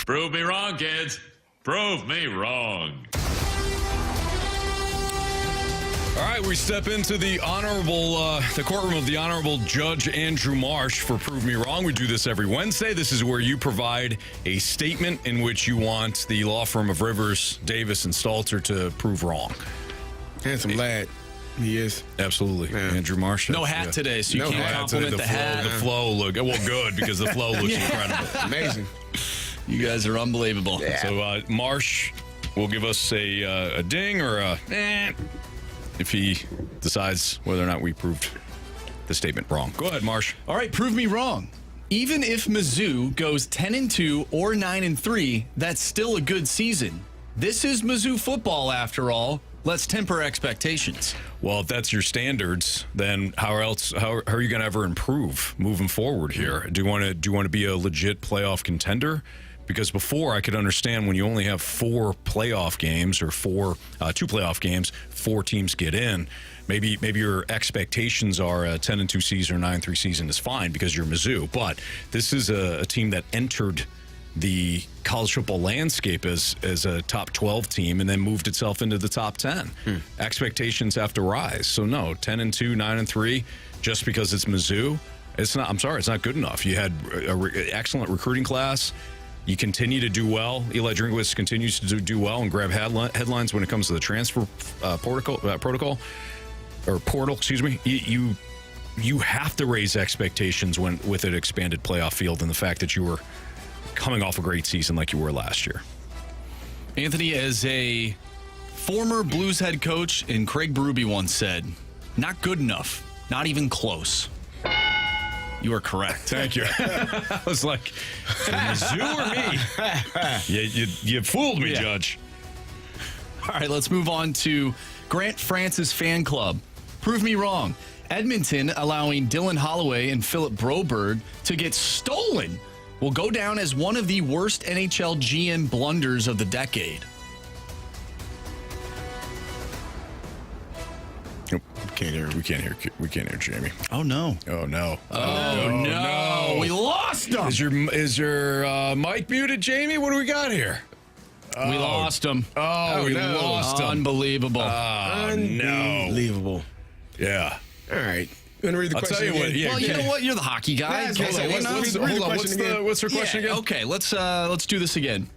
Prove me wrong, kids. Prove me wrong. All right, we step into the the courtroom of the Honorable Judge Andrew Marsh for Prove Me Wrong. We do this every Wednesday. This is where you provide a statement in which you want the law firm of Rivers, Davis, and Stalter to prove wrong. Handsome lad. He is. Absolutely. Yeah. Andrew Marsh. No hat today, so you can't compliment the hat. The flow look, well, good, because the flow looks incredible. Amazing. You guys are unbelievable. Yeah. So Marsh will give us a ding or a if he decides whether or not we proved the statement wrong. Go ahead, Marsh. All right, prove me wrong. Even if Mizzou goes 10-2 or 9-3, that's still a good season. This is Mizzou football, after all. Let's temper expectations. Well, if that's your standards, then how are you going to ever improve moving forward here? Do you want to be a legit playoff contender? Because before, I could understand when you only have 4 playoff games or 2 playoff games, 4 teams get in. Maybe your expectations are a 10-2 season or 9-3 season is fine because you're Mizzou. But this is a team that entered the college football landscape as a top 12 team and then moved itself into the top 10. Expectations have to rise. So no, 10-2, 9-3, just because it's Mizzou, it's not. I'm sorry, it's not good enough. You had an excellent recruiting class. You continue to do well. Eli Drinkwitz continues to do well and grab headlines when it comes to the transfer portal. Excuse me. You have to raise expectations with an expanded playoff field and the fact that you were coming off a great season like you were last year. Anthony, as a former Blues head coach, and Craig Berube once said, not good enough, not even close. You are correct. Thank you. I was like, Mizzou or me? You fooled me, Judge. All right, let's move on to Grant Francis fan club. Prove me wrong. Edmonton allowing Dylan Holloway and Philip Broberg to get stolen will go down as one of the worst NHL GM blunders of the decade. We can't hear Jamie. Oh no! Oh no! Oh no! We lost him. Is your mic muted, Jamie? What do we got here? We lost him. Oh, we lost him. Unbelievable. Unbelievable. Yeah. All right. You want to read the question again? Well, you know what? You're the hockey guy. What's her question again? Okay, let's do this again.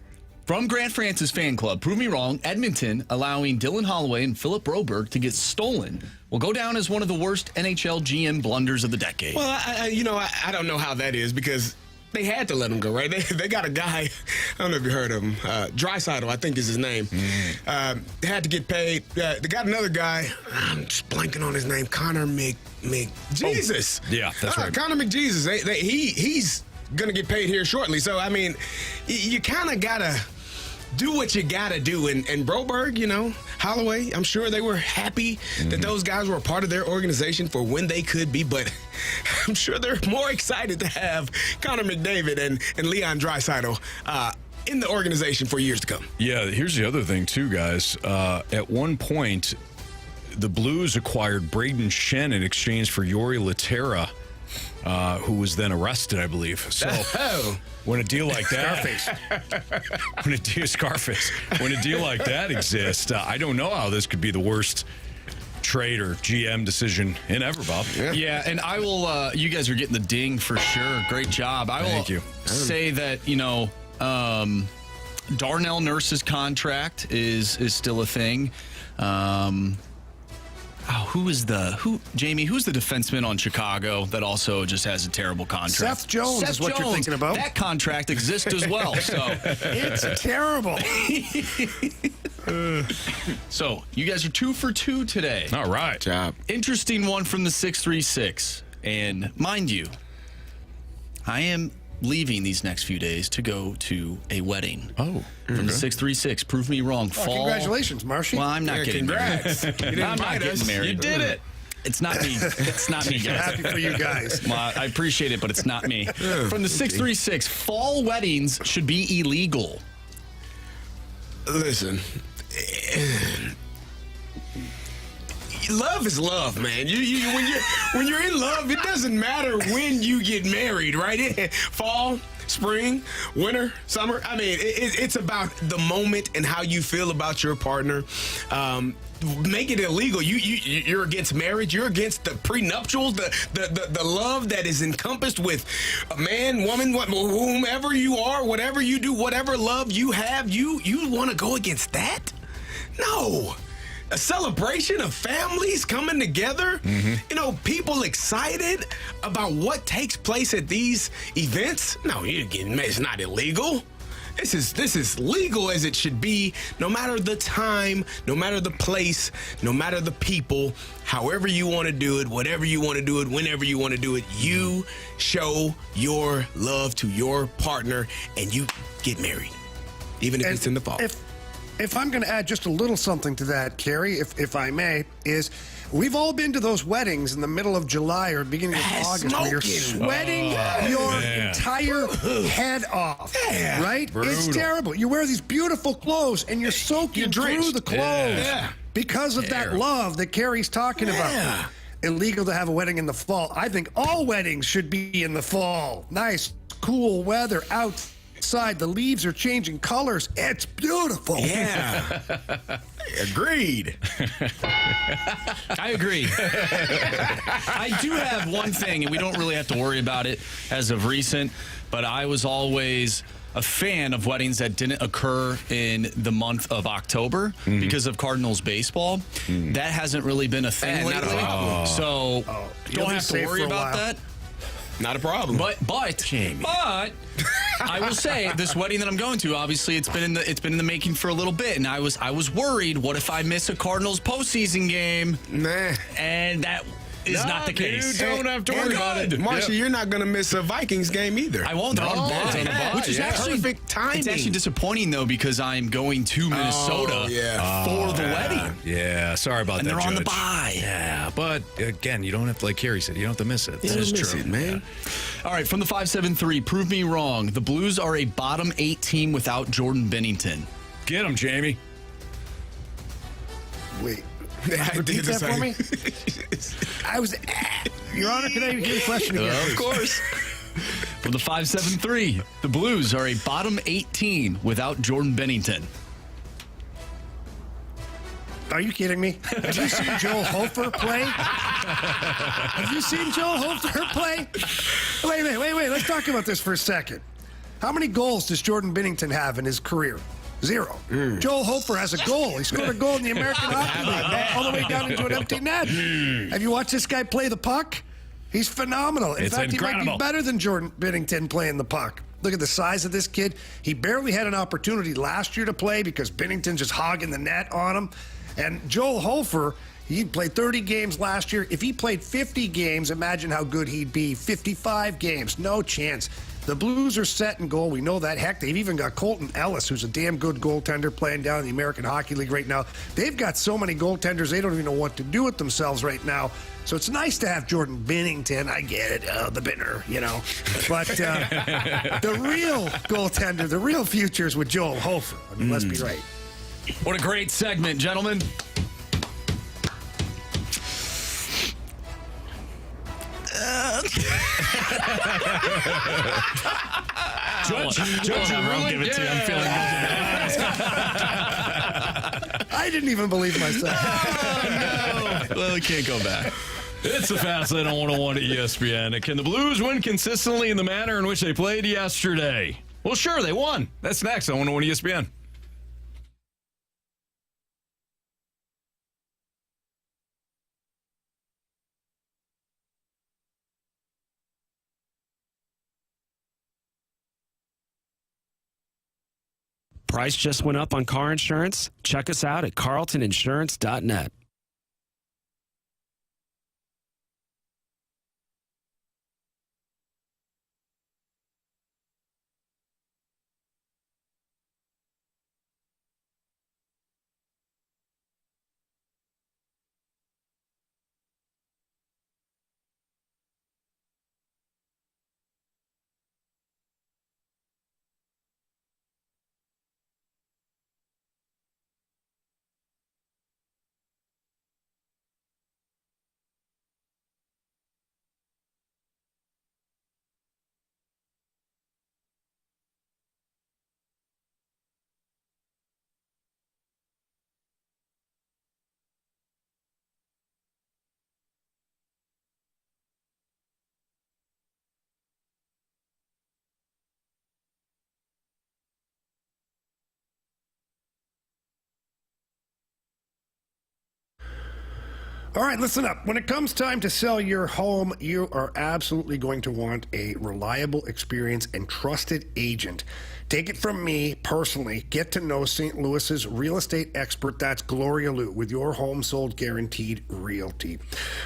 From Grant Francis fan club, prove me wrong. Edmonton allowing Dylan Holloway and Philip Broberg to get stolen will go down as one of the worst NHL GM blunders of the decade. Well, I don't know how that is because they had to let him go, right? They got a guy, I don't know if you heard of him, Draisaitl, I think is his name. They had to get paid. They got another guy, I'm just blanking on his name, Connor McJesus. Oh, yeah, that's right. Connor McJesus. He's going to get paid here shortly. So, I mean, you kind of got to do what you got to do. And Broberg, Holloway, I'm sure they were happy that those guys were a part of their organization for when they could be, but I'm sure they're more excited to have Connor McDavid and Leon Draisaitl in the organization for years to come. Yeah, here's the other thing, too, guys. At one point, the Blues acquired Braden Shen in exchange for Yori Laterra, who was then arrested, I believe. So when a deal like that, Scarface, when a deal like that exists, I don't know how this could be the worst trade or GM decision in ever, Bob. Yeah, and I will. You guys are getting the ding for sure. Great job. Thank you. Say that Darnell Nurse's contract is still a thing. Jamie, who's the defenseman on Chicago that also just has a terrible contract? Seth Jones is what you're thinking about. That contract exists as well. So it's terrible. So you guys are 2 for 2 today. All right. Good job. Interesting one from the 636. And mind you, I am leaving these next few days to go to a wedding. Oh. From the 636. Prove me wrong. Oh, congratulations, Marshy. Well, I'm not getting congrats. married. I'm not getting married. You did it. It's not me. It's not me, guys. Happy for you guys. Well, I appreciate it, but it's not me. From the 636, fall weddings should be illegal. Listen, love is love, man. When you're in love, it doesn't matter when you get married, right? Fall, spring, winter, summer. I mean, it's about the moment and how you feel about your partner. Make it illegal. You're against marriage. You're against the prenuptials, the love that is encompassed with a man, woman, whomever you are, whatever you do, whatever love you have. You want to go against that? No. A celebration of families coming together, people excited about what takes place at these events. No, it's not illegal. This is legal as it should be, no matter the time, no matter the place, no matter the people, however you want to do it, whatever you want to do it, whenever you want to do it, you show your love to your partner and you get married, even if it's in the fall. If I'm going to add just a little something to that, Carey, if I may, is we've all been to those weddings in the middle of July or beginning of August where you're sweating your entire head off, right? Brutal. It's terrible. You wear these beautiful clothes and you're soaking through the clothes because of that love that Carey's talking about. Illegal to have a wedding in the fall. I think all weddings should be in the fall. Nice, cool weather outside. The leaves are changing colors. It's beautiful. Yeah. Agreed. I agree. I do have one thing, and we don't really have to worry about it as of recent, but I was always a fan of weddings that didn't occur in the month of October because of Cardinals baseball. That hasn't really been a thing lately. So don't have to worry about that. Not a problem. But I will say this wedding that I'm going to, obviously it's been in the making for a little bit, and I was worried, what if I miss a Cardinals postseason game? Nah. And that is not the case. You don't have to worry about it. Marcia, you're not going to miss a Vikings game either. I won't. They're on the bye. Which is actually perfect timing. It's actually disappointing though, because I'm going to Minnesota for the wedding. Yeah, sorry about and that, they're on the Judge. bye. Yeah, but again, you don't have to, like Carey said, you don't have to miss it. That is true, man. All right, from the 573, prove me wrong. The Blues are a bottom 8 team without Jordan Binnington. Get him, Jamie. Wait. Repeat that for me? Your Honor, can I hear the question again? Of course. From the 573, the Blues are a bottom 8 team without Jordan Binnington. Are you kidding me? Have you seen Joel Hofer play? Have you seen Joel Hofer play? Wait. Let's talk about this for a second. How many goals does Jordan Binnington have in his career? 0. Joel Hofer has a goal. He scored a goal in the American Hockey League, all the way down into an empty net. Have you watched this guy play the puck? He's phenomenal. In fact, incredible. he might be better than Jordan Binnington playing the puck. Look at the size of this kid. He barely had an opportunity last year to play because Binnington's just hogging the net on him. And Joel Hofer, he played 30 games last year. If he played 50 games, imagine how good he'd be. 55 games, no chance. The Blues are set in goal. We know that. Heck, they've even got Colton Ellis, who's a damn good goaltender playing down in the American Hockey League right now. They've got so many goaltenders, they don't even know what to do with themselves right now. So it's nice to have Jordan Binnington. I get it, the Binner, But the real goaltender, the real future is with Joel Hofer. I mean, let's be right. What a great segment, gentlemen. Judge, I'll give it to you. I'm feeling good. I didn't even believe myself. Oh, no. Well, we can't go back. It's the Fast Lane on 101 at ESPN. Can the Blues win consistently in the manner in which they played yesterday? Well, sure, they won. That's next on 101 ESPN. Price just went up on car insurance? Check us out at carltoninsurance.net. All right, listen up. When it comes time to sell your home, you are absolutely going to want a reliable, experienced, and trusted agent. Take it from me personally. Get to know St. Louis's real estate expert. That's Gloria Liu with Your Home Sold Guaranteed Realty.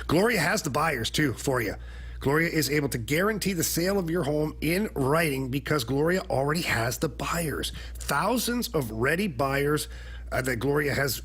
Gloria has the buyers, too, for you. Gloria is able to guarantee the sale of your home in writing because Gloria already has the buyers. Thousands of ready buyers that Gloria has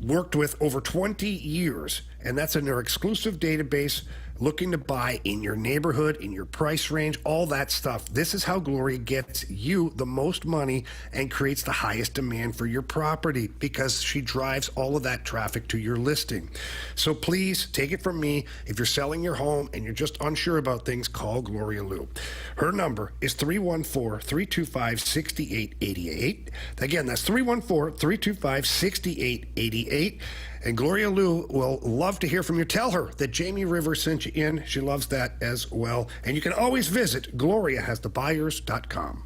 worked with over 20 years, and that's in their exclusive database looking to buy in your neighborhood, in your price range, all that stuff. This is how Gloria gets you the most money and creates the highest demand for your property because she drives all of that traffic to your listing. So please take it from me. If you're selling your home and you're just unsure about things, call Gloria Liu. Her number is 314-325-6888. Again, that's 314-325-6888. And Gloria Liu will love to hear from you. Tell her that Jamie Rivers sent you in. She loves that as well. And you can always visit gloriahasthebuyers.com.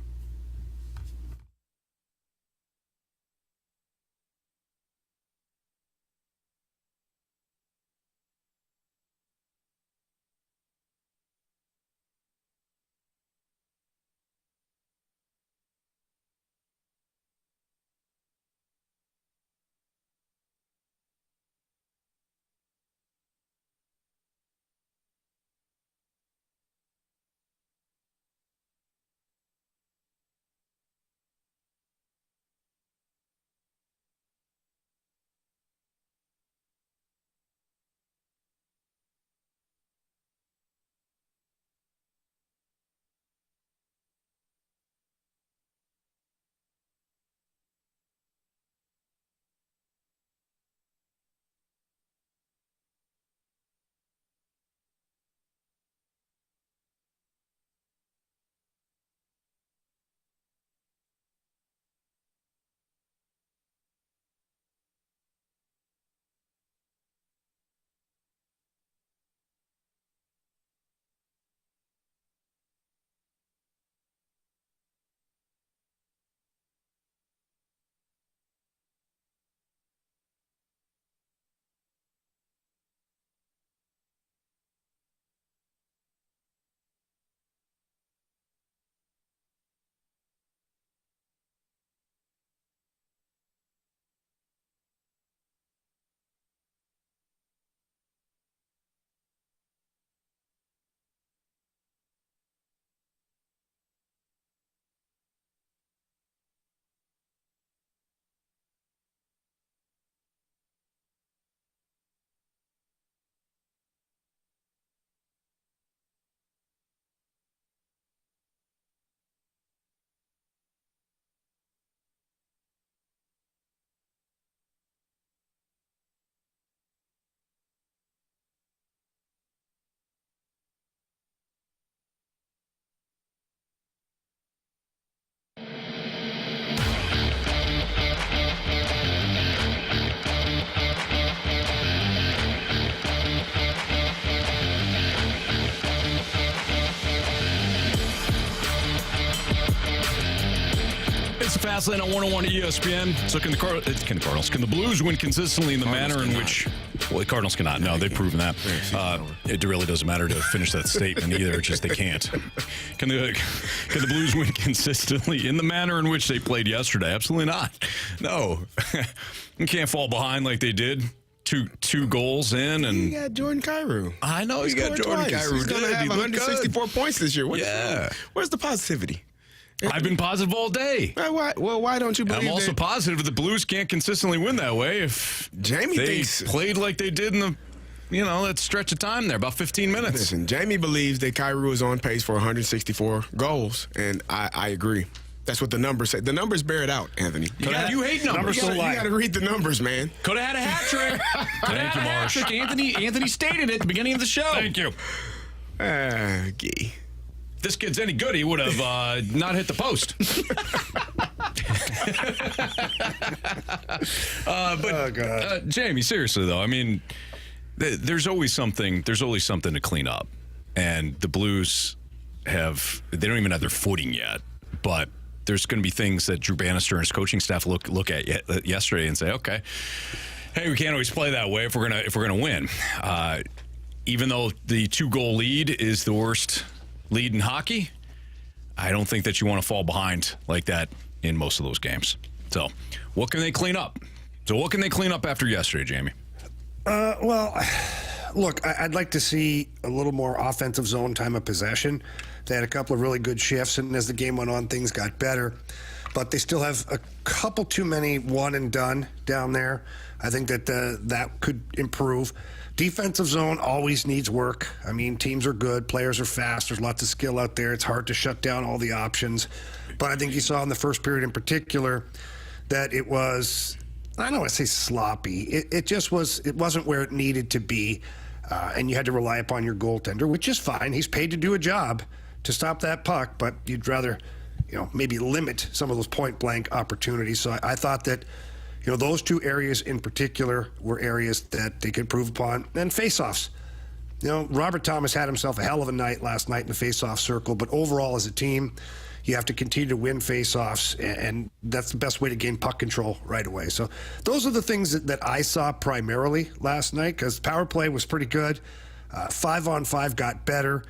Fastlane on 101 ESPN. So can the Cardinals, can the Blues win consistently in the manner in which, well, the Cardinals cannot. No, they've proven that. It really doesn't matter to finish that statement either. It's just they can't. Can the Blues win consistently in the manner in which they played yesterday? Absolutely not. No. You can't fall behind like they did. Two goals in, and you got Jordan Kyrou. I know you got Jordan Kyrou. He's going to have 164 points this year. Where's the positivity? I've been positive all day. Why don't you believe I'm also positive that the Blues can't consistently win that way if they played like they did in the, that stretch of time there, about 15 minutes. Listen, Jamie believes that Kyrou is on pace for 164 goals, and I agree. That's what the numbers say. The numbers bear it out, Anthony. You hate numbers. You got to read the numbers, man. Could have had a hat trick. Thank you, Marsh. Anthony stated it at the beginning of the show. Thank you. Gee. If this kid's any good, he would have not hit the post. But Jamie, seriously though, I mean, there's always something to clean up, and the Blues they don't even have their footing yet, but there's going to be things that Drew Bannister and his coaching staff look at yesterday and say, okay, hey, we can't always play that way if we're gonna win. Even though the 2-goal lead is the worst lead in hockey, I don't think that you want to fall behind like that in most of those games. So, what can they clean up? After yesterday, Jamie? Well, look, I'd like to see a little more offensive zone time of possession. They had a couple of really good shifts, and as the game went on, things got better. But they still have a couple too many one and done down there. I think that that could improve. Defensive zone always needs work. I mean, teams are good. Players are fast. There's lots of skill out there. It's hard to shut down all the options. But I think you saw in the first period in particular that it was, I don't want to say sloppy. It just was, it wasn't where it needed to be. And you had to rely upon your goaltender, which is fine. He's paid to do a job to stop that puck, but you'd rather, maybe limit some of those point-blank opportunities. So I thought that, those two areas in particular were areas that they could improve upon. And face-offs. Robert Thomas had himself a hell of a night last night in the face-off circle, but overall as a team, you have to continue to win face-offs, and that's the best way to gain puck control right away. So those are the things that I saw primarily last night, because power play was pretty good. 5-on-5 got better.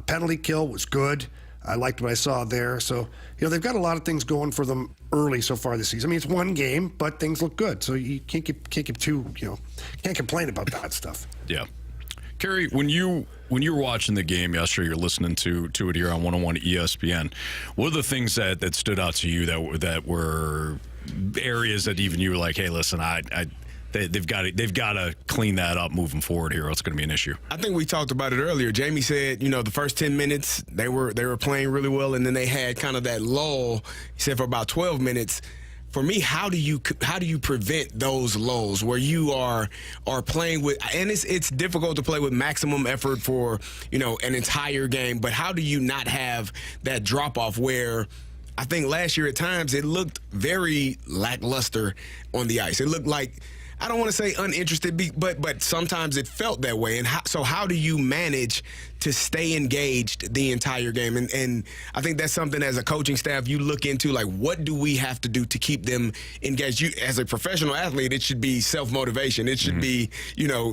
Penalty kill was good. I liked what I saw there. So, they've got a lot of things going for them early so far this season. I mean, it's one game, but things look good. So you can't get too, can't complain about that stuff. Yeah. Carey, when you were watching the game yesterday, you're listening to it here on 101 ESPN. What are the things that stood out to you that were areas that even you were like, hey, listen, they've got to clean that up moving forward here, or it's going to be an issue? I think we talked about it earlier. Jamie said, the first 10 minutes they were playing really well, and then they had kind of that lull. He said for about 12 minutes. For me, how do you prevent those lulls where you are playing with, and it's difficult to play with maximum effort for an entire game, but how do you not have that drop off where I think last year at times it looked very lackluster on the ice. It looked like, I don't want to say uninterested, but sometimes it felt that way. And how do you manage to stay engaged the entire game? And I think that's something as a coaching staff you look into, like, what do we have to do to keep them engaged? As a professional athlete, it should be self-motivation. It should be,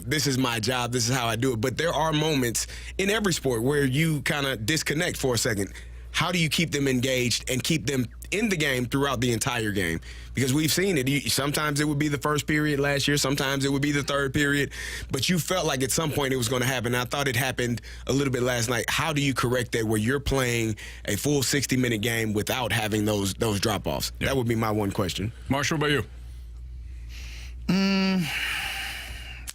this is my job, this is how I do it. But there are moments in every sport where you kind of disconnect for a second. How do you keep them engaged and keep them in the game throughout the entire game? Because we've seen it. Sometimes it would be the first period last year. Sometimes it would be the third period. But you felt like at some point it was going to happen. I thought it happened a little bit last night. How do you correct that where you're playing a full 60-minute game without having those drop-offs? Yeah. That would be my one question. Marshall, what about you?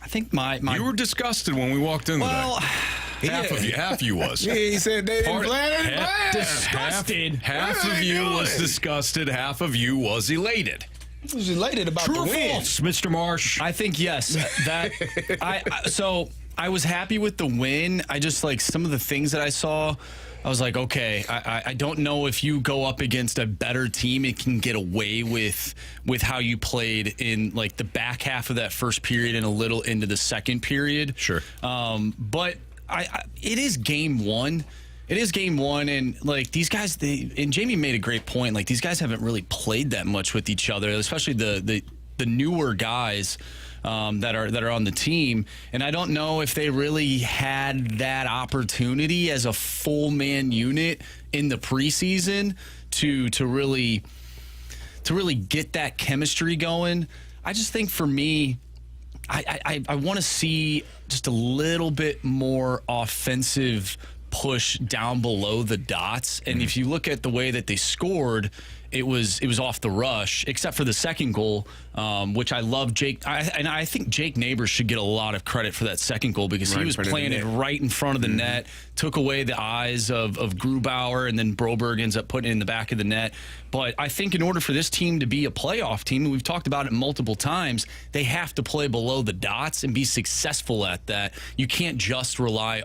I think my You were disgusted when we walked in today. Half of you was. Yeah, he said they didn't play. Disgusted. Half of you was disgusted. Half of you was elated. He was elated about True the or win. false, Mr. Marsh? I think yes. So I was happy with the win. I just some of the things that I saw. I was like, okay, I don't know if you go up against a better team, it can get away with how you played in the back half of that first period and a little into the second period. Sure. But it is game one, It is game one, and like these guys, and Jamie made a great point. Like these guys haven't really played that much with each other, especially the newer guys that are on the team. And I don't know if they really had that opportunity as a full man unit in the preseason to really get that chemistry going. I just think for me, I want to see just a little bit more offensive push down below the dots. And if you look at the way that they scored, it was off the rush, except for the second goal, which I love. I think Jake Neighbors should get a lot of credit for that second goal because he was playing it right in front of the net, took away the eyes of Grubauer, and then Broberg ends up putting it in the back of the net. But I think in order for this team to be a playoff team, and we've talked about it multiple times, they have to play below the dots and be successful at that. You can't just play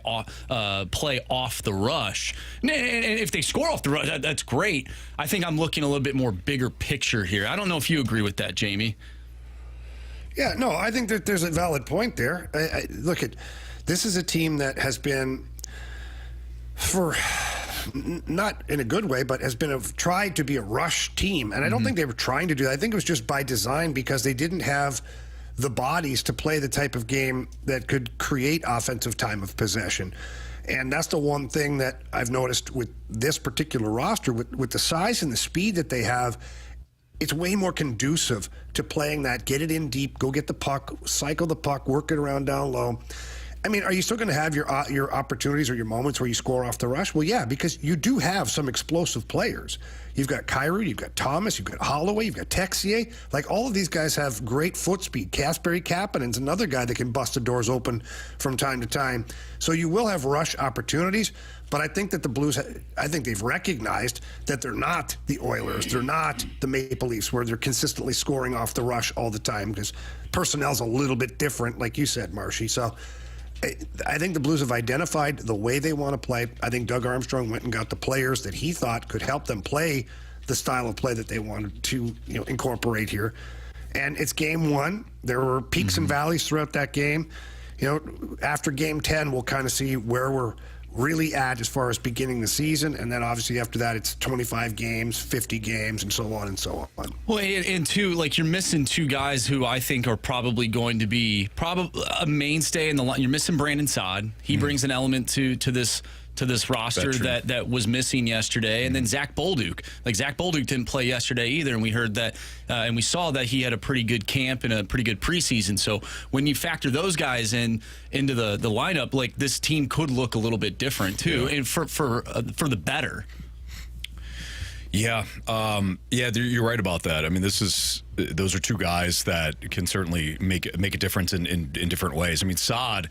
off the rush. And if they score off the rush, that's great. I think I'm looking a little bit more bigger picture here. I don't know if you agree with that, Jamie. Yeah, no, I think that there's a valid point there. Look, this is a team that has been, for not in a good way, but has been tried to be a rush team. And I don't think they were trying to do that. I think it was just by design because they didn't have the bodies to play the type of game that could create offensive time of possession. And that's the one thing that I've noticed with this particular roster, with the size and the speed that they have. It's way more conducive to playing that, get it in deep, go get the puck, cycle the puck, work it around down low. I mean, are you still going to have your opportunities or your moments where you score off the rush? Well, yeah, because you do have some explosive players. You've got Kyrou, you've got Thomas, you've got Holloway, you've got Texier. Like, all of these guys have great foot speed. Kasperi Kapanen's another guy that can bust the doors open from time to time. So you will have rush opportunities, but I think that the Blues, I think they've recognized that they're not the Oilers, they're not the Maple Leafs, where they're consistently scoring off the rush all the time, because personnel's a little bit different, like you said, Marshy. So I think the Blues have identified the way they want to play. I think Doug Armstrong went and got the players that he thought could help them play the style of play that they wanted to, incorporate here. And it's game one. There were peaks and valleys throughout that game. After game 10, we'll kind of see where we're really at as far as beginning the season, and then obviously after that it's 25 games, 50 games, and so on and so on. Well, and two, like, you're missing two guys who I think are probably going to be a mainstay in the line. You're missing Brandon Saad. He brings an element to this roster that was missing yesterday. And then Zach Bolduc. Like, Zach Bolduc didn't play yesterday either, and we heard that and we saw that he had a pretty good camp and a pretty good preseason. So when you factor those guys into the lineup, like, this team could look a little bit different too, and for the better. Yeah, you're right about that. I mean, those are two guys that can certainly make a difference in different ways. I mean, Saad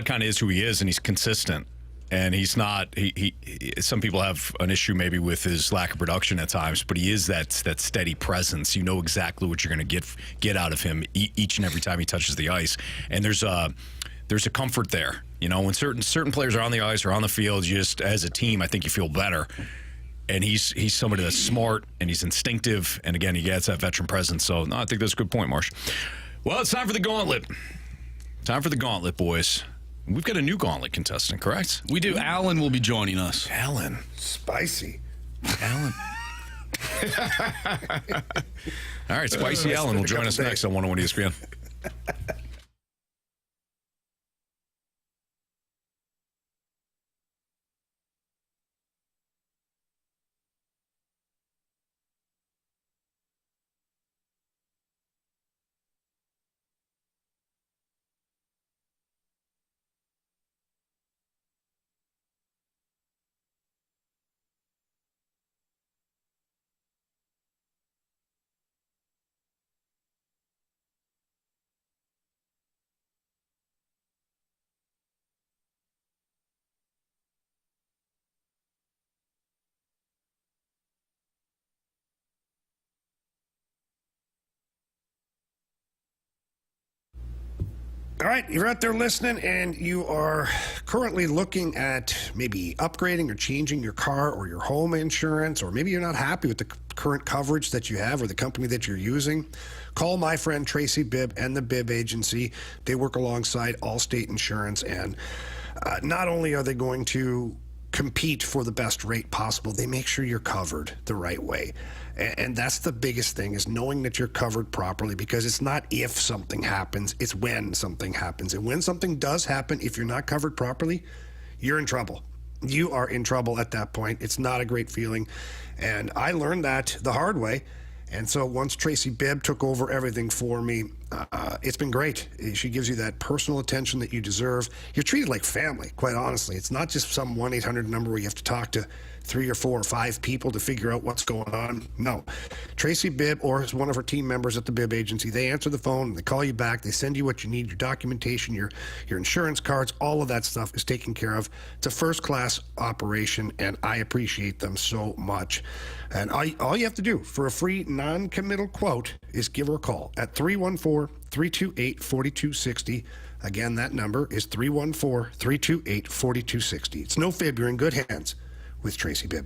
kind of is who he is, and he's consistent. And he's not. He some people have an issue maybe with his lack of production at times, but he is that steady presence. You know exactly what you're going to get out of him each and every time he touches the ice. And there's a comfort there. When certain players are on the ice or on the field, you just, as a team, I think you feel better. And he's somebody that's smart and he's instinctive. And again, he gets that veteran presence. So no, I think that's a good point, Marsh. Well, it's time for the Gauntlet. Time for the Gauntlet, boys. We've got a new Gauntlet contestant, correct? We do. Alan will be joining us. Alan. Spicy. Alan. All right, Spicy Alan will join us next on 101 ESPN. All right, you're out there listening, and you are currently looking at maybe upgrading or changing your car or your home insurance, or maybe you're not happy with the current coverage that you have or the company that you're using. Call my friend Tracy Bibb and the Bibb Agency. They work alongside Allstate Insurance, and not only are they going to compete for the best rate possible, they make sure you're covered the right way. And that's the biggest thing, is knowing that you're covered properly, because it's not if something happens, it's when something happens. And when something does happen, if you're not covered properly, you're in trouble. You are in trouble at that point. It's not a great feeling. And I learned that the hard way. And so once Tracy Bibb took over everything for me, it's been great. She gives you that personal attention that you deserve. You're treated like family, quite honestly. It's not just some 1-800 number where you have to talk to 3 or 4 or 5 people to figure out what's going on. No. Tracy Bibb, or one of her team members at the Bibb agency, they answer the phone, they call you back, they send you what you need, your documentation, your insurance cards, all of that stuff is taken care of. It's a first-class operation, and I appreciate them so much. And all you have to do for a free non-committal quote is give her a call at 314-328-4260. Again, that number is 314-328-4260. It's no fib. You're in good hands with Tracy Bibb.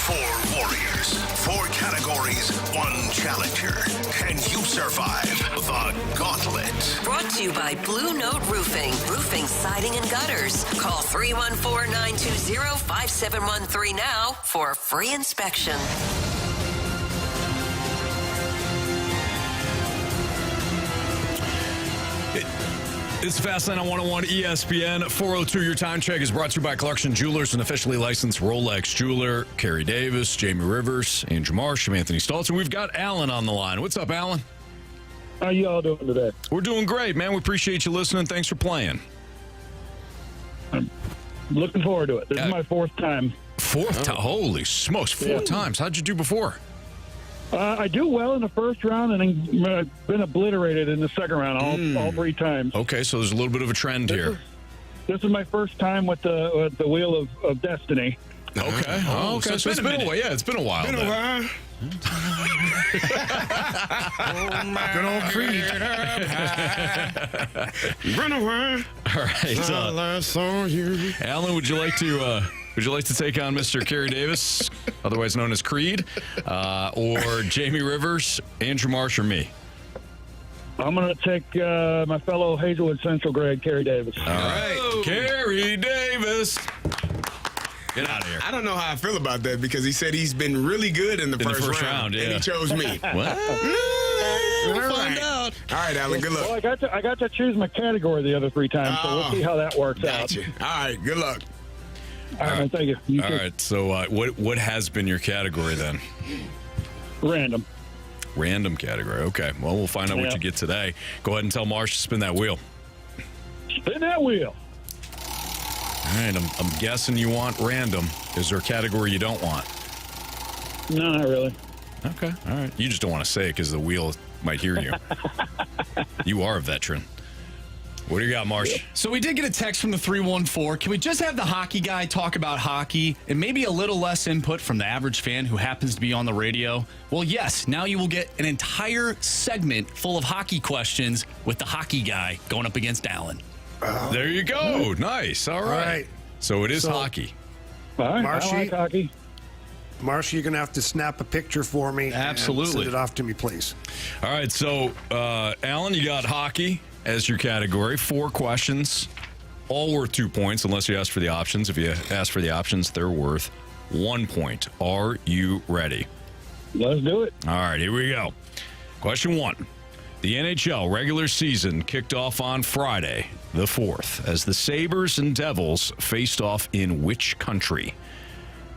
Four warriors, 4 categories, 1 challenger. Can you survive the Gauntlet? Brought to you by Blue Note Roofing. Roofing, siding, and gutters. Call 314-920-5713 now for a free inspection. It's Fastlane on 101 ESPN. 402, your time check is brought to you by Clarkson Jewelers, an officially licensed Rolex jeweler. Carey Davis, Jamie Rivers, Andrew Marsh, I'm Anthony Stalter. We've got Alan on the line. What's up, Alan? How you all doing today? We're doing great, man. We appreciate you listening. Thanks for playing. I'm looking forward to it. This is my 4th time. 4th time? Holy smokes, 4 times. How'd you do before? I do well in the first round, and then been obliterated in the second round all 3 times. Okay, so there's a little bit of a trend here. This is my first time with the Wheel of Destiny. Okay. Okay. So it's been a while. Yeah, it's been a while. Been a while. Good old Creed. Run away. All right. I saw you. Alan, would you like to take on Mr. Carey Davis, otherwise known as Creed, or Jamie Rivers, Andrew Marsh, or me? I'm going to take my fellow Hazelwood Central grad, Carey Davis. All right. Carey Davis. Get out of here. I don't know how I feel about that, because he said he's been really good in the first round, yeah. and he chose me. Well, we'll find out. All right, Alan, good luck. Well, I got to choose my category the other 3 times, so we'll see how that works out. All right, good luck. All right, thank you. All right, so what has been your category then? Random. Random category. Okay. Well, we'll find out what you get today. Go ahead and tell Marsh to spin that wheel. Spin that wheel. All right. I'm guessing you want random. Is there a category you don't want? No, not really. Okay. All right. You just don't want to say it because the wheel might hear you. You are a veteran. What do you got, Marsh? So we did get a text from the 314. Can we just have the hockey guy talk about hockey and maybe a little less input from the average fan who happens to be on the radio? Well, yes. Now you will get an entire segment full of hockey questions with the hockey guy going up against Alan. There you go. Nice. All right. So it is hockey. All right. Marshy. I like hockey. Marcia, you're going to have to snap a picture for me. Absolutely. And send it off to me, please. All right. So, Alan, you got hockey as your category. 4 questions, all worth 2 points, unless you ask for the options. If you ask for the options, they're worth 1 point. Are you ready? Let's do it. All right, here we go. Question 1. The NHL regular season kicked off on Friday, the 4th, as the Sabres and Devils faced off in which country?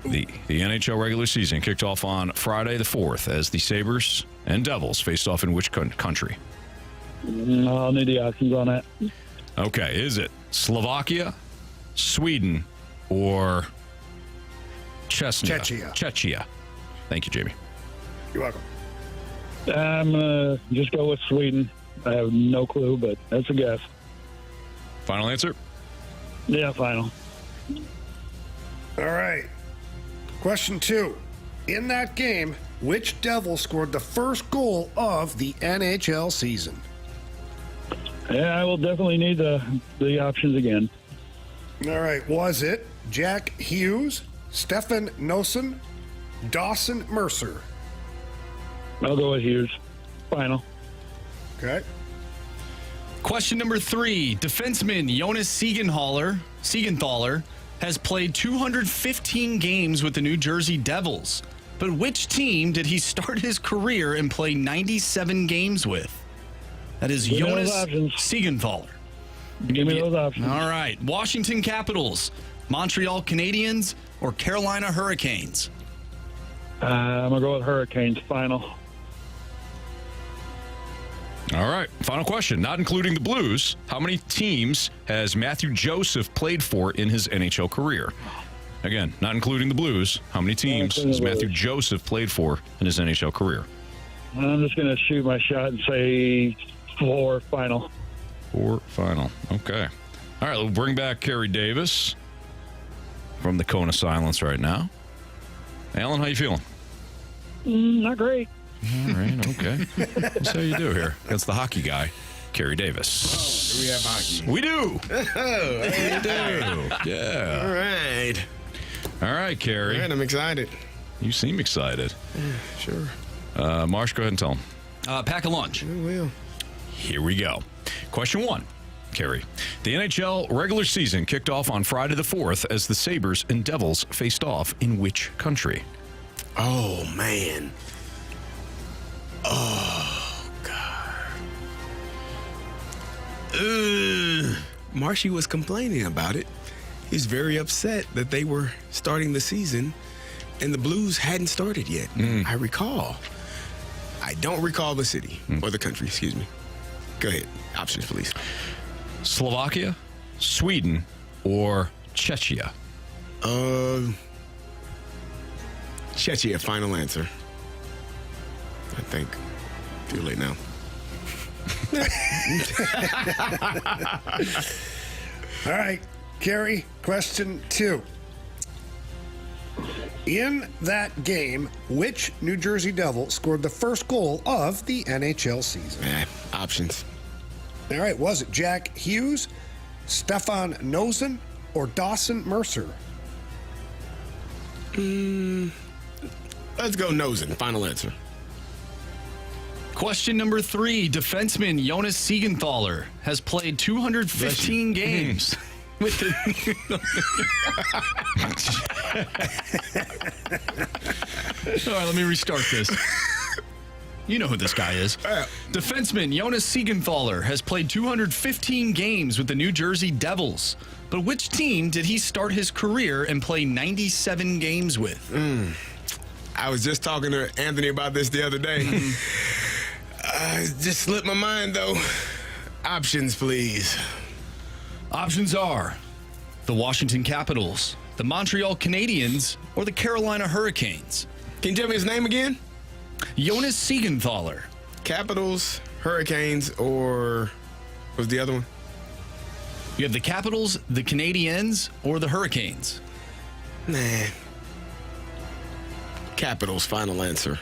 The NHL regular season kicked off on Friday, the 4th, as the Sabres and Devils faced off in which country? I'll need the options on that. Okay, is it Slovakia, Sweden, or Czechia? Thank you, Jamie. You're welcome. I'm going to just go with Sweden. I have no clue, but that's a guess. Final answer? Yeah, final. All right. Question 2. In that game, which Devil scored the first goal of the NHL season? Yeah, I will definitely need the options again. All right. Was it Jack Hughes, Stefan Noesen, Dawson Mercer? I'll go with Hughes. Final. Okay. Question number 3. Defenseman Jonas Siegenthaler has played 215 games with the New Jersey Devils. But which team did he start his career and play 97 games with? That is Jonas Siegenthaler. Give me those options. All right. Washington Capitals, Montreal Canadiens, or Carolina Hurricanes? I'm going to go with Hurricanes. Final. All right. Final question. Not including the Blues, how many teams has Matthew Joseph played for in his NHL career? Again, not including the Blues, how many teams has Matthew Joseph played for in his NHL career? I'm just going to shoot my shot and say 4 final. 4 final. Okay. All right. We'll bring back Carey Davis from the cone of silence right now. Alan, how you feeling? Not great. All right. Okay. Let's see how you do here against the hockey guy, Carey Davis. Do we have hockey? We do. Oh, We do. Yeah. all right. All right, Carey. All right, I'm excited. You seem excited. Sure. Marsh, go ahead and tell him. Pack a lunch. I will. Here we go. Question 1, Carey. The NHL regular season kicked off on Friday the 4th as the Sabres and Devils faced off in which country? Oh, man. Oh, God. Marshy was complaining about it. He was very upset that they were starting the season and the Blues hadn't started yet. I recall. I don't recall the city or the country, excuse me. Go ahead. Options, please. Slovakia, Sweden, or Czechia? Czechia, final answer. I think. Too late now. All right, Carey, question 2. In that game, which New Jersey Devil scored the first goal of the NHL season? Options. All right, was it Jack Hughes, Stefan Noesen, or Dawson Mercer? Let's go Noesen. Final answer. Question number 3. Defenseman Jonas Siegenthaler has played 215 games with the... All right, let me restart this. You know who this guy is. Defenseman Jonas Siegenthaler has played 215 games with the New Jersey Devils. But which team did he start his career and play 97 games with? I was just talking to Anthony about this the other day. Just slipped my mind, though. Options, please. Options are the Washington Capitals, the Montreal Canadiens, or the Carolina Hurricanes. Can you tell me his name again? Jonas Siegenthaler. Capitals, Hurricanes, or what was the other one? You have the Capitals, the Canadiens, or the Hurricanes. Nah. Capitals, final answer.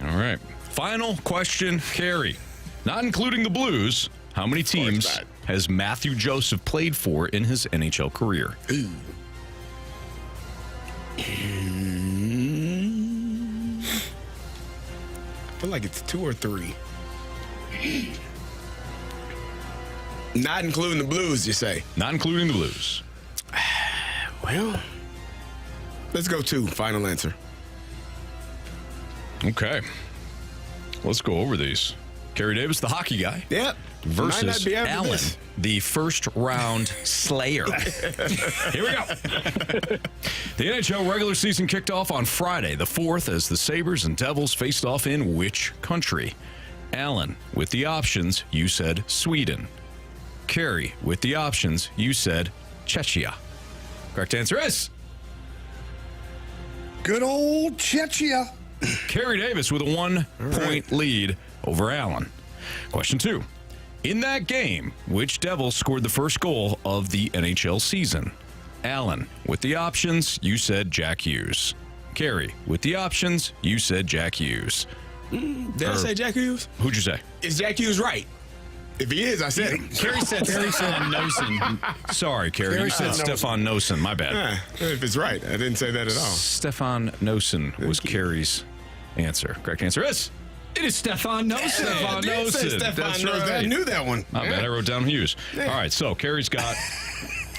All right. Final question, Carey. Not including the Blues, how many teams has Matthew Joseph played for in his NHL career? Ooh. I feel like it's 2 or 3. Not including the Blues, you say? Not including the Blues. Well, let's go 2. Final answer. Okay. Let's go over these. Carey Davis, the hockey guy. Yep. Versus Allen, the first-round slayer. Here we go. The NHL regular season kicked off on Friday, the 4th, as the Sabres and Devils faced off in which country? Allen, with the options, you said Sweden. Carey, with the options, you said Czechia. Correct answer is... Good old Czechia. Carey Davis with a 1-point lead over Allen. Question 2. In that game, which Devil scored the first goal of the NHL season? Allen, with the options, you said Jack Hughes. Carey, with the options, you said Jack Hughes. Did I say Jack Hughes? Who'd you say? Is Jack Hughes right? If he is, I said him. Carey said Stefan Nosen. Sorry, Carey. You said Stefan Nosen. My bad. If it's right, I didn't say that at all. Stefan Nosen was Carey's answer. Correct answer is... It is Stefan Nosen. Stefan Nosen. That's right. I knew that one. Not bad. I wrote down Hughes. Yeah. All right, so Carey's got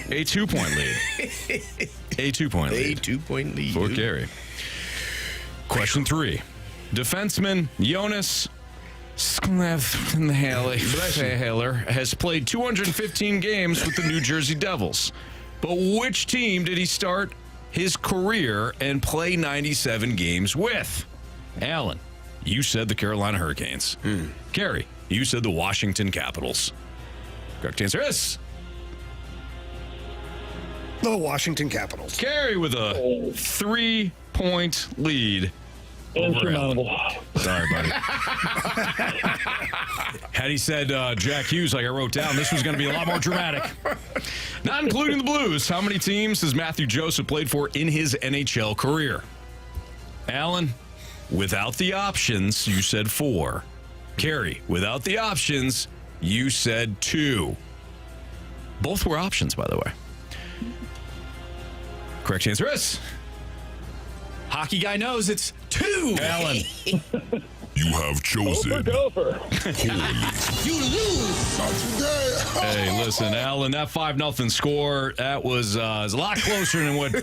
a 2-point lead. A 2-point lead. A 2-point lead. For Carey. Question 3. Defenseman Jonas Siegenthaler has played 215 games with the New Jersey Devils. But which team did he start his career and play 97 games with? Allen, you said the Carolina Hurricanes. Carey, you said the Washington Capitals. Correct answer is... The Washington Capitals. Carey with a 3-point lead. Insurmountable. Sorry, buddy. Had he said Jack Hughes, like I wrote down, this was going to be a lot more dramatic. Not including the Blues, how many teams has Matthew Joseph played for in his NHL career? Allen, without the options, you said 4. Carey, without the options, you said 2. Both were options, by the way. Correct answer is... Hockey guy knows it's 2. Allen. You have chosen. Gopher. You lose. Hey, listen, Allen, that 5-0 score, that was a lot closer than what...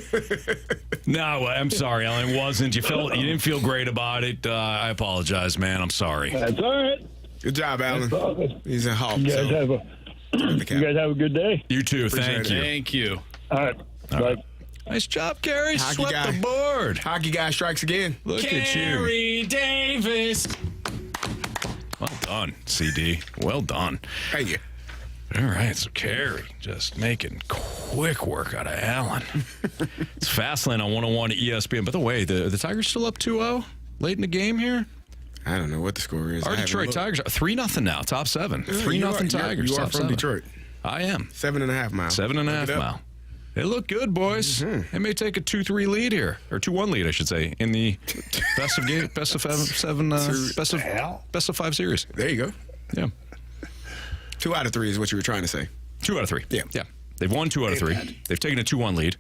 No, I'm sorry, Allen, it wasn't. You didn't feel great about it. I apologize, man. I'm sorry. That's all right. Good job, Allen. He's a Hawk. You guys have a good day. You too. Thank you. Thank you. All right. All Bye. right. Nice job, Carey. Hockey Swept guy. the board. Hockey guy strikes again. Look at you. Carey Davis. Well done, CD. Well done. Thank you. All right, so Carey just making quick work out of Allen. It's Fastlane on 101 ESPN. By the way, the Tigers still up 2-0 late in the game here? I don't know what the score is. Our Detroit Tigers are 3-0 now, top 7. 3-0 Tigers. You are top from 7. Detroit. I am. 7.5 miles. 7.5 mile. They look good, boys. They may take a 2-3 lead here, or 2-1 lead, I should say, in the best of 5 series. There you go. Yeah. 2 out of 3 is what you were trying to say. 2 out of 3. Yeah. They've won 2 out of 3. They've taken a 2-1 lead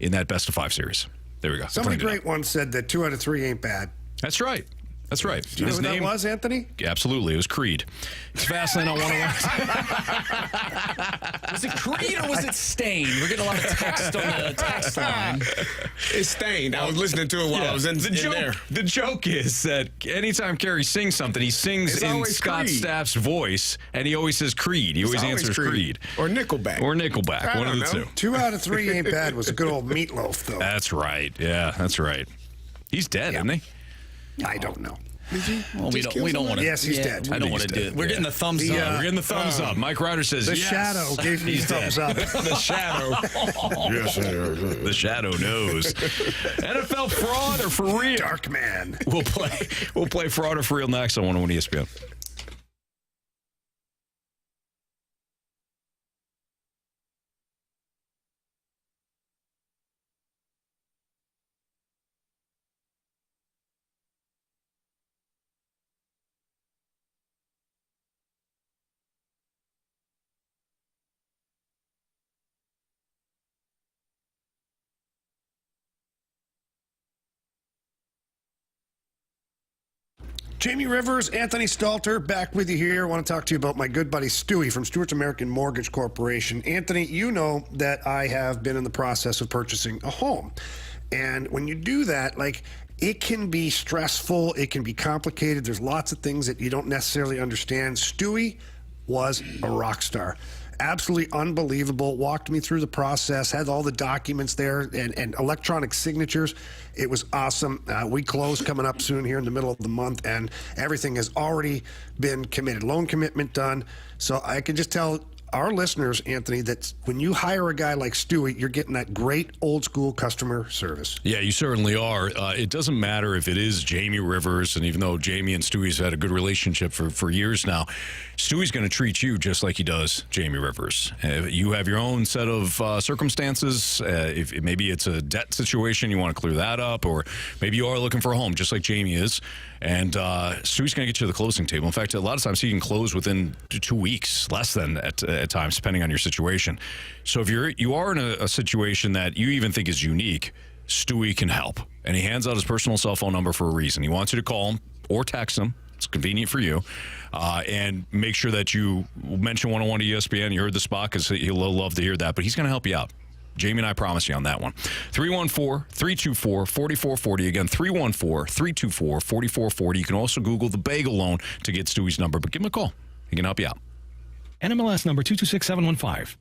in that best of 5 series. There we go. Somebody Cleaned it great once said that 2 out of 3 ain't bad. That's right. That's right. Do you know who that was, Anthony? Absolutely. It was Creed. It's Fastlane on 101. Was it Creed or was it Stain? We're getting a lot of text on the text line. It's Stain. I was listening to it while I was in there. The joke is that anytime Carey sings something, he sings It's in always Scott Creed. Stapp's voice, and he always says Creed. He always answers Creed. Or Nickelback. Or Nickelback. I One of the don't know. two. 2 out of 3 ain't bad was a good old Meatloaf, though. That's right. Yeah, that's right. He's dead, isn't he? I don't know. Well, we don't want to. Yes, he's dead. I don't want to do it. We're getting the thumbs up. We're getting the thumbs up. Mike Ryder says The yes. Shadow gave me thumbs up. The Shadow. Yes, The Shadow knows. NFL fraud or for real? Dark man. We'll play fraud or for real next on 101 ESPN. Jamie Rivers, Anthony Stalter, back with you here. I want to talk to you about my good buddy Stewie from Stewart's American Mortgage Corporation. Anthony, you know that I have been in the process of purchasing a home. And when you do that, it can be stressful. It can be complicated. There's lots of things that you don't necessarily understand. Stewie was a rock star. Absolutely unbelievable. Walked me through the process, had all the documents there and electronic signatures. It was awesome. We close coming up soon here in the middle of the month, and everything has already been committed. Loan commitment done. So I can just tell our listeners, Anthony, that when you hire a guy like Stewie, you're getting that great old school customer service. Yeah, you certainly are. It doesn't matter if it is Jamie Rivers, and even though Jamie and Stewie's had a good relationship for years now, Stewie's going to treat you just like he does Jamie Rivers. You have your own set of circumstances. If maybe it's a debt situation, you want to clear that up, or maybe you are looking for a home, just like Jamie is. And Stewie's going to get you to the closing table. In fact, a lot of times he can close within 2 weeks, less than at times, depending on your situation. So if you are in a situation that you even think is unique, Stewie can help. And he hands out his personal cell phone number for a reason. He wants you to call him or text him. It's convenient for you. And make sure that you mention 101 ESPN. You heard the spot because he'll love to hear that. But he's going to help you out. Jamie and I promise you on that one. 314-324-4440. Again, 314-324-4440. You can also Google the bagel loan to get Stewie's number. But give him a call. He can help you out. NMLS number 226715.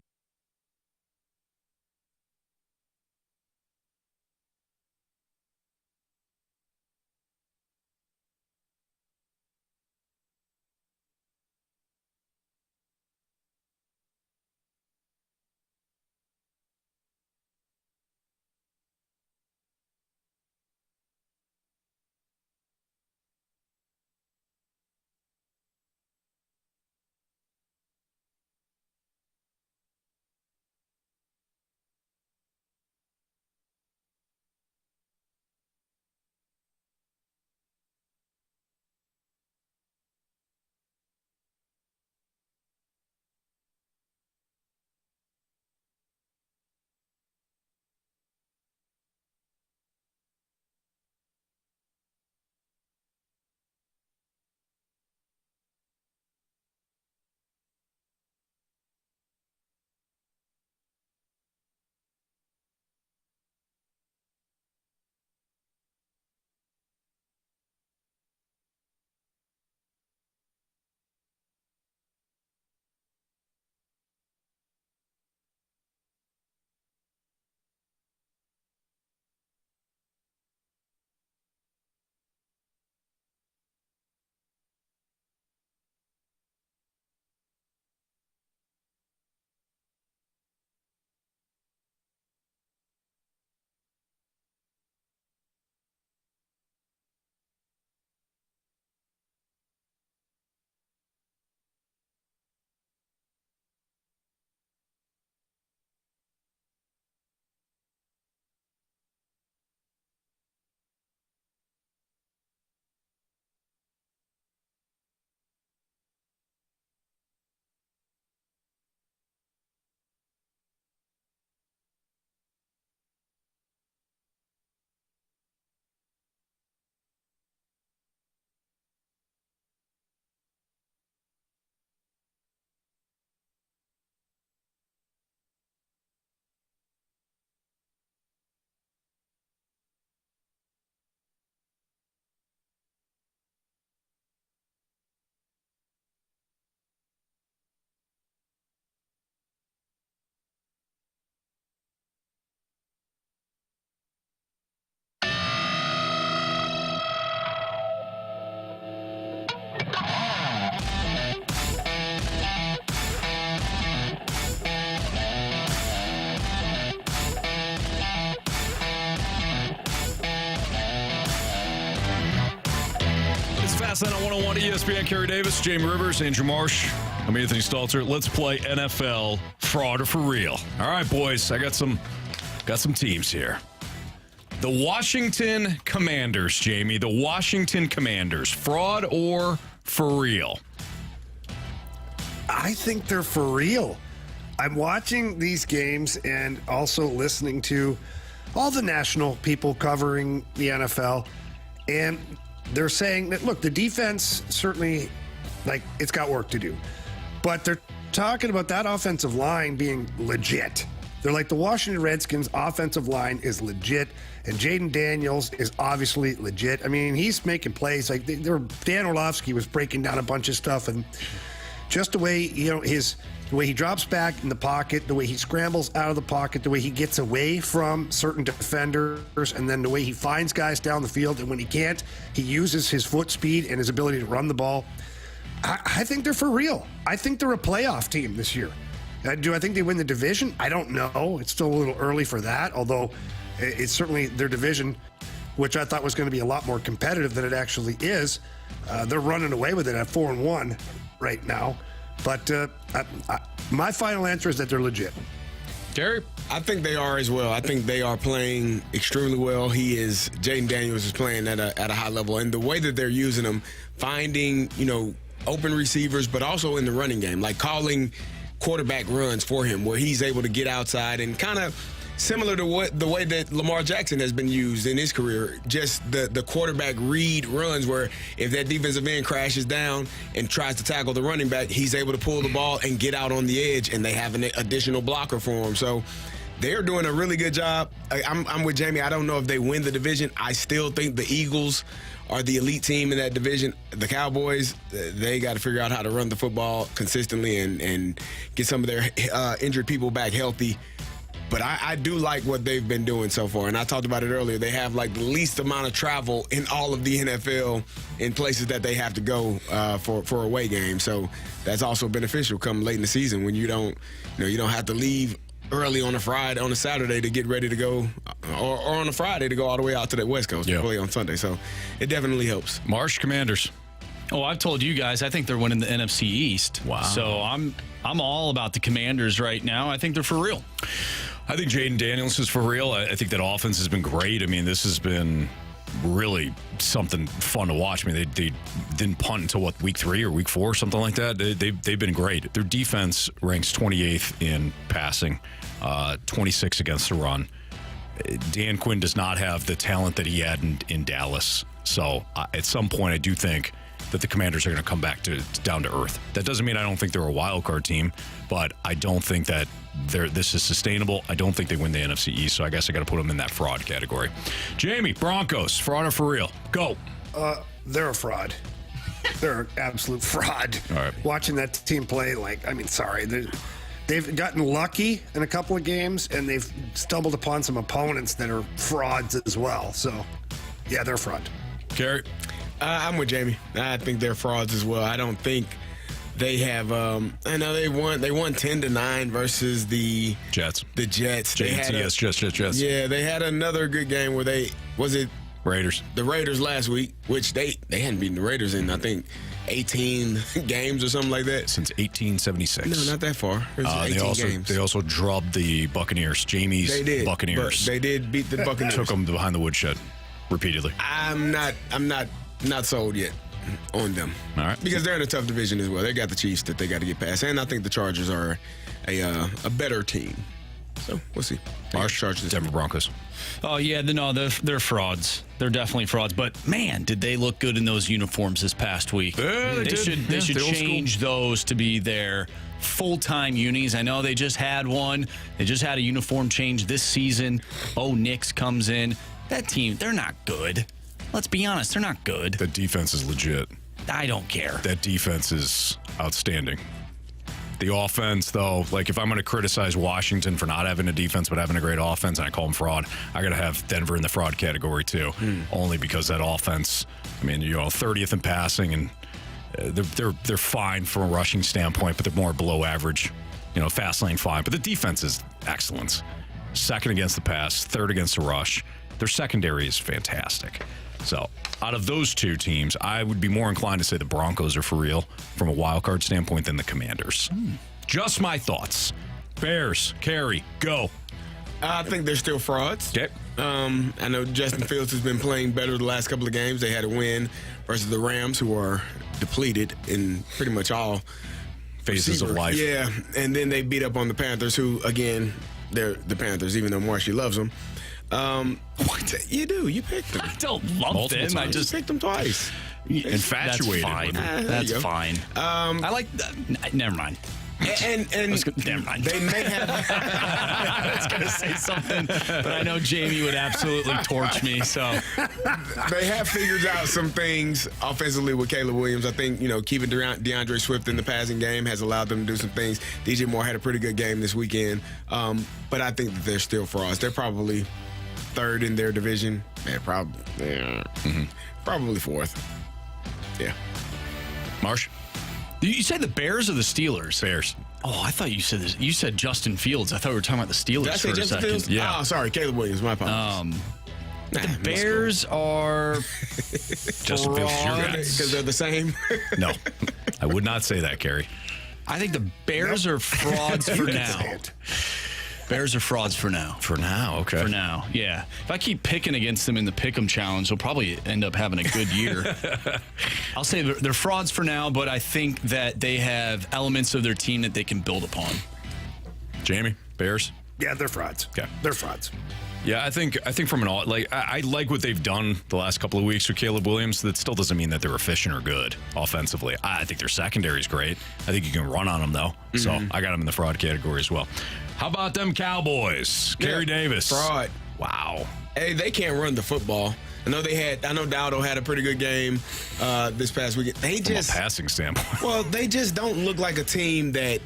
Fast Lane on 101 ESPN. Carey Davis, Jamie Rivers, Andrew Marsh. I'm Anthony Stalter. Let's play NFL Fraud or For Real. All right, boys. I got some teams here. The Washington Commanders, Jamie. The Washington Commanders. Fraud or for real? I think they're for real. I'm watching these games and also listening to all the national people covering the NFL. And they're saying that, look, the defense certainly, it's got work to do. But they're talking about that offensive line being legit. They're like, the Washington Redskins offensive line is legit, and Jaden Daniels is obviously legit. I mean, he's making plays. Dan Orlovsky was breaking down a bunch of stuff, and just the way, the way he drops back in the pocket, the way he scrambles out of the pocket, the way he gets away from certain defenders, and then the way he finds guys down the field, and when he can't, he uses his foot speed and his ability to run the ball. I think they're for real. I think they're a playoff team this year. Do I think they win the division? I don't know. It's still a little early for that, although it's certainly their division, which I thought was going to be a lot more competitive than it actually is. They're running away with it at 4-1 right now. But my final answer is that they're legit. Carey? I think they are as well. I think they are playing extremely well. Jaden Daniels is playing at a high level. And the way that they're using them, finding, open receivers, but also in the running game, like calling quarterback runs for him where he's able to get outside and kind of similar to the way that Lamar Jackson has been used in his career, just the quarterback read runs where if that defensive end crashes down and tries to tackle the running back, he's able to pull the ball and get out on the edge, and they have an additional blocker for him. So they're doing a really good job. I'm with Jamie. I don't know if they win the division. I still think the Eagles are the elite team in that division. The Cowboys, they got to figure out how to run the football consistently and get some of their injured people back healthy. But I do like what they've been doing so far. And I talked about it earlier. They have the least amount of travel in all of the NFL in places that they have to go for away games. So that's also beneficial come late in the season when you don't have to leave early on a Saturday to get ready to go, or on a Friday to go all the way out to the West Coast to play on Sunday. So it definitely helps. Marsh, Commanders. Oh, I've told you guys, I think they're winning the NFC East. Wow. So I'm all about the Commanders right now. I think they're for real. I think Jaden Daniels is for real. I think that offense has been great. I mean, this has been really something fun to watch. I mean, they didn't punt until, week 3 or week 4, something like that. They've been great. Their defense ranks 28th in passing, 26 against the run. Dan Quinn does not have the talent that he had in Dallas. So at some point, I do think that the Commanders are going to come back down to earth. That doesn't mean I don't think they're a wild card team, but I don't think that this is sustainable. I don't think they win the NFC East, so I guess I got to put them in that fraud category. Jamie, Broncos, fraud or for real? Go. They're a fraud. They're an absolute fraud. All right. Watching that team play, sorry. They've gotten lucky in a couple of games, and they've stumbled upon some opponents that are frauds as well. So, yeah, they're a fraud. Carey? I'm with Jamie. I think they're frauds as well. I don't think they have. I know they won 10-9 versus the Jets. The Jets. Jets. Yeah, they had another good game where Raiders. The Raiders last week, which they hadn't beaten the Raiders in, I think, 18 games or something like that. Since 1876. No, not that far. Games. They also drubbed the Buccaneers. Jamie's Buccaneers. They did beat the Buccaneers. Took them behind the woodshed repeatedly. I'm not sold yet on them. All right. Because they're in a tough division as well. They got the Chiefs that they got to get past. And I think the Chargers are a better team. So we'll see. Marsh, Chargers, Denver Broncos. Oh, yeah, they're frauds. They're definitely frauds. But, man, did they look good in those uniforms this past week. Yeah, they should change those to be their full-time unis. I know they just had one. They just had a uniform change this season. Nix comes in. That team, they're not good. Let's be honest, they're not good. The defense is legit. I don't care. That defense is outstanding. The offense, though, if I'm going to criticize Washington for not having a defense but having a great offense, and I call them fraud, I got to have Denver in the fraud category, too. Only because that offense, 30th in passing, and they're fine from a rushing standpoint, but they're more below average. Fast lane fine. But the defense is excellence. Second against the pass, third against the rush. Their secondary is fantastic. So out of those two teams, I would be more inclined to say the Broncos are for real from a wild card standpoint than the Commanders. Just my thoughts. Bears, Carey, go. I think they're still frauds. Okay. I know Justin Fields has been playing better the last couple of games. They had a win versus the Rams, who are depleted in pretty much all phases of life. Yeah, and then they beat up on the Panthers, who, again, they're the Panthers, even though Marshy loves them. What? You do. You picked them. I don't love them. I just picked them twice. Infatuated. That's fine. I like never mind. And never mind. They may have. I was going to say something, but I know Jamie would absolutely torch me. So they have figured out some things offensively with Caleb Williams. I think keeping DeAndre Swift in the passing game has allowed them to do some things. DJ Moore had a pretty good game this weekend, but I think that they're still frauds. They're probably third in their division. Probably fourth. Yeah. Marsh? You said the Bears or the Steelers? Bears. Oh, I thought you said this. You said Justin Fields. I thought we were talking about the Steelers Did I say for a Justin second. Fields? Yeah. Oh, sorry. Caleb Williams. My apologies. The Bears are Justin Fields is your guy. Because they're the same? No. I would not say that, Carey. I think the Bears are frauds for now. Bears are frauds for now. For now, okay. For now, yeah. If I keep picking against them in the Pick'em Challenge, they'll probably end up having a good year. I'll say they're frauds for now, but I think that they have elements of their team that they can build upon. Jamie, Bears? Yeah, they're frauds. Okay. They're frauds. Yeah, I think from an I like what they've done the last couple of weeks with Caleb Williams. That still doesn't mean that they're efficient or good offensively. I think their secondary is great. I think you can run on them though. So I got them in the fraud category as well. How about them Cowboys? Carey Davis. Fraud. Wow. Hey, they can't run the football. I know Dowdle had a pretty good game this past weekend. From a passing standpoint. Well, they just don't look like a team that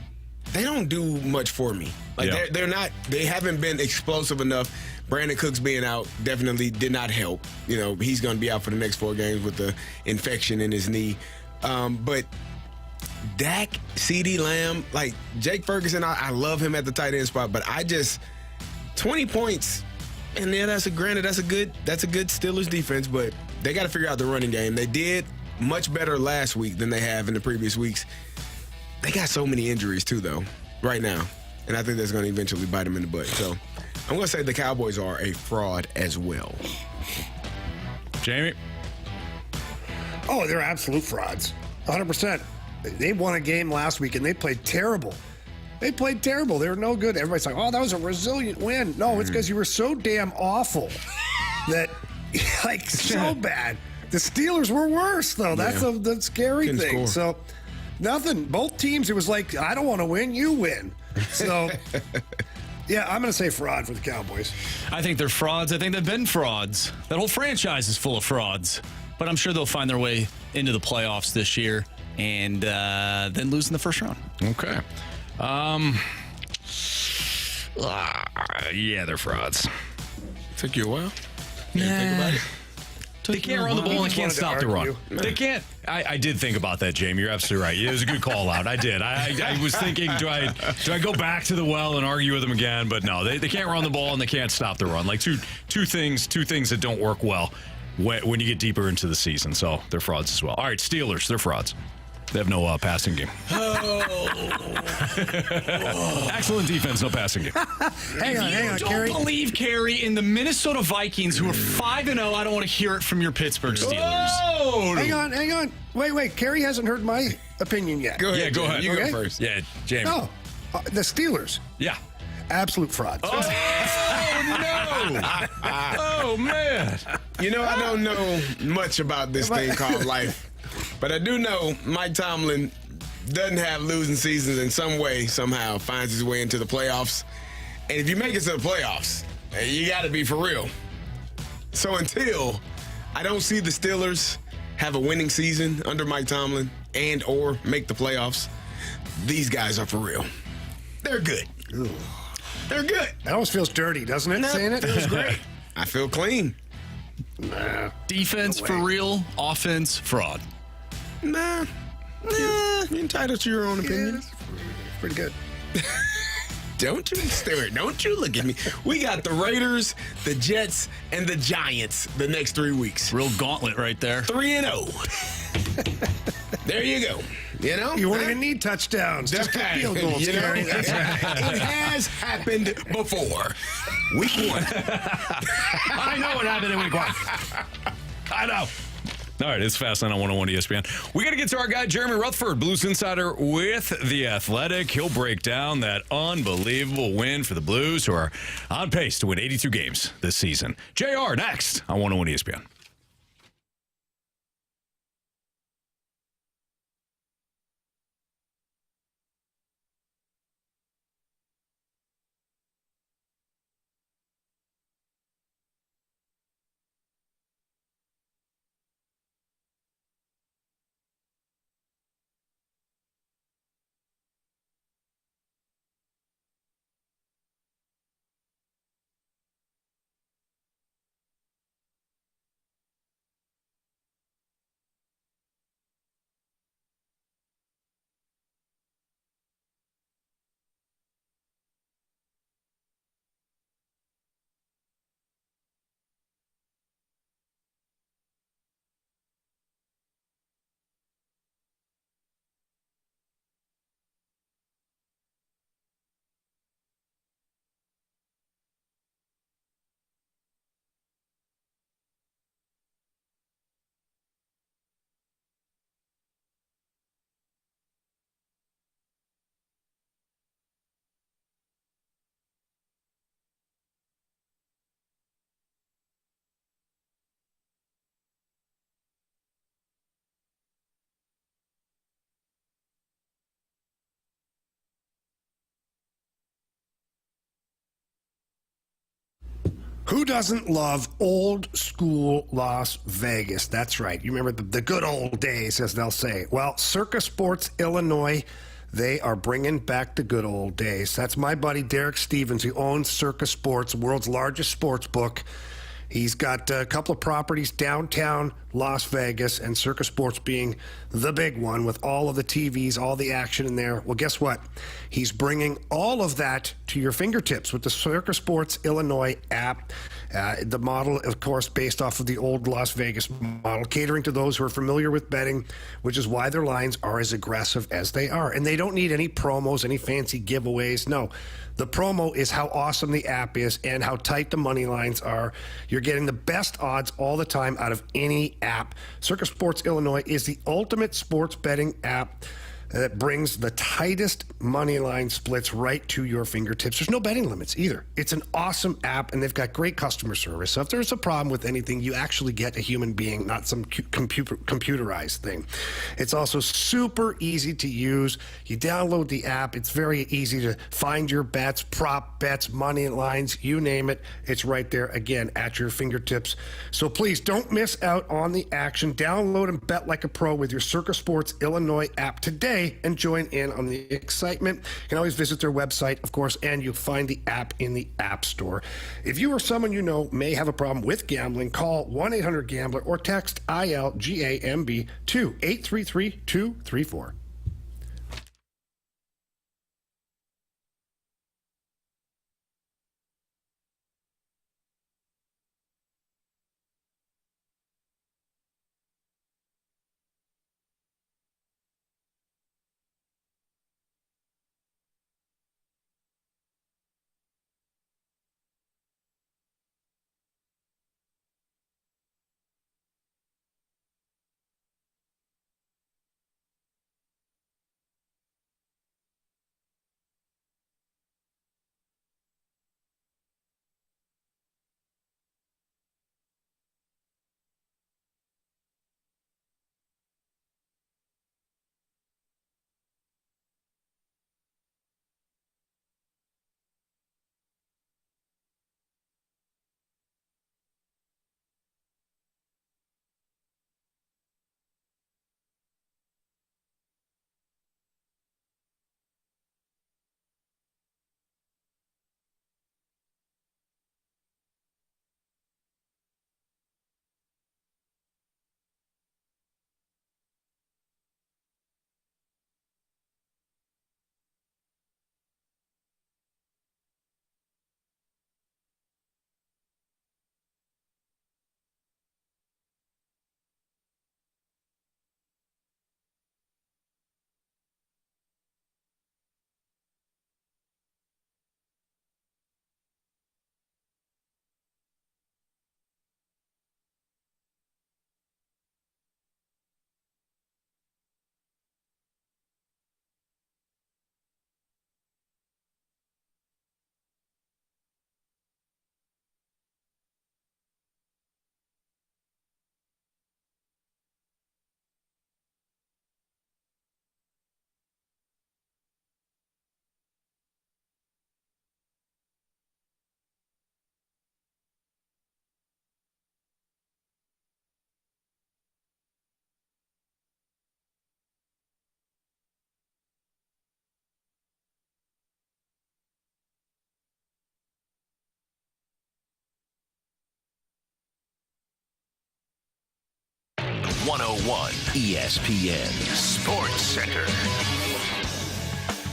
they don't do much for me. They're not. They haven't been explosive enough. Brandon Cooks being out definitely did not help. He's going to be out for the next 4 games with the infection in his knee. But Dak, CeeDee Lamb, like Jake Ferguson, I love him at the tight end spot. But 20 points, and yeah, that's a good Steelers defense. But they got to figure out the running game. They did much better last week than they have in the previous weeks. They got so many injuries too, though, right now. And I think that's going to eventually bite them in the butt. So I'm going to say the Cowboys are a fraud as well. Jamie? Oh, they're absolute frauds. 100%. They won a game last week, and they played terrible. They were no good. Everybody's like, oh, that was a resilient win. No, it's because you were so damn awful that, so bad. The Steelers were worse, though. That's the scary thing. So, nothing. Both teams, it was like, I don't want to win, you win. So, yeah, I'm going to say fraud for the Cowboys. I think they're frauds. I think they've been frauds. That whole franchise is full of frauds. But I'm sure they'll find their way into the playoffs this year and then lose in the first round. Okay. Yeah, they're frauds. Took you a while? Yeah. Think about it? They can't run the ball and can't stop the run. They can't. I did think about that, Jamie. You're absolutely right. It was a good call out. I did. I was thinking, do I go back to the well and argue with them again? But no, they can't run the ball and they can't stop the run. Like two things that don't work well when you get deeper into the season. So they're frauds as well. All right, Steelers, they're frauds. They have no passing game. Excellent defense, no passing game. Hang on, Carey. Don't believe, Carey, in the Minnesota Vikings, who are 5-0. I don't want to hear it from your Pittsburgh Steelers. Oh! Hang on. Wait. Carey hasn't heard my opinion yet. Go ahead. Yeah, go ahead. You go first. Yeah, Jamie. No, the Steelers. Yeah. Absolute frauds. Oh, no. Oh, man. I don't know much about this thing called life. But I do know Mike Tomlin doesn't have losing seasons in some way, somehow, finds his way into the playoffs. And if you make it to the playoffs, you got to be for real. So until I don't see the Steelers have a winning season under Mike Tomlin and or make the playoffs, these guys are for real. They're good. Ugh. They're good. That almost feels dirty, doesn't it, saying it? Feels great. I feel clean. Nah. Defense for real, offense fraud. Nah. You're entitled to your own opinion. Yeah, pretty good. Don't you, Stewart, don't you look at me. We got the Raiders, the Jets, and the Giants the next 3 weeks. Real gauntlet right there. 3-0. There you go. You know? You won't even need touchdowns. Just get field goals, You know? Carey. That's right. It has happened before. Week 1. I know what happened in week 1. I know. All right, it's Fast Line on 101 ESPN. We got to get to our guy, Jeremy Rutherford, Blues Insider with The Athletic. He'll break down that unbelievable win for the Blues, who are on pace to win 82 games this season. JR next on 101 ESPN. Who doesn't love old school Las Vegas? That's right. You remember the good old days, as they'll say. Well, Circa Sports Illinois, they are bringing back the good old days. That's my buddy Derek Stevens, who owns Circa Sports, the world's largest sports book. He's got a couple of properties downtown Las Vegas, and Circa Sports being the big one with all of the TVs, all the action in there. Well, guess what? He's bringing all of that to your fingertips with the Circa Sports Illinois app. The model, of course, based off of the old Las Vegas model, catering to those who are familiar with betting, which is why their lines are as aggressive as they are. And they don't need any promos, any fancy giveaways. No, the promo is how awesome the app is and how tight the money lines are. You're getting the best odds all the time out of any app. Circa Sports Illinois is the ultimate sports betting app that brings the tightest money line splits right to your fingertips. There's no betting limits either. It's an awesome app, and they've got great customer service. So if there's a problem with anything, you actually get a human being, not some computerized thing. It's also super easy to use. You download the app. It's very easy to find your bets, prop bets, money lines, you name it. It's right there, again, at your fingertips. So please don't miss out on the action. Download and bet like a pro with your Circa Sports Illinois app today and join in on the excitement. You can always visit their website, of course, and you'll find the app in the App Store. If you or someone you know may have a problem with gambling, call 1-800-GAMBLER or text ILGAMB to 833-234. 101 ESPN Sports Center.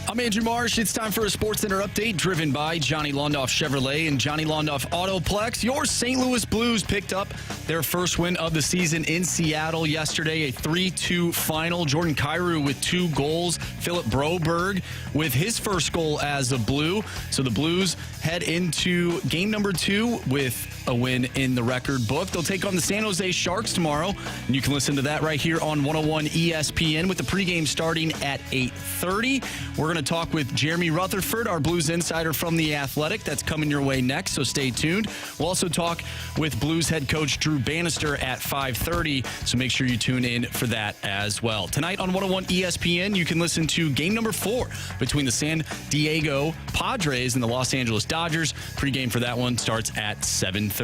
I'm Andrew Marsh. It's time for a Sports Center update driven by Johnny Londoff Chevrolet and Johnny Londoff Autoplex. Your St. Louis Blues picked up their first win of the season in Seattle yesterday, a 3-2 final. Jordan Kyrou with 2 goals. Philip Broberg with his first goal as a Blue. So the Blues head into game number 2 with a win in the record book. They'll take on the San Jose Sharks tomorrow, and you can listen to that right here on 101 ESPN with the pregame starting at 8:30. We're going to talk with Jeremy Rutherford, our Blues insider from The Athletic. That's coming your way next, so stay tuned. We'll also talk with Blues head coach Drew Bannister at 5:30, so make sure you tune in for that as well. Tonight on 101 ESPN, you can listen to game number 4 between the San Diego Padres and the Los Angeles Dodgers. Pregame for that one starts at 7:30.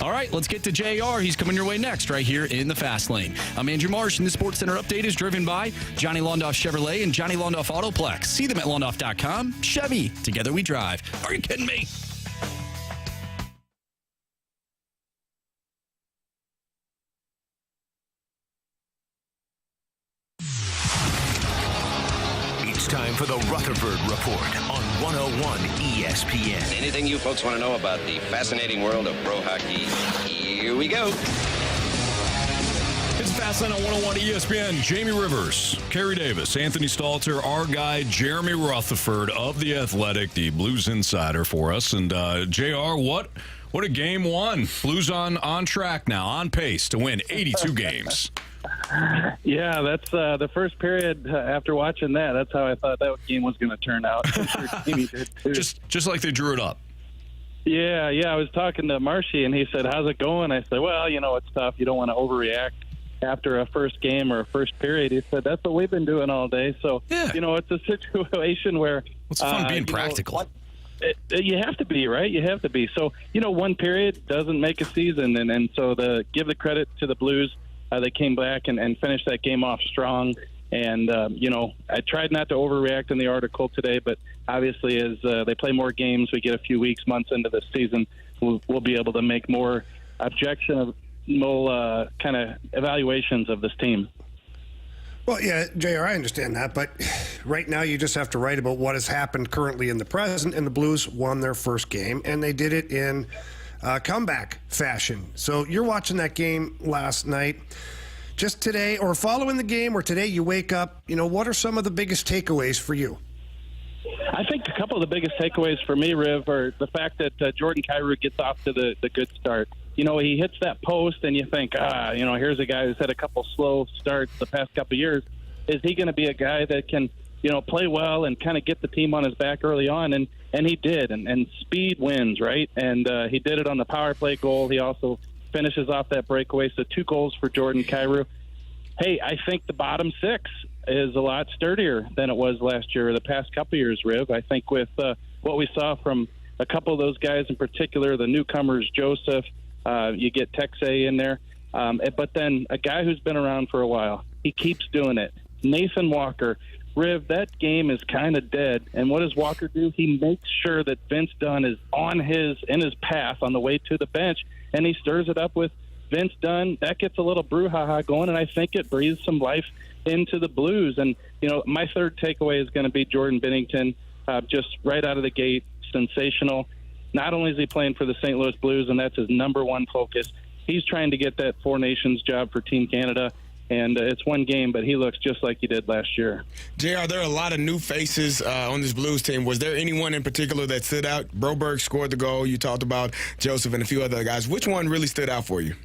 All right, let's get to JR. He's coming your way next right here in the Fast Lane. I'm Andrew Marsh, and the Sports Center update is driven by Johnny Londoff Chevrolet and Johnny Londoff Autoplex. See them at Londoff.com. Chevy, together we drive. Are you kidding me? It's time for the Rutherford Report on 101 ESPN. Anything you folks want to know about the fascinating world of pro hockey, here we go. It's Fastlane on 101 ESPN. Jamie Rivers, Carey Davis, Anthony Stalter, our guy Jeremy Rutherford of The Athletic, the Blues insider for us. And JR, what a game one. Blues on track now, on pace to win 82 games. Yeah, that's the first period after watching that. That's how I thought that game was going to turn out. I'm sure Jamie did too. Just like they drew it up. Yeah. I was talking to Marshy, and he said, "How's it going?" I said, "Well, it's tough. You don't want to overreact after a first game or a first period." He said, "That's what we've been doing all day." So, it's a situation where it's fun being practical. You have to be, right? You have to be. So, one period doesn't make a season, and so give the credit to the Blues. They came back and finished that game off strong. And, I tried not to overreact in the article today, but obviously as they play more games, we get a few weeks, months into the season, we'll be able to make more objectionable kind of evaluations of this team. Well, yeah, JR, I understand that, but right now you just have to write about what has happened currently in the present, and the Blues won their first game, and they did it in comeback fashion. So you're watching that game last night. Just today, or following the game, or today you wake up, what are some of the biggest takeaways for you? I think a couple of the biggest takeaways for me, Riv, are the fact that Jordan Kyrou gets off to the good start. He hits that post, and you think, here's a guy who's had a couple slow starts the past couple of years. Is he going to be a guy that can, play well and kind of get the team on his back early on? And he did, and speed wins, right? And he did it on the power play goal. He also finishes off that breakaway. So 2 goals for Jordan Kyrou. Hey, I think the bottom 6 is a lot sturdier than it was last year or the past couple of years, Riv. I think with what we saw from a couple of those guys in particular, the newcomers, Joseph, you get Texay in there. But then a guy who's been around for a while, he keeps doing it. Nathan Walker. Riv, that game is kind of dead. And what does Walker do? He makes sure that Vince Dunn is in his path on the way to the bench, and he stirs it up with Vince Dunn. That gets a little brouhaha going, and I think it breathes some life into the Blues. And, my third takeaway is going to be Jordan Binnington, just right out of the gate, sensational. Not only is he playing for the St. Louis Blues, and that's his number one focus, he's trying to get that Four Nations job for Team Canada. And it's one game, but he looks just like he did last year. JR, there are a lot of new faces on this Blues team. Was there anyone in particular that stood out? Broberg scored the goal. You talked about Joseph and a few other guys. Which one really stood out for you?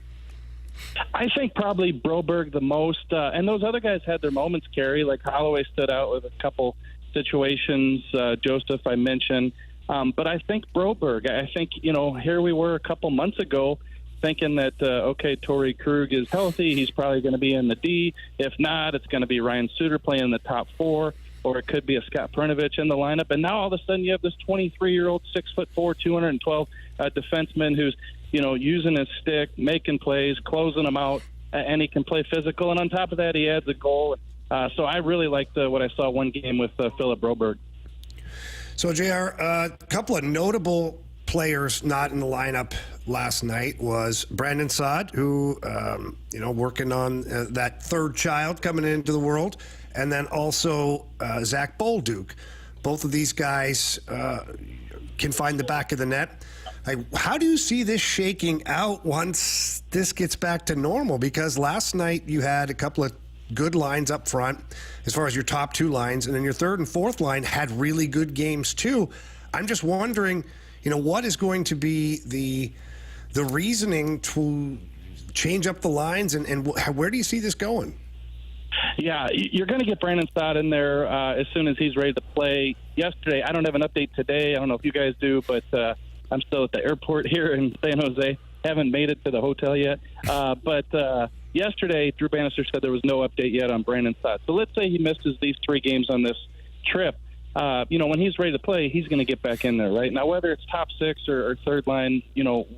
I think probably Broberg the most. And those other guys had their moments, Carey. Like Holloway stood out with a couple situations. Joseph, I mentioned. But I think Broberg, I think, here we were a couple months ago thinking that, Torrey Krug is healthy. He's probably going to be in the D. If not, it's going to be Ryan Suter playing in the top 4, or it could be a Scott Prnovich in the lineup. And now all of a sudden you have this 23-year-old, 6'4", 212 defenseman who's, using his stick, making plays, closing them out, and he can play physical. And on top of that, he adds a goal. So I really liked what I saw one game with Philip Broberg. So, JR, a couple of notable players not in the lineup last night was Brandon Saad, who, working on that third child coming into the world, and then also Zach Bolduc. Both of these guys can find the back of the net. Like, how do you see this shaking out once this gets back to normal? Because last night you had a couple of good lines up front as far as your top two lines, and then your third and fourth line had really good games too. I'm just wondering, what is going to be the reasoning to change up the lines, and where do you see this going? Yeah, you're going to get Brandon Saad in there as soon as he's ready to play. Yesterday, I don't have an update today. I don't know if you guys do, but I'm still at the airport here in San Jose. Haven't made it to the hotel yet. But yesterday, Drew Bannister said there was no update yet on Brandon Saad. So let's say he misses these 3 games on this trip. When he's ready to play, he's going to get back in there, right? Now, whether it's top 6 or third line,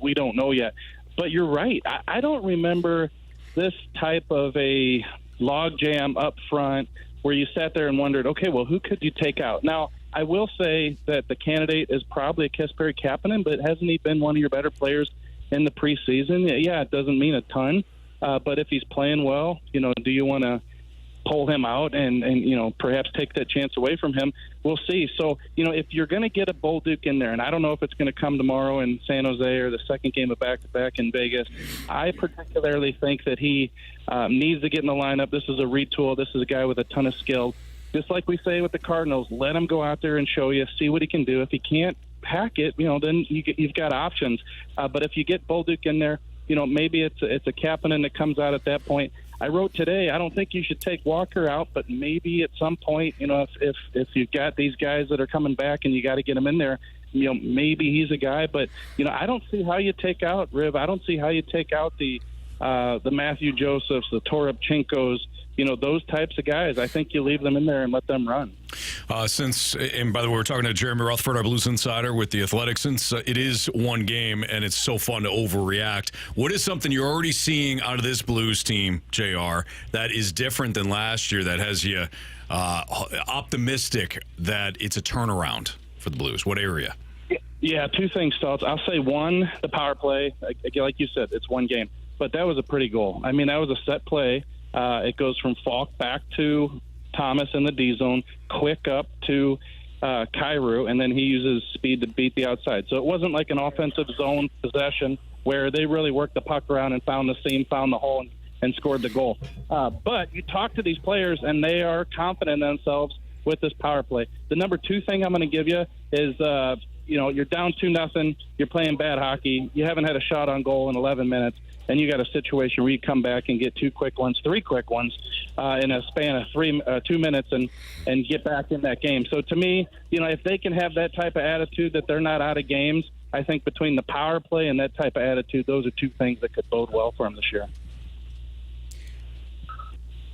we don't know yet. But you're right. I don't remember this type of a logjam up front where you sat there and wondered, okay, well, who could you take out? Now, I will say that the candidate is probably Kasperi Kapanen, but hasn't he been one of your better players in the preseason? Yeah, it doesn't mean a ton, but if he's playing well, do you want to pull him out and perhaps take that chance away from him? We'll see. So, if you're going to get a Bolduc in there, and I don't know if it's going to come tomorrow in San Jose or the second game of back-to-back in Vegas, I particularly think that he needs to get in the lineup. This is a retool. This is a guy with a ton of skill. Just like we say with the Cardinals, let him go out there and show you, see what he can do. If he can't hack it, then you've got options. But if you get Bolduc in there, maybe it's a Kapanen that comes out at that point. I wrote today, I don't think you should take Walker out, but maybe at some point, if you've got these guys that are coming back and you got to get them in there, maybe he's a guy. But, I don't see how you take out, Riv. I don't see how you take out the Matthew Josephs, the Toropchenkos, those types of guys. I think you leave them in there and let them run. And by the way, we're talking to Jeremy Rutherford, our Blues insider with The Athletic. Since it is one game and it's so fun to overreact, what is something you're already seeing out of this Blues team, JR, that is different than last year, that has you optimistic that it's a turnaround for the Blues? What area? Yeah, 2 things, Stoltz. I'll say one, the power play. Like you said, it's one game. But that was a pretty goal. I mean, that was a set play. It goes from Falk back to Thomas in the D zone, quick up to Kyrou, and then he uses speed to beat the outside. So it wasn't like an offensive zone possession where they really worked the puck around and found the seam, found the hole, and scored the goal. But you talk to these players, and they are confident in themselves with this power play. The number 2 thing I'm going to give you is, you're down 2-0, you're playing bad hockey, you haven't had a shot on goal in 11 minutes, and you got a situation where you come back and get 2 quick ones, 3 quick ones in a span of 2 minutes and get back in that game. So to me, if they can have that type of attitude that they're not out of games, I think between the power play and that type of attitude, those are 2 things that could bode well for them this year.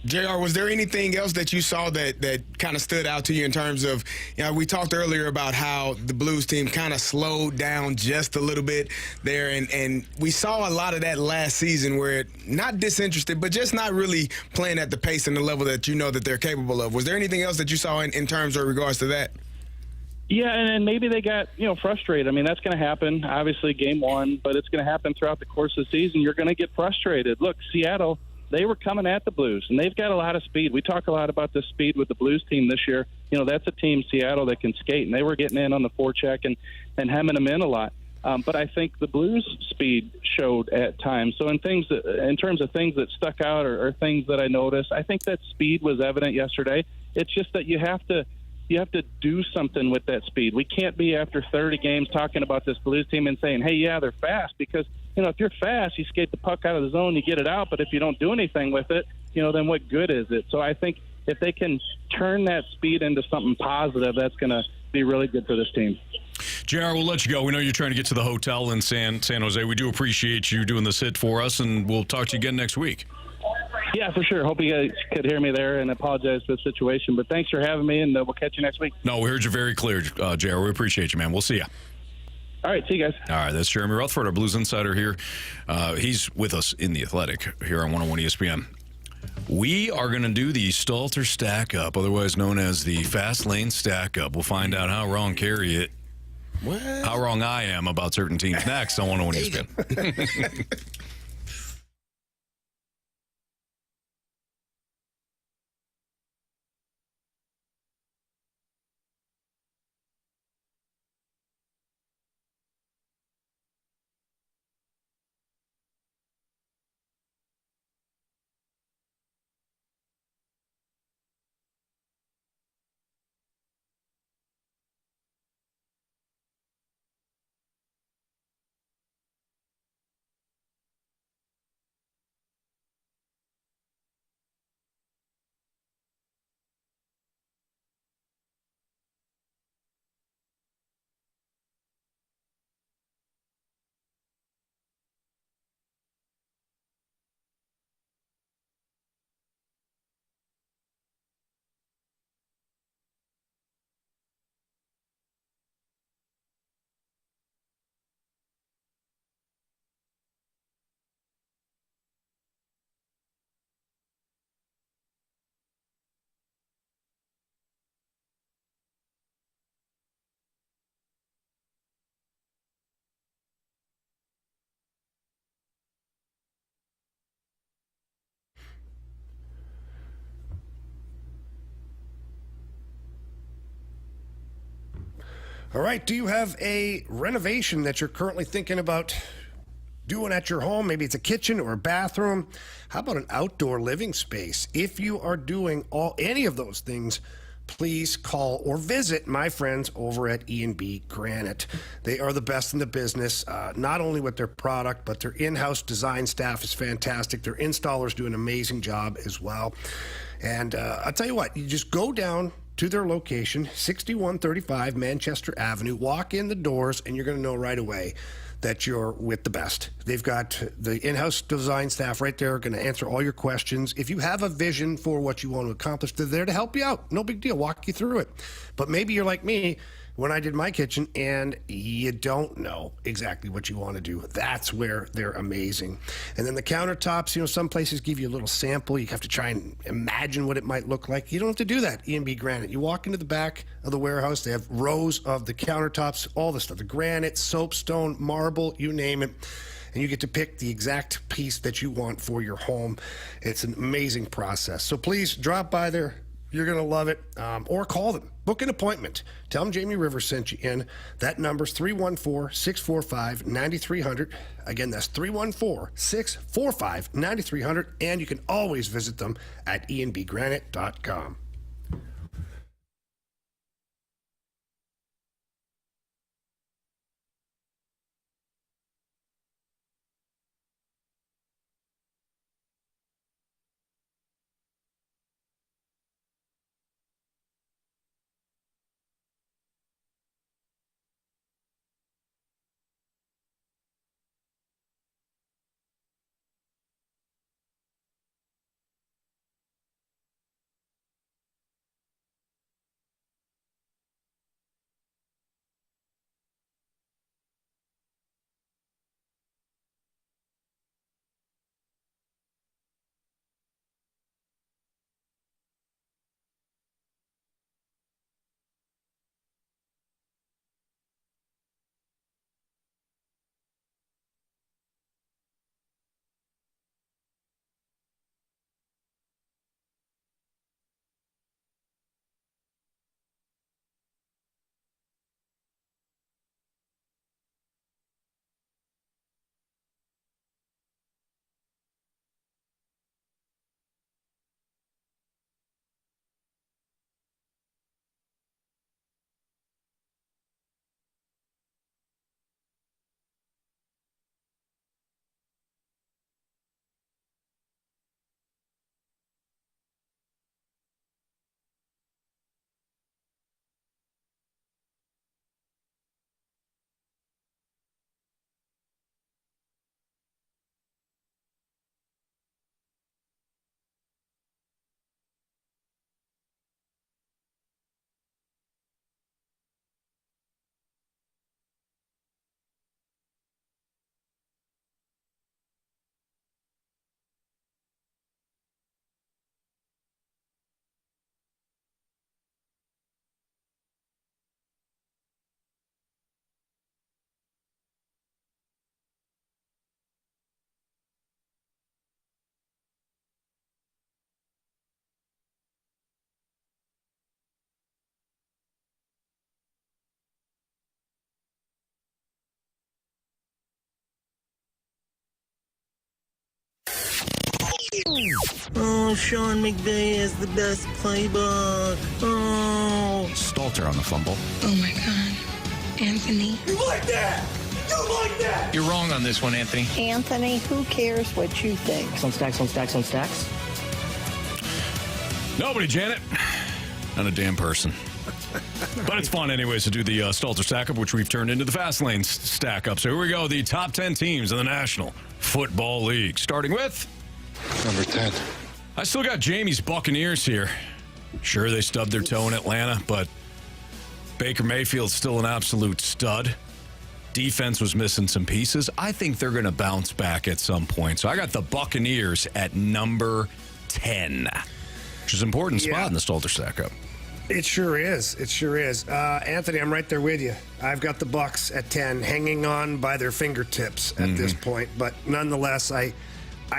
JR, was there anything else that you saw that kind of stood out to you in terms of, we talked earlier about how the Blues team kind of slowed down just a little bit there, and we saw a lot of that last season where not disinterested, but just not really playing at the pace and the level that that they're capable of. Was there anything else that you saw in terms of regards to that? Yeah, and maybe they got, frustrated. I mean, that's going to happen, obviously, game 1, but it's going to happen throughout the course of the season. You're going to get frustrated. Look, Seattle, they were coming at the Blues, and they've got a lot of speed. We talk a lot about the speed with the Blues team this year. That's a team, Seattle, that can skate, and they were getting in on the forecheck and hemming them in a lot. But I think the Blues' speed showed at times. So in terms of things that stuck out or things that I noticed, I think that speed was evident yesterday. It's just that you have to do something with that speed. We can't be after 30 games talking about this Blues team and saying, hey, yeah, they're fast, because if you're fast, you skate the puck out of the zone, you get it out, but if you don't do anything with it, then what good is it? So I think if they can turn that speed into something positive, that's going to be really good for this team. JR, we'll let you go. We know you're trying to get to the hotel in San Jose. We do appreciate you doing this hit for us, and we'll talk to you again next week. Yeah, for sure. Hope you guys could hear me there, and apologize for the situation. But thanks for having me, and we'll catch you next week. No, we heard you very clear, JR. We appreciate you, man. We'll see you. All right, see you guys. All right, that's Jeremy Rutherford, our Blues insider here. He's with us in The Athletic here on 101 ESPN. We are going to do the Stalter Stackup, otherwise known as the Fast Lane Stackup. We'll find out how wrong Carey how wrong I am about certain teams. Next, I want to win ESPN. All right. Do you have a renovation that you're currently thinking about doing at your home? Maybe it's a kitchen or a bathroom. How about an outdoor living space? If you are doing any of those things, please call or visit my friends over at E&B Granite. They are the best in the business, not only with their product, but their in-house design staff is fantastic. Their installers do an amazing job as well. And I'll tell you what, you just go down to their location, 6135 Manchester Avenue, walk in the doors, and you're going to know right away that you're with the best. They've got the in-house design staff right there going to answer all your questions. If you have a vision for what you want to accomplish, they're there to help you out. No big deal. Walk you through it. But maybe you're like me when I did my kitchen and you don't know exactly what you want to do. That's where they're amazing. And then the countertops, some places give you a little sample. You have to try and imagine what it might look like. You don't have to do that. E&B Granite. You walk into the back of the warehouse. They have rows of the countertops, all the stuff, the granite, soapstone, marble, you name it. And you get to pick the exact piece that you want for your home. It's an amazing process. So please drop by there. You're going to love it. Or call them. Book an appointment. Tell them Jamie Rivers sent you in. That number's 314-645-9300. Again, that's 314-645-9300. And you can always visit them at enbgranite.com. Oh, Sean McVay has the best playbook. Oh. Stalter on the fumble. Oh, my God. Anthony. You like that? You like that? You're wrong on this one, Anthony. Anthony, who cares what you think? On stacks, on stacks, on stacks. Nobody, Janet. Not a damn person. But it's fun anyways to do the Stalter Stackup, which we've turned into the Fast Lane Stackup. So here we go, the top 10 teams in the National Football League. Starting with... number 10. I still got Jamie's Buccaneers here. Sure, they stubbed their toe in Atlanta, but Baker Mayfield's still an absolute stud. Defense was missing some pieces. I think they're going to bounce back at some point. So I got the Buccaneers at number 10, which is an important spot in the Stalter Stackup. It sure is. It sure is. Anthony, I'm right there with you. I've got the Bucs at 10, hanging on by their fingertips at this point. But nonetheless, I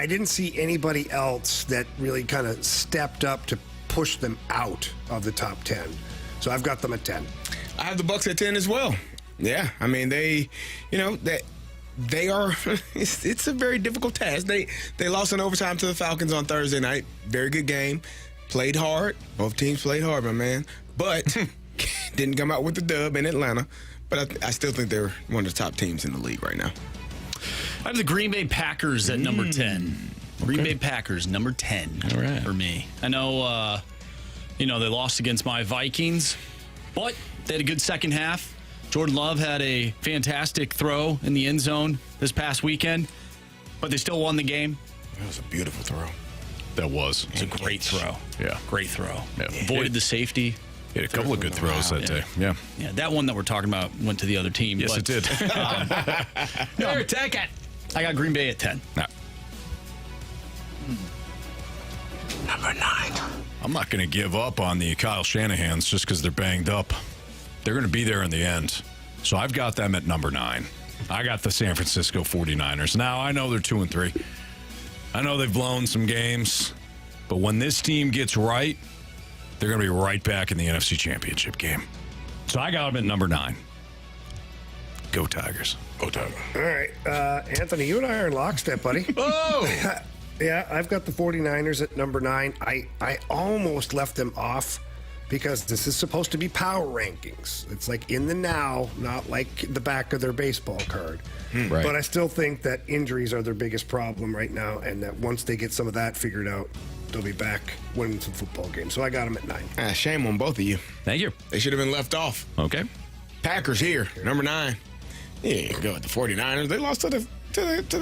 didn't see anybody else that really kind of stepped up to push them out of the top 10. So I've got them at 10. I have the Bucs at 10 as well. Yeah, I mean, they are. It's a very difficult task. They lost in overtime to the Falcons on Thursday night. Very good game. Played hard. Both teams played hard, my man. But didn't come out with the dub in Atlanta. But I still think they're one of the top teams in the league right now. I have the Green Bay Packers at number 10. Green Bay Packers, number 10 for me. I know, they lost against my Vikings, but they had a good second half. Jordan Love had a fantastic throw in the end zone this past weekend, but they still won the game. That was a beautiful throw. That was. It was a great throw. Yeah. Great throw. Yeah. Avoided the safety. He had a couple of good throws that day. Yeah. Yeah, that one that we're talking about went to the other team. Yes, it did. Here, take it. I got Green Bay at 10. No. Number 9. I'm not going to give up on the Kyle Shanahans just because they're banged up. They're going to be there in the end. So I've got them at number 9. I got the San Francisco 49ers. Now, I know they're 2-3. I know they've blown some games. But when this team gets right, they're going to be right back in the NFC Championship game. So I got them at number 9. Go Tigers. Go Tigers. All right. Anthony, you and I are in lockstep, buddy. Oh! Yeah, I've got the 49ers at number 9. I almost left them off because this is supposed to be power rankings. It's like in the now, not like the back of their baseball card. Right. But I still think that injuries are their biggest problem right now, and that once they get some of that figured out, they'll be back winning some football games. So I got them at 9. Shame on both of you. Thank you. They should have been left off. Okay. Packers here, number 9. Yeah, go with the 49ers. They lost to the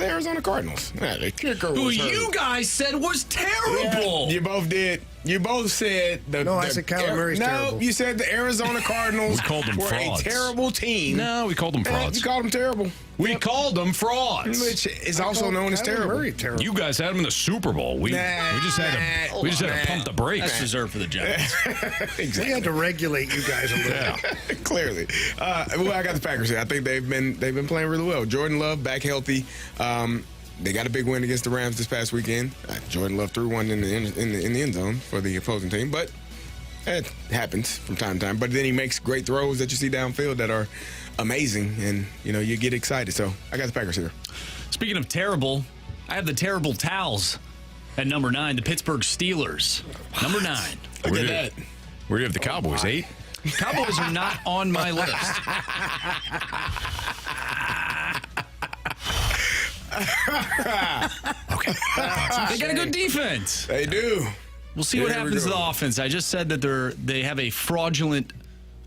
Arizona Cardinals. Yeah, the kicker Who was hurt. you guys said was terrible. Yeah, you both did. You both said I said Kyler Murray's terrible. No, you said the Arizona Cardinals We called them were frauds. a terrible team. No, we called them frauds. You called them terrible. We called them frauds. Which is also known as terrible. You guys had them in the Super Bowl. We just had to pump the brakes. That's reserved for the Giants. Exactly. We had to regulate you guys a little bit. Clearly. Well, I got the Packers here. I think they've been playing really well. Jordan Love back healthy. They got a big win against the Rams this past weekend. Jordan Love threw one in the end zone for the opposing team, but it happens from time to time. But then he makes great throws that you see downfield that are amazing, and you get excited. So I got the Packers here. Speaking of terrible, I have the terrible towels at number 9. The Pittsburgh Steelers, number 9. Look at that. Where do you have the Cowboys? 8. Cowboys are not on my list. Okay. They got a good defense. They do. We'll see what happens to the offense. I just said that they have a fraudulent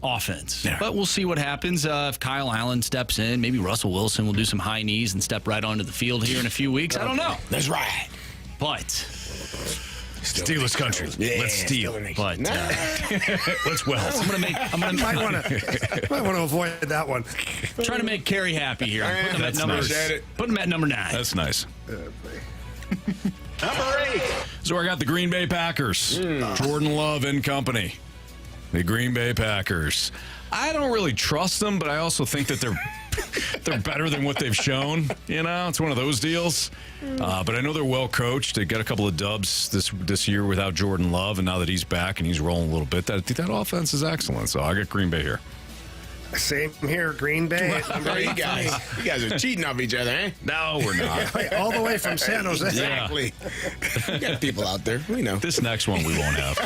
offense. Yeah. But we'll see what happens if Kyle Allen steps in. Maybe Russell Wilson will do some high knees and step right onto the field here in a few weeks. I don't know. That's right. But Steelers country. Yeah, let's steal. But let's weld. Might want to avoid that one. Trying to make Carey happy here. Put him at number 9. That's nice. Number 8. So I got the Green Bay Packers. Jordan Love and company. The Green Bay Packers. I don't really trust them, but I also think that they're better than what they've shown. It's one of those deals. But I know they're well coached. They got a couple of dubs this year without Jordan Love, and now that he's back and he's rolling a little bit, I think that offense is excellent. So I got Green Bay here. Same here, Green Bay. You guys are cheating off each other, eh? No, we're not. All the way from San Jose. Exactly. We got people out there. We know. This next one we won't have.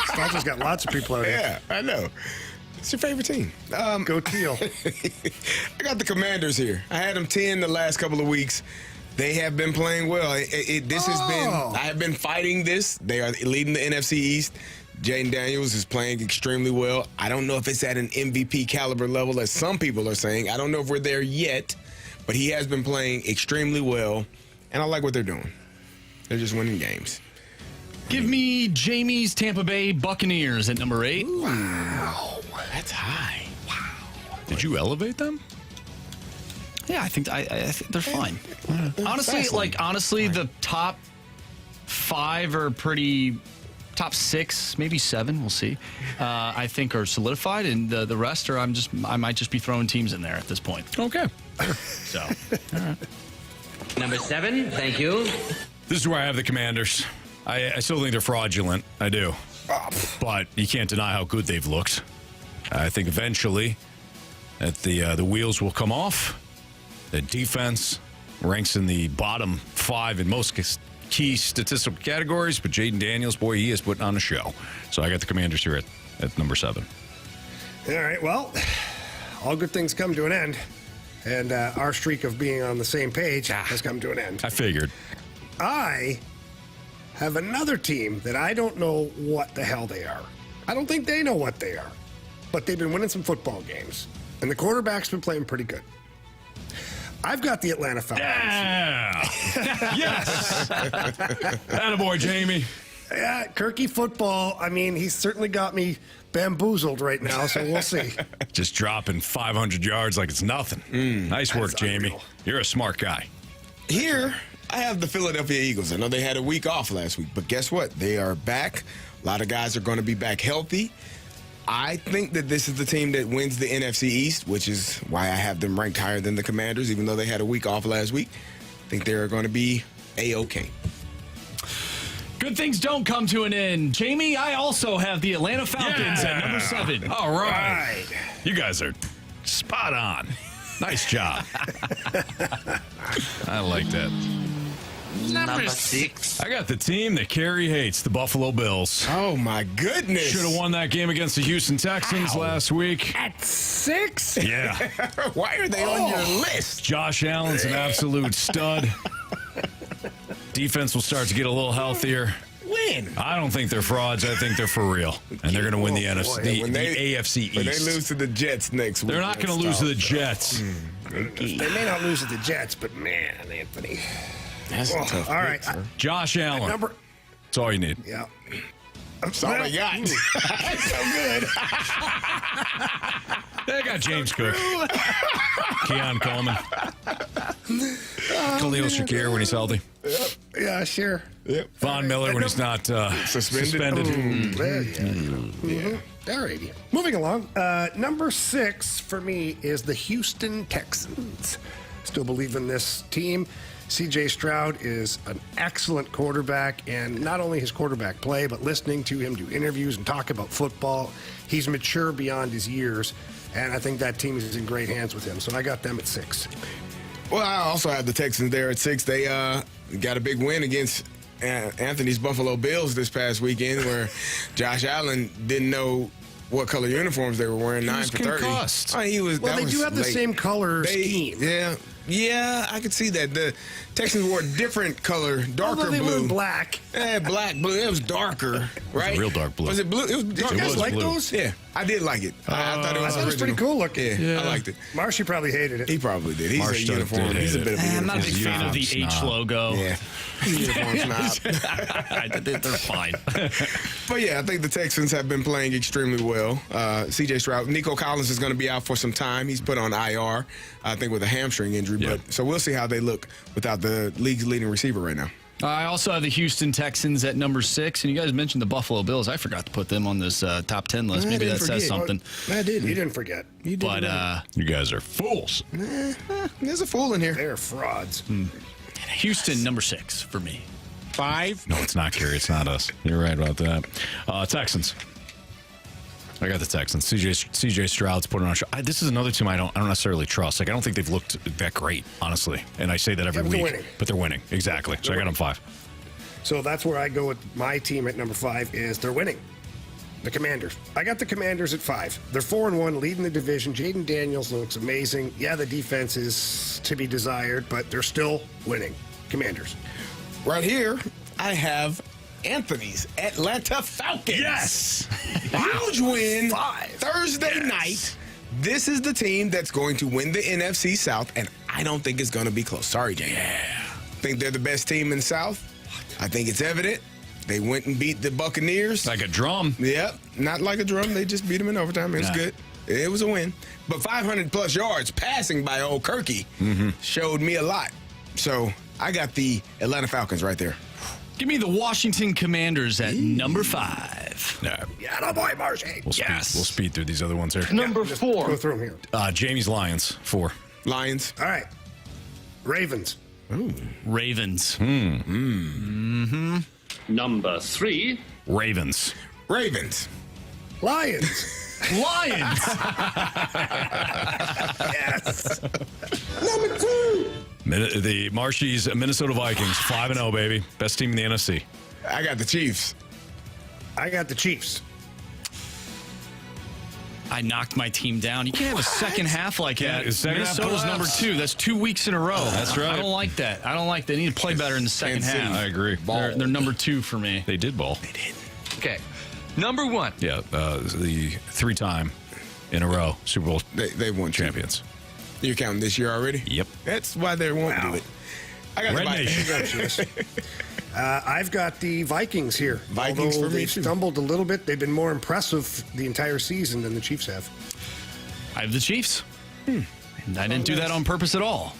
Stalter's got lots of people out here. Yeah, I know. It's your favorite team. Go Teal. I got the Commanders here. I had them 10 the last couple of weeks. They have been playing well. I have been fighting this. They are leading the NFC East. Jaden Daniels is playing extremely well. I don't know if it's at an MVP caliber level, as some people are saying. I don't know if we're there yet, but he has been playing extremely well, and I like what they're doing. They're just winning games. Give me Jamie's Tampa Bay Buccaneers at number 8. Wow. That's high. Wow. Did you elevate them? Yeah, I think they're fine. Honestly, the top 5 are pretty. Top 6, maybe 7, we'll see. I think are solidified, and the rest are. I might just be throwing teams in there at this point. Okay. So, all right. Number 7, thank you. This is where I have the Commanders. I still think they're fraudulent. I do. But you can't deny how good they've looked. I think eventually that the wheels will come off. The defense ranks in the bottom 5 in most key statistical categories, but Jaden Daniels, boy, he is putting on a show. So I got the Commanders here at number 7. All right, well, all good things come to an end, and our streak of being on the same page has come to an end. I figured. I have another team that I don't know what the hell they are. I don't think they know what they are, but they've been winning some football games, and the quarterback's been playing pretty good. I've got the Atlanta Falcons. Yeah. Yes. Attaboy, Jamie. Yeah, Kirky football. I mean, he's certainly got me bamboozled right now, so we'll see. Just dropping 500 yards like it's nothing. Nice work, Jamie. Unreal. You're a smart guy. Here, I have the Philadelphia Eagles. I know they had a week off last week, but guess what? They are back. A lot of guys are going to be back healthy. I think that this is the team that wins the NFC East, which is why I have them ranked higher than the Commanders, even though they had a week off last week. I think they're going to be A-OK. Good things don't come to an end. Jamie, I also have the Atlanta Falcons at number 7. All right. You guys are spot on. Nice job. I like that. Number 6. I got the team that Carey hates, the Buffalo Bills. Oh, my goodness. Should have won that game against the Houston Texans last week. At 6? Yeah. Why are they on your list? Josh Allen's an absolute stud. Defense will start to get a little healthier. When? I don't think they're frauds. I think they're for real. And they're going to win the NFC, the AFC East. When they lose to the Jets next week. They're not going to lose to the Jets. They may not lose to the Jets, but man, Anthony. That's a tough all right. Josh Allen. That's all you need. Yeah. That's all I got. That's so good. They got James Cook. Keon Coleman. Khalil Shakir when he's healthy. Yep. Yeah, sure. Yep. Von Miller when he's not suspended. Yeah. All righty. Moving along. Number 6 for me is the Houston Texans. Still believe in this team. C.J. Stroud is an excellent quarterback, and not only his quarterback play, but listening to him do interviews and talk about football, he's mature beyond his years, and I think that team is in great hands with him. So I got them at 6. Well, I also have the Texans there at 6. They got a big win against Anthony's Buffalo Bills this past weekend, where Josh Allen didn't know what color uniforms they were wearing. 9 for 30. Concussed. Oh, he was. Well, they do have the same color scheme. Yeah, I could see that. The Texans wore a different color, darker Although they blue. were black. Black, blue. It was darker, right? Real dark blue. Was it blue? It was dark. Did you guys like blue. those? Yeah, I did like it. I thought it was pretty cool looking. Yeah, I liked it. Marshy probably hated it. He probably did. He's Marsh a uniform. did He's a hate bit of a I'm uniform. not a big fan of the H snob. logo. Yeah. Uniform snob. They're fine. But yeah, I think the Texans have been playing extremely well. C.J. Stroud, Nico Collins is going to be out for some time. He's put on IR, I think, with a hamstring injury. Yep. But so we'll see how they look without the league's leading receiver right now. I also have the Houston Texans at number 6, and you guys mentioned the Buffalo Bills. I forgot to put them on this top 10 list. Maybe that says something. I did. You didn't forget. You did. But you guys are fools. There's a fool in here. They're frauds. Houston, number 6 for me. 5? No, it's not Carey. It's not us. You're right about that. Texans. I got the Texans. CJ Stroud's putting on a show. This is another team I don't necessarily trust. Like, I don't think they've looked that great, honestly. And I say that every week. But they're winning. Exactly. So I got them 5. So that's where I go with my team at number 5 is they're winning. The Commanders. I got the Commanders at 5. They're 4-1, leading the division. Jaden Daniels looks amazing. Yeah, the defense is to be desired, but they're still winning. Commanders. Right here, I have Anthony's Atlanta Falcons. Yes! Huge win Thursday night. This is the team that's going to win the NFC South, and I don't think it's going to be close. Sorry, Jamie. Yeah. Think they're the best team in the South. I think it's evident. They went and beat the Buccaneers. Like a drum. Yep. Not like a drum. They just beat them in overtime. It was good. It was a win. But 500-plus yards passing by old Kirky showed me a lot. So I got the Atlanta Falcons right there. Give me the Washington Commanders at number 5. Yeah, boy, Marshy. We'll speed through these other ones here. Number 4. Go through them here. Jamie's Lions, 4. Lions. All right. Ravens. Ooh. Ravens. Number 3. Ravens. Ravens. Lions. Lions. Yes. Number 2. The Marshies Minnesota Vikings, 5-0, baby. Best team in the NFC. I got the Chiefs. I got the Chiefs. I knocked my team down. You can't have a second half like that. Minnesota's number 2. That's 2 weeks in a row. That's right. I don't like that. They need to play better in the second half. I agree. They're number 2 for me. They did ball. They did. Okay. Number 1. Yeah, the 3-time in a row Super Bowl they won champions. You're counting this year already? Yep. That's why they won't do it. I got Red the Nation. I've got the Vikings here. Vikings Although for me, they've too. stumbled a little bit. They've been more impressive the entire season than the Chiefs have. I have the Chiefs. And I didn't do that on purpose at all.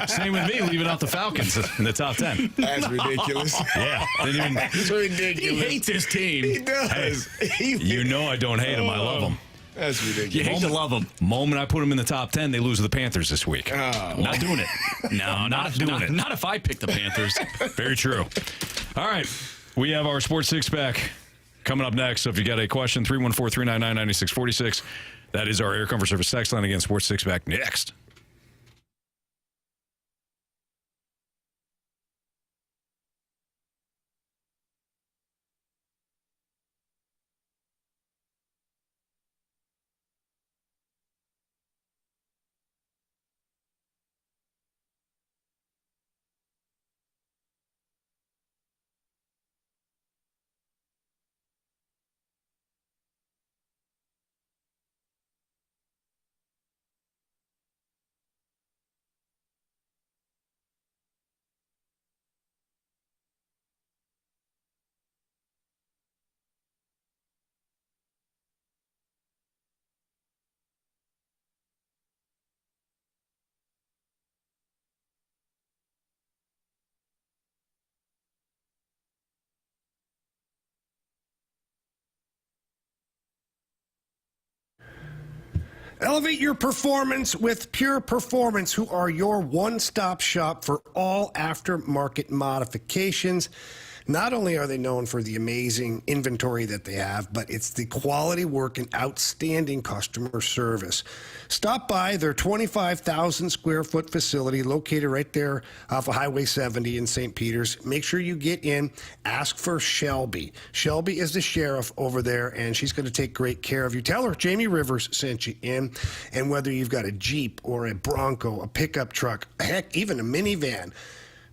Same with me, leaving out the Falcons in the top 10. That's ridiculous. Yeah. It's ridiculous. He hates his team. He does. You know I don't hate them. I love them. That's ridiculous. You hate to love them. Moment I put them in the top 10, they lose to the Panthers this week. Not doing it. No, not doing it. Not if I pick the Panthers. Very true. All right. We have our Sports Six-Pack coming up next. So if you got a question, 314-399-9646. That is our Air Comfort Service text line. Again, Sports Six-Pack next. Elevate your performance with Pure Performance, who are your one-stop shop for all aftermarket modifications. Not only are they known for the amazing inventory that they have, but it's the quality work and outstanding customer service. Stop by their 25,000 square foot facility located right there off of Highway 70 in St. Peters. Make sure you get in. Ask for Shelby. Shelby is the sheriff over there, and she's going to take great care of you. Tell her Jamie Rivers sent you in, and whether you've got a Jeep or a Bronco, a pickup truck, heck, even a minivan,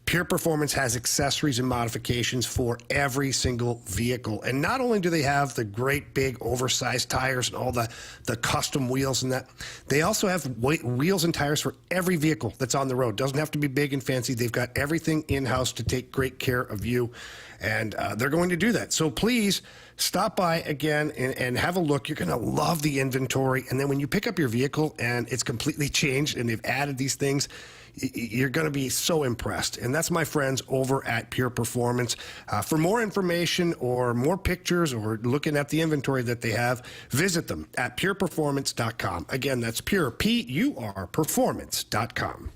Pure Performance has accessories and modifications for every single vehicle. And not only do they have the great big oversized tires and all the custom wheels and that, they also have wheels and tires for every vehicle that's on the road. Doesn't have to be big and fancy. They've got everything in-house to take great care of you. And they're going to do that. So please stop by again and have a look. You're going to love the inventory. And then when you pick up your vehicle and it's completely changed and they've added these things, you're going to be so impressed. And that's my friends over at Pure Performance. For more information or more pictures or looking at the inventory that they have, visit them at pureperformance.com. Again, that's pure, P-U-R, performance.com.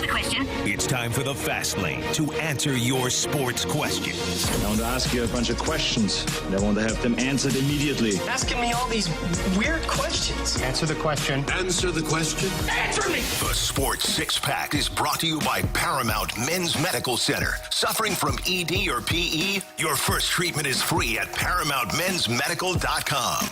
question. It's time for the Fast Lane to answer your sports questions. I want to ask you a bunch of questions, and I want to have them answered immediately. Asking me all these weird questions. Answer the question. Answer the question. Answer me! The Sports Six-Pack is brought to you by Paramount Men's Medical Center. Suffering from ED or PE? Your first treatment is free at ParamountMen'sMedical.com.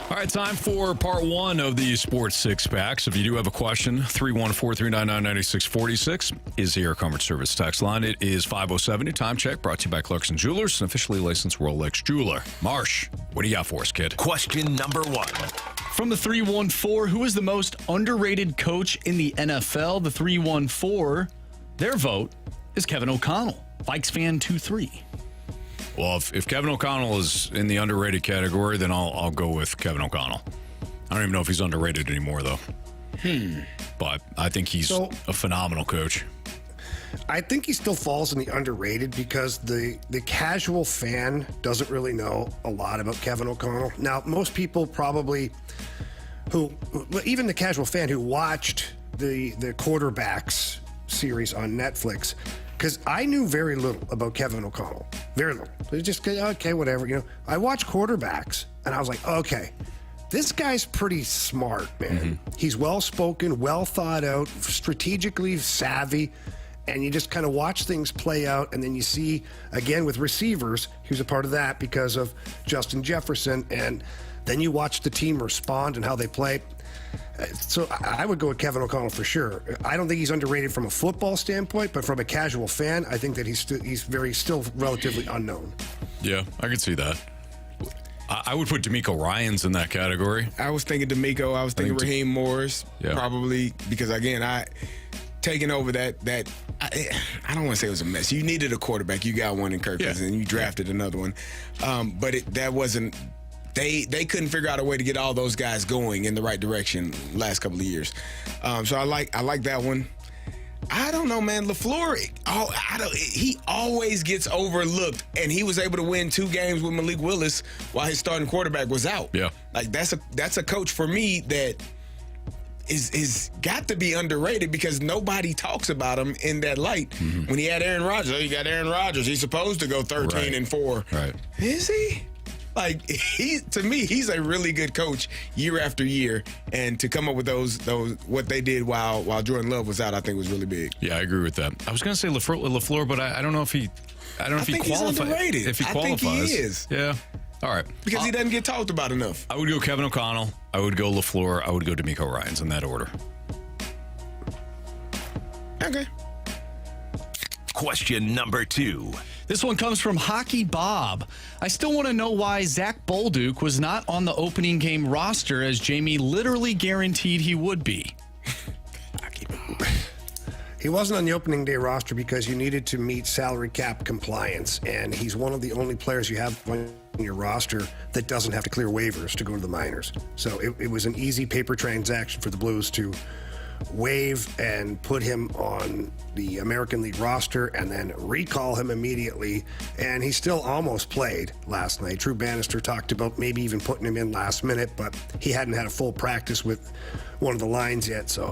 All right, time for part one of the Sports Six-Pack. So if you do have a question, 314-399-9646 is the Air Comfort Service text line. It is 507. Time check brought to you by Clarkson Jewelers, an officially licensed Rolex jeweler. Marsh, what do you got for us, kid? Question number one. From the 314, who is the most underrated coach in the NFL? The 314, their vote is Kevin O'Connell. Vikes fan 2-3. Well, if Kevin O'Connell is in the underrated category, then I'll go with Kevin O'Connell. I don't even know if he's underrated anymore, though. But I think he's a phenomenal coach. I think he still falls in the underrated because the casual fan doesn't really know a lot about Kevin O'Connell. Now, most people probably even the casual fan who watched the Quarterbacks series on Netflix, because I knew very little about Kevin O'Connell. Very little. It was just, okay, whatever. I watched Quarterbacks, and I was like, okay, this guy's pretty smart, man. Mm-hmm. He's well-spoken, well thought out, strategically savvy, and you just kind of watch things play out, and then you see, again, with receivers, he was a part of that because of Justin Jefferson, and then you watch the team respond and how they play. So I would go with Kevin O'Connell for sure. I don't think he's underrated from a football standpoint, but from a casual fan, I think that he's still relatively unknown. Yeah, I can see that. I would put D'Amico Ryans in that category. I was thinking D'Amico. I was thinking Raheem Morris, probably, because, again, taking over that I don't want to say it was a mess. You needed a quarterback. You got one in Kirk Cousins, and you drafted another one. But that wasn't – They couldn't figure out a way to get all those guys going in the right direction last couple of years. So I like that one. I don't know, man. LaFleur, he always gets overlooked, and he was able to win 2 games with Malik Willis while his starting quarterback was out. Yeah, like that's a coach for me that is got to be underrated because nobody talks about him in that light. Mm-hmm. When he had Aaron Rodgers, you got Aaron Rodgers. He's supposed to go 13-4. Right? Is he? Like, to me, he's a really good coach year after year, and to come up with those what they did while Jordan Love was out, I think was really big. Yeah, I agree with that. I was going to say LaFleur, but I don't know if he qualifies. He's underrated. If he qualifies, I think he is. Yeah. All right. Because he doesn't get talked about enough. I would go Kevin O'Connell. I would go LaFleur. I would go D'Amico Ryans in that order. Okay. Question number 2. This one comes from Hockey Bob. I still want to know why Zach Bolduc was not on the opening game roster, as Jamie literally guaranteed he would be. Hockey Bob. He wasn't on the opening day roster because you needed to meet salary cap compliance, and he's one of the only players you have on your roster that doesn't have to clear waivers to go to the minors. So it was an easy paper transaction for the Blues to waive and put him on the American League roster and then recall him immediately, and he still almost played last night. Drew Bannister talked about maybe even putting him in last minute, but he hadn't had a full practice with one of the lines yet. So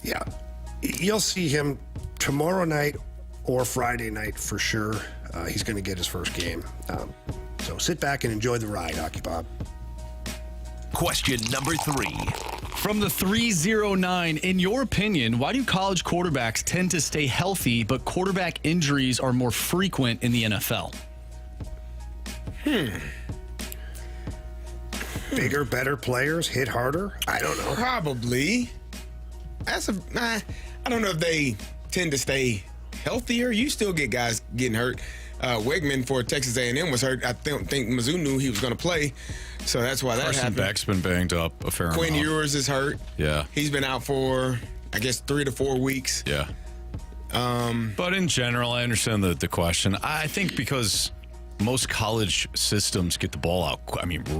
yeah, you'll see him tomorrow night or Friday night for sure. He's going to get his first game. So sit back and enjoy the ride, Hockey Bob. Question number 3. From the 309, in your opinion, why do college quarterbacks tend to stay healthy, but quarterback injuries are more frequent in the NFL? Bigger, better players hit harder? I don't know. Probably. I don't know if they tend to stay healthier. You still get guys getting hurt. Wegman for Texas A&M was hurt. I don't think Mizzou knew he was going to play, so that's why that happened. Beck's been banged up a fair amount. Quinn Ewers is hurt. Yeah. He's been out for, I guess, 3 to 4 weeks. Yeah. But in general, I understand the question. I think because most college systems get the ball out,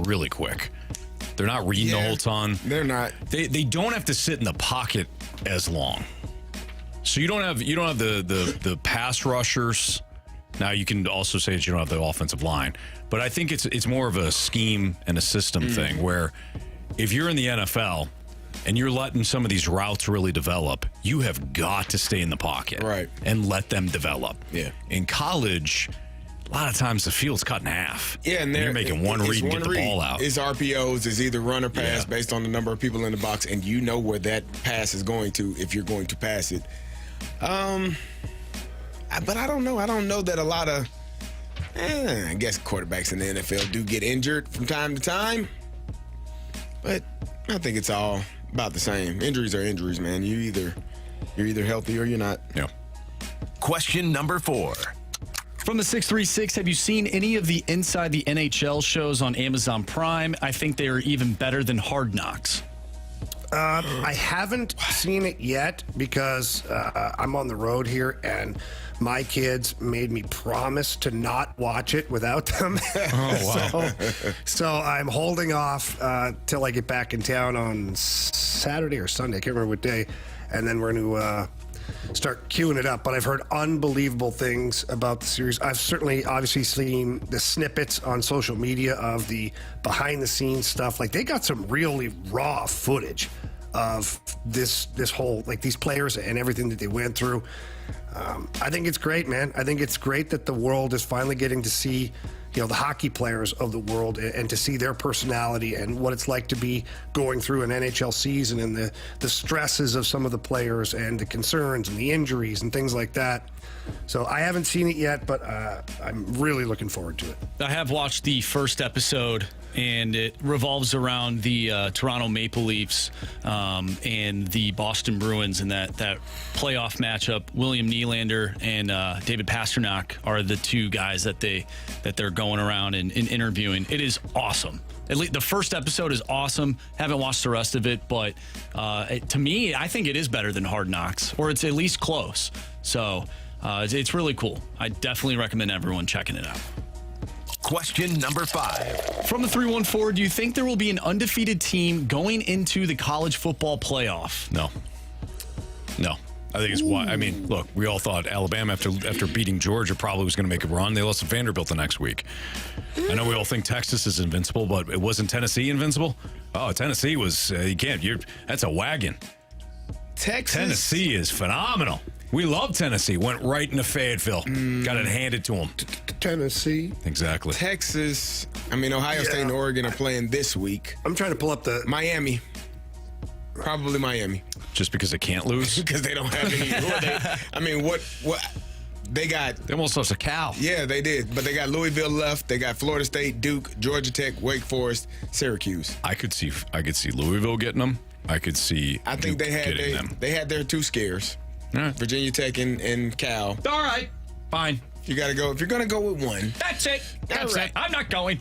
really quick. They're not reading the whole ton. They're not. They don't have to sit in the pocket as long. So you don't have the pass rushers. Now, you can also say that you don't have the offensive line, but I think it's more of a scheme and a system thing where if you're in the NFL, and you're letting some of these routes really develop, you have got to stay in the pocket. Right. And let them develop. Yeah. In college, a lot of times the field's cut in half. Yeah, and you're making one read and get the ball out. It's RPOs, it's either run or pass based on the number of people in the box, and you know where that pass is going to if you're going to pass it. But I don't know. I don't know that a lot of, I guess quarterbacks in the NFL do get injured from time to time. But I think it's all about the same. Injuries are injuries, man. You're either healthy or you're not. Yeah. Question number 4. From the 636, have you seen any of the Inside the NHL shows on Amazon Prime? I think they are even better than Hard Knocks. I haven't seen it yet because I'm on the road here, and my kids made me promise to not watch it without them. Oh, wow. so I'm holding off till I get back in town on Saturday or Sunday. I can't remember what day. And then we're going to start queuing it up. But I've heard unbelievable things about the series. I've certainly obviously seen the snippets on social media of the behind-the-scenes stuff. Like, they got some really raw footage of this whole, like, these players and everything that they went through. I think it's great, man. I think it's great that the world is finally getting to see, the hockey players of the world and to see their personality and what it's like to be going through an NHL season and the stresses of some of the players and the concerns and the injuries and things like that. So I haven't seen it yet, but I'm really looking forward to it. I have watched the first episode, and it revolves around the Toronto Maple Leafs and the Boston Bruins in that playoff matchup. William Nylander and David Pastrnak are the two guys that they're going around and interviewing. It is awesome. At least the first episode is awesome. Haven't watched the rest of it, but to me, I think it is better than Hard Knocks, or it's at least close. So it's really cool. I definitely recommend everyone checking it out. Question number 5. From the 314, do you think there will be an undefeated team going into the college football playoff? No. I think it's why. I mean, look, we all thought Alabama, after beating Georgia, probably was going to make a run. They lost to Vanderbilt the next week. I know we all think Texas is invincible, but it wasn't Tennessee invincible? Oh, Tennessee was, that's a wagon. Tennessee is phenomenal. We love Tennessee. Went right into Fayetteville. Got it handed to them. Tennessee. Exactly. Texas. Ohio State and Oregon are playing this week. I'm trying to pull up the Miami. Probably Miami. Just because they can't lose? Because they don't have any. Who are they? What they got? They almost lost a Cal. Yeah, they did. But they got Louisville left. They got Florida State, Duke, Georgia Tech, Wake Forest, Syracuse. I could see Louisville getting them. I could see. I think Duke getting them. They had their two scares. Virginia Tech and Cal. All right, fine. You got to go. If you're going to go with one. That's it. That's it. I'm not going.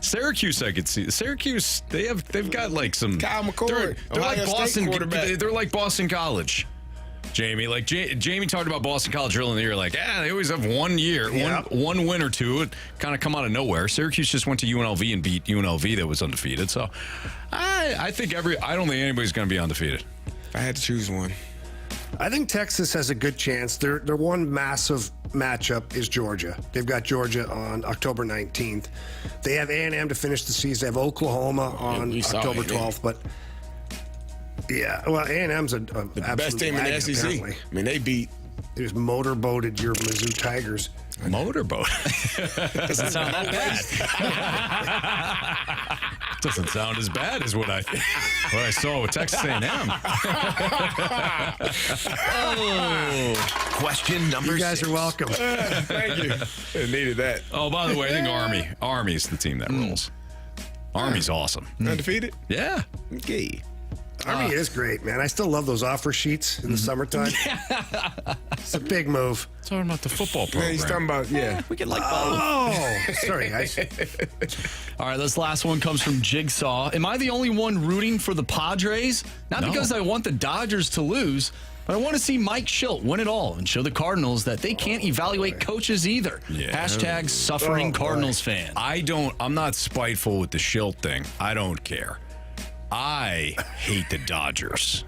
Syracuse, I could see. Syracuse, they've got like some. Kyle McCord. They're like Boston quarterback. They're like Boston College. Jamie, like Jamie talked about Boston College earlier in the year. Like, they always have 1 year, one win or two. It kind of come out of nowhere. Syracuse just went to UNLV and beat UNLV that was undefeated. So, I think I don't think anybody's going to be undefeated. If I had to choose one. I think Texas has a good chance. Their one massive matchup is Georgia. They've got Georgia on October 19th. They have A&M to finish the season. They have Oklahoma on October 12th. But, A&M's the best team in the SEC. Apparently. I mean, they just motorboated your Mizzou Tigers. Motorboat? Doesn't sound that bad. Doesn't sound as bad as what I saw with Texas A&M. Question number 6. You guys are welcome. Thank you. I needed that. Oh, by the way, I think Army's the team that rules. Army's awesome. Undefeated? Yeah. Okay. Army is great, man. I still love those offer sheets in the summertime. It's a big move. Talking about the football program. Man, he's talking about, we can like both. Oh, sorry, guys. All right, this last one comes from Jigsaw. Am I the only one rooting for the Padres? Not because I want the Dodgers to lose, but I want to see Mike Schilt win it all and show the Cardinals that they can't evaluate coaches either. Yeah. Hashtag suffering Cardinals fan. I'm not spiteful with the Schilt thing. I don't care. I hate the Dodgers.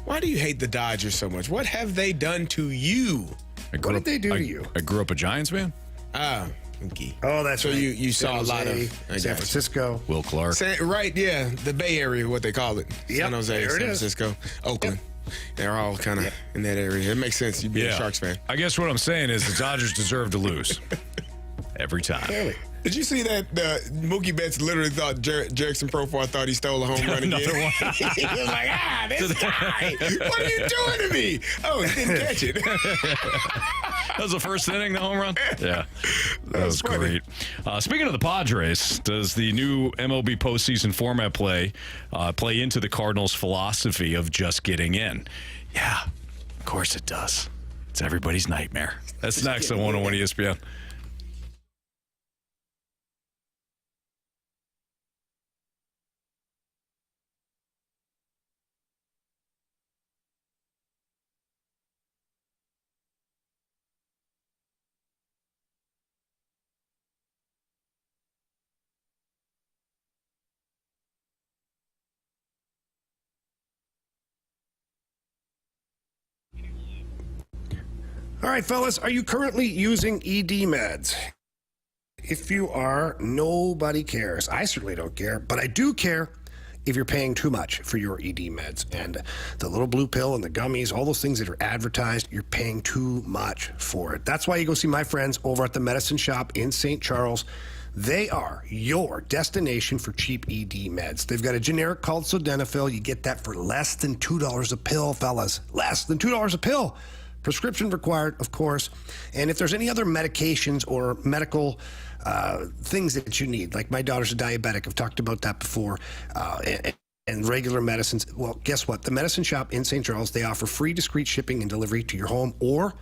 Why do you hate the Dodgers so much? What have they done to you? What did they do to you? I grew up a Giants fan. Mookie. Oh, that's so right. you San saw a lot Jose, of San Francisco. Will Clark. Right, yeah. The Bay Area, what they call it. Yep, San Jose, there San it is. Francisco, Oakland. Yep. They're all kind of in that area. It makes sense. You'd be a Sharks fan. I guess what I'm saying is the Dodgers deserve to lose. Every time. Clearly. Did you see that Mookie Betts literally thought Jerickson Profar thought he stole a home run again? Another one. He was like, this guy, what are you doing to me? Oh, he didn't catch it. That was the first inning, the home run? Yeah. That was funny. great. Speaking of the Padres, does the new MLB postseason format play into the Cardinals' philosophy of just getting in? Yeah, of course it does. It's everybody's nightmare. That's next on 101 ESPN. All right, fellas, are you currently using ED meds? If you are, nobody cares. I certainly don't care, but I do care if you're paying too much for your ED meds. And the little blue pill and the gummies, all those things that are advertised, you're paying too much for it. That's why you go see my friends over at the Medicine Shop in St. Charles. They are your destination for cheap ED meds. They've got a generic called Sildenafil. You get that for less than $2 a pill, fellas. Less than $2 a pill. Prescription required, of course. And if there's any other medications or medical things that you need, like my daughter's a diabetic, I've talked about that before, and regular medicines, well, guess what? The Medicine Shop in St. Charles, they offer free discreet shipping and delivery to your home or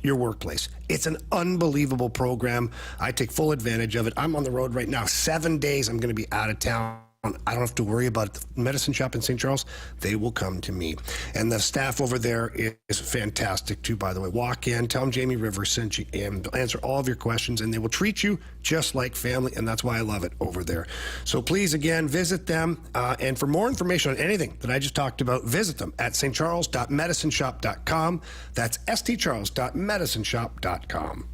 your workplace. It's an unbelievable program. I take full advantage of it. I'm on the road right now. 7 days I'm going to be out of town. I don't have to worry about it. The Medicine Shop in St. Charles, they will come to me. And the staff over there is fantastic too, by the way. Walk in, tell them Jamie Rivers sent you in. They'll answer all of your questions, and they will treat you just like family, and that's why I love it over there. So please, again, visit them. And for more information on anything that I just talked about, visit them at stcharles.medicineshop.com. That's stcharles.medicineshop.com.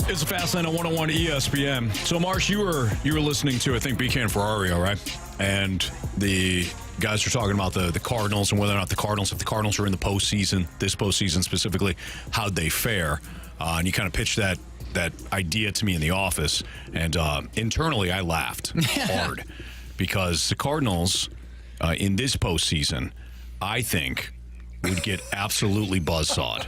It's a Fast Lane on 101 ESPN. So, Marsh, you were listening to, I think, BK and Ferrario, right? And the guys are talking about the Cardinals and whether or not if the Cardinals are in the postseason, this postseason specifically, how'd they fare? And you kind of pitched that idea to me in the office. And internally, I laughed hard because the Cardinals in this postseason, I think, would get absolutely buzzsawed.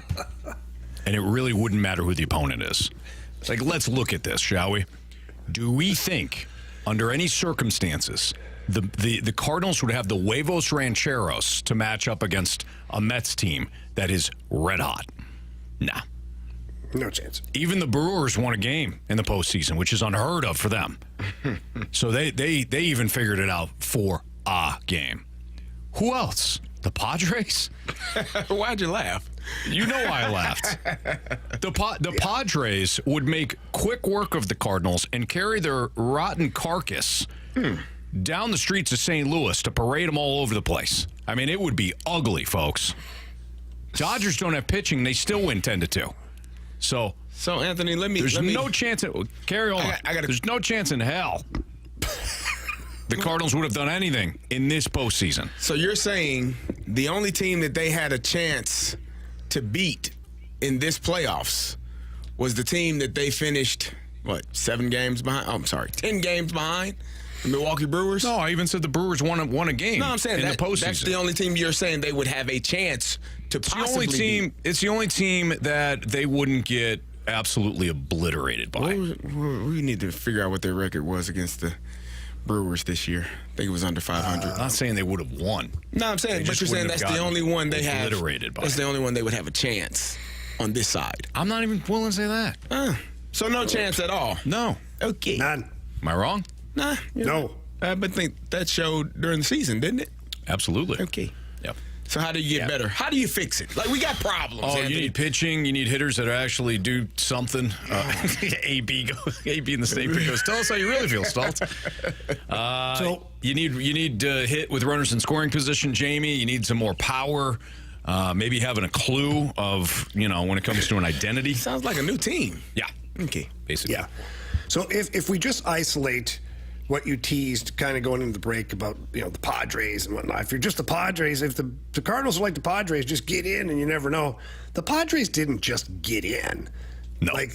And it really wouldn't matter who the opponent is. It's like, let's look at this, shall we? Do we think, under any circumstances, the Cardinals would have the huevos rancheros to match up against a Mets team that is red hot? Nah. No chance. Even the Brewers won a game in the postseason, which is unheard of for them. So they even figured it out for a game. Who else? The Padres? Why'd you laugh? You know why I laughed. The Padres would make quick work of the Cardinals and carry their rotten carcass down the streets of St. Louis to parade them all over the place. I mean, it would be ugly, folks. Dodgers don't have pitching. They still win 10-2. So Anthony, there's no chance. Carry on. There's no chance in hell the Cardinals would have done anything in this postseason. So you're saying the only team that they had a chance to beat in this playoffs was the team that they finished, 7 games behind? Oh, I'm sorry, 10 games behind? The Milwaukee Brewers? No, I even said the Brewers won a game. No, I'm saying in the postseason. That's the only team you're saying they would have a chance to possibly beat. It's the only team that they wouldn't get absolutely obliterated by. We need to figure out what their record was against the Brewers this year. I think it was under 500. I'm not saying they would have won. No, I'm saying, but you're saying that's the only one they have. Obliterated by. That's the only one they would have a chance on this side. I'm not even willing to say that. So no chance at all. No. Okay. None. Am I wrong? Nah. No. But think that showed during the season, didn't it? Absolutely. Okay. Yep. So how do you get better? How do you fix it? Like, we got problems. Oh, Anthony. you need pitching. You need hitters that actually do something. AB in the statement goes, tell us how you really feel, Stalt. You need to hit with runners in scoring position, Jamie. You need some more power. Maybe having a clue of, when it comes to an identity. Sounds like a new team. Yeah. Okay. Basically. Yeah. So if we just isolate what you teased kind of going into the break about, the Padres and whatnot. If you're just the Padres, if the Cardinals are like the Padres, just get in and you never know. The Padres didn't just get in. No. They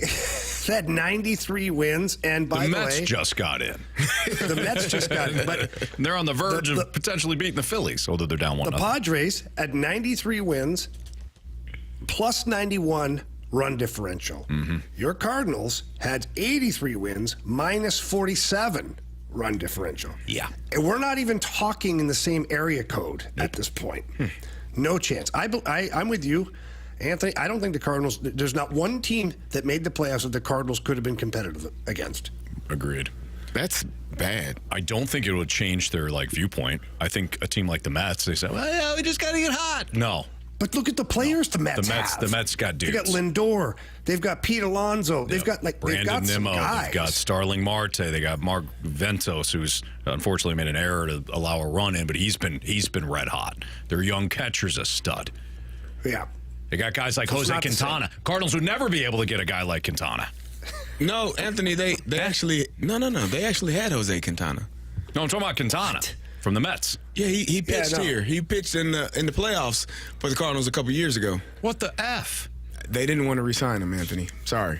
had 93 wins, and by the way... The Mets just got in. The Mets just got in. But they're on the verge of potentially beating the Phillies, although they're down 1-0. The Padres had 93 wins, plus 91 run differential. Mm-hmm. Your Cardinals had 83 wins, minus 47 run differential. Yeah. And we're not even talking in the same area code at this point. No chance. I'm with you, Anthony. I don't think the Cardinals, there's not one team that made the playoffs that the Cardinals could have been competitive against. Agreed. That's bad. I don't think it would change their viewpoint. I think a team like the Mets, they say, well, yeah, we just got to get hot. No. But look at the players the Mets have. The Mets got dudes. They got Lindor. They've got Pete Alonso. They've got Brandon they've got some Nimmo. guys. They've got Starling Marte. They got Mark Ventos, who's unfortunately made an error to allow a run in, but he's been red hot. Their young catcher's a stud. Yeah. They got guys like Jose Quintana. Cardinals would never be able to get a guy like Quintana. No, Anthony, they actually They actually had Jose Quintana. No, I'm talking about Quintana from the Mets. Yeah, he pitched here. He pitched in the playoffs for the Cardinals a couple years ago. What the F? They didn't want to re-sign him, Anthony. Sorry.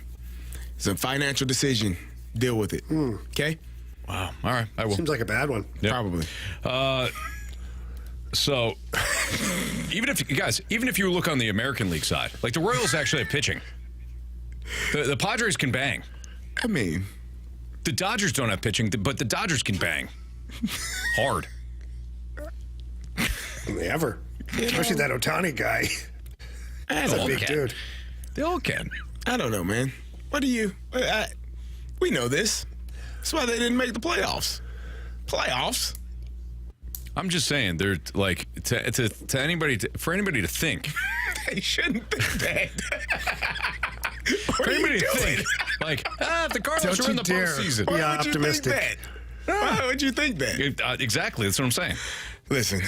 It's a financial decision. Deal with it. Okay? Wow. All right. I will. Seems like a bad one. Yep. Probably. So, even if you look on the American League side, the Royals actually have pitching. The Padres can bang. I mean, the Dodgers don't have pitching, but the Dodgers can bang hard. Ever. Especially that Ohtani guy. That's a big dude. They all can. I don't know, man. What do you... we know this. That's why they didn't make the playoffs. Playoffs? I'm just saying, they're to anybody, for anybody to think. They shouldn't think that. For anybody to think, if the Cardinals are in the postseason. Why would you think that? Why would you think that? Exactly, that's what I'm saying. Listen,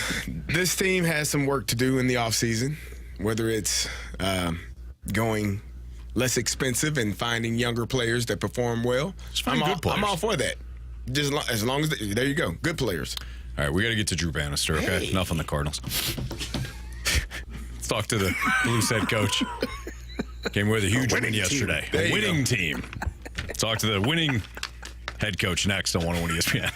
this team has some work to do in the offseason, whether it's going less expensive and finding younger players that perform well. I'm all for that. Just as long as there you go, good players. All right, we got to get to Drew Bannister. Okay, enough on the Cardinals. Let's talk to the Blues head coach. Came with a huge win yesterday. A winning team. Talk to the winning head coach next on 101 ESPN.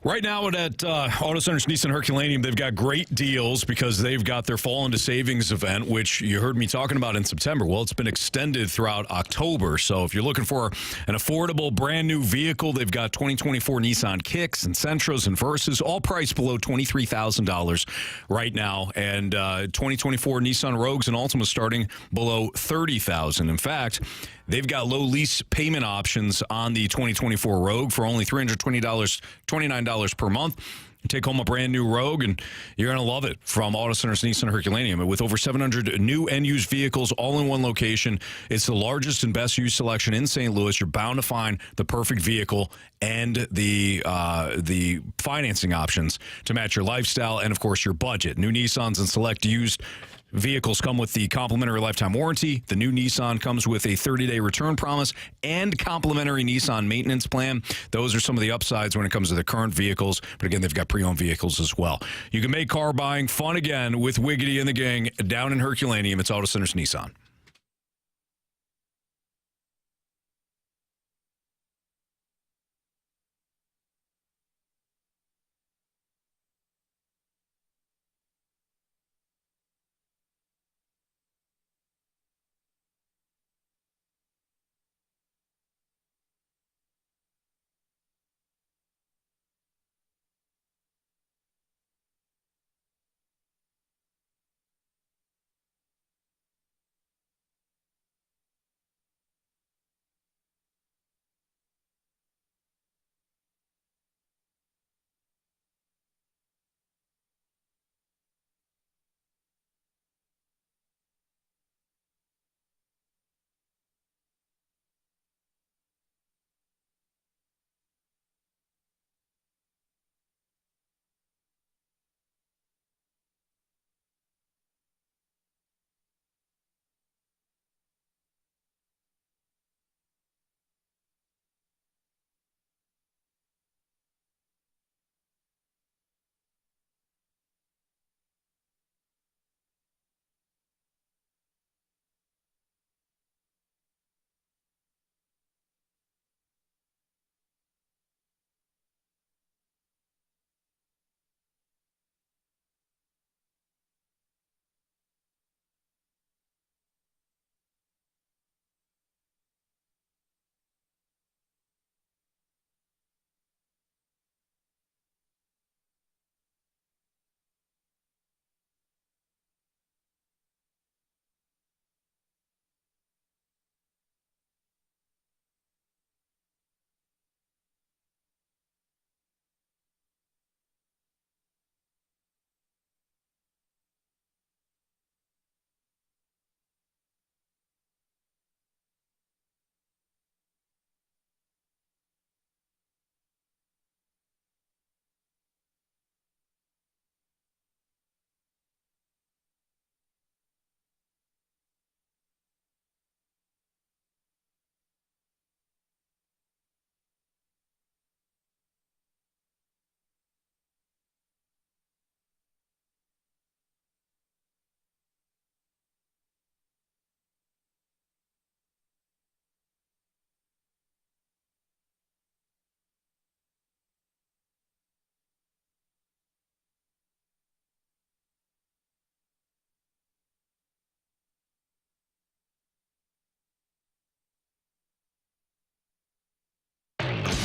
Right now at Auto Centers Nissan Herculaneum, they've got great deals because they've got their Fall into Savings event, which you heard me talking about in September. Well, it's been extended throughout October. So if you're looking for an affordable brand new vehicle, they've got 2024 Nissan Kicks and Sentras and Versas, all priced below $23,000 right now. And 2024 Nissan Rogues and Altima starting below $30,000. In fact, they've got low lease payment options on the 2024 Rogue for only $29 per month. You take home a brand new Rogue, and you're going to love it from Auto Centers Nissan Herculaneum. With over 700 new and used vehicles all in one location, it's the largest and best used selection in St. Louis. You're bound to find the perfect vehicle and the financing options to match your lifestyle and, of course, your budget. New Nissans and select used vehicles come with the complimentary lifetime warranty. The new Nissan comes with a 30-day return promise and complimentary Nissan maintenance plan. Those are some of the upsides when it comes to the current vehicles. But again, they've got pre-owned vehicles as well. You can make car buying fun again with Wiggity and the gang down in Herculaneum. It's Auto Centers Nissan.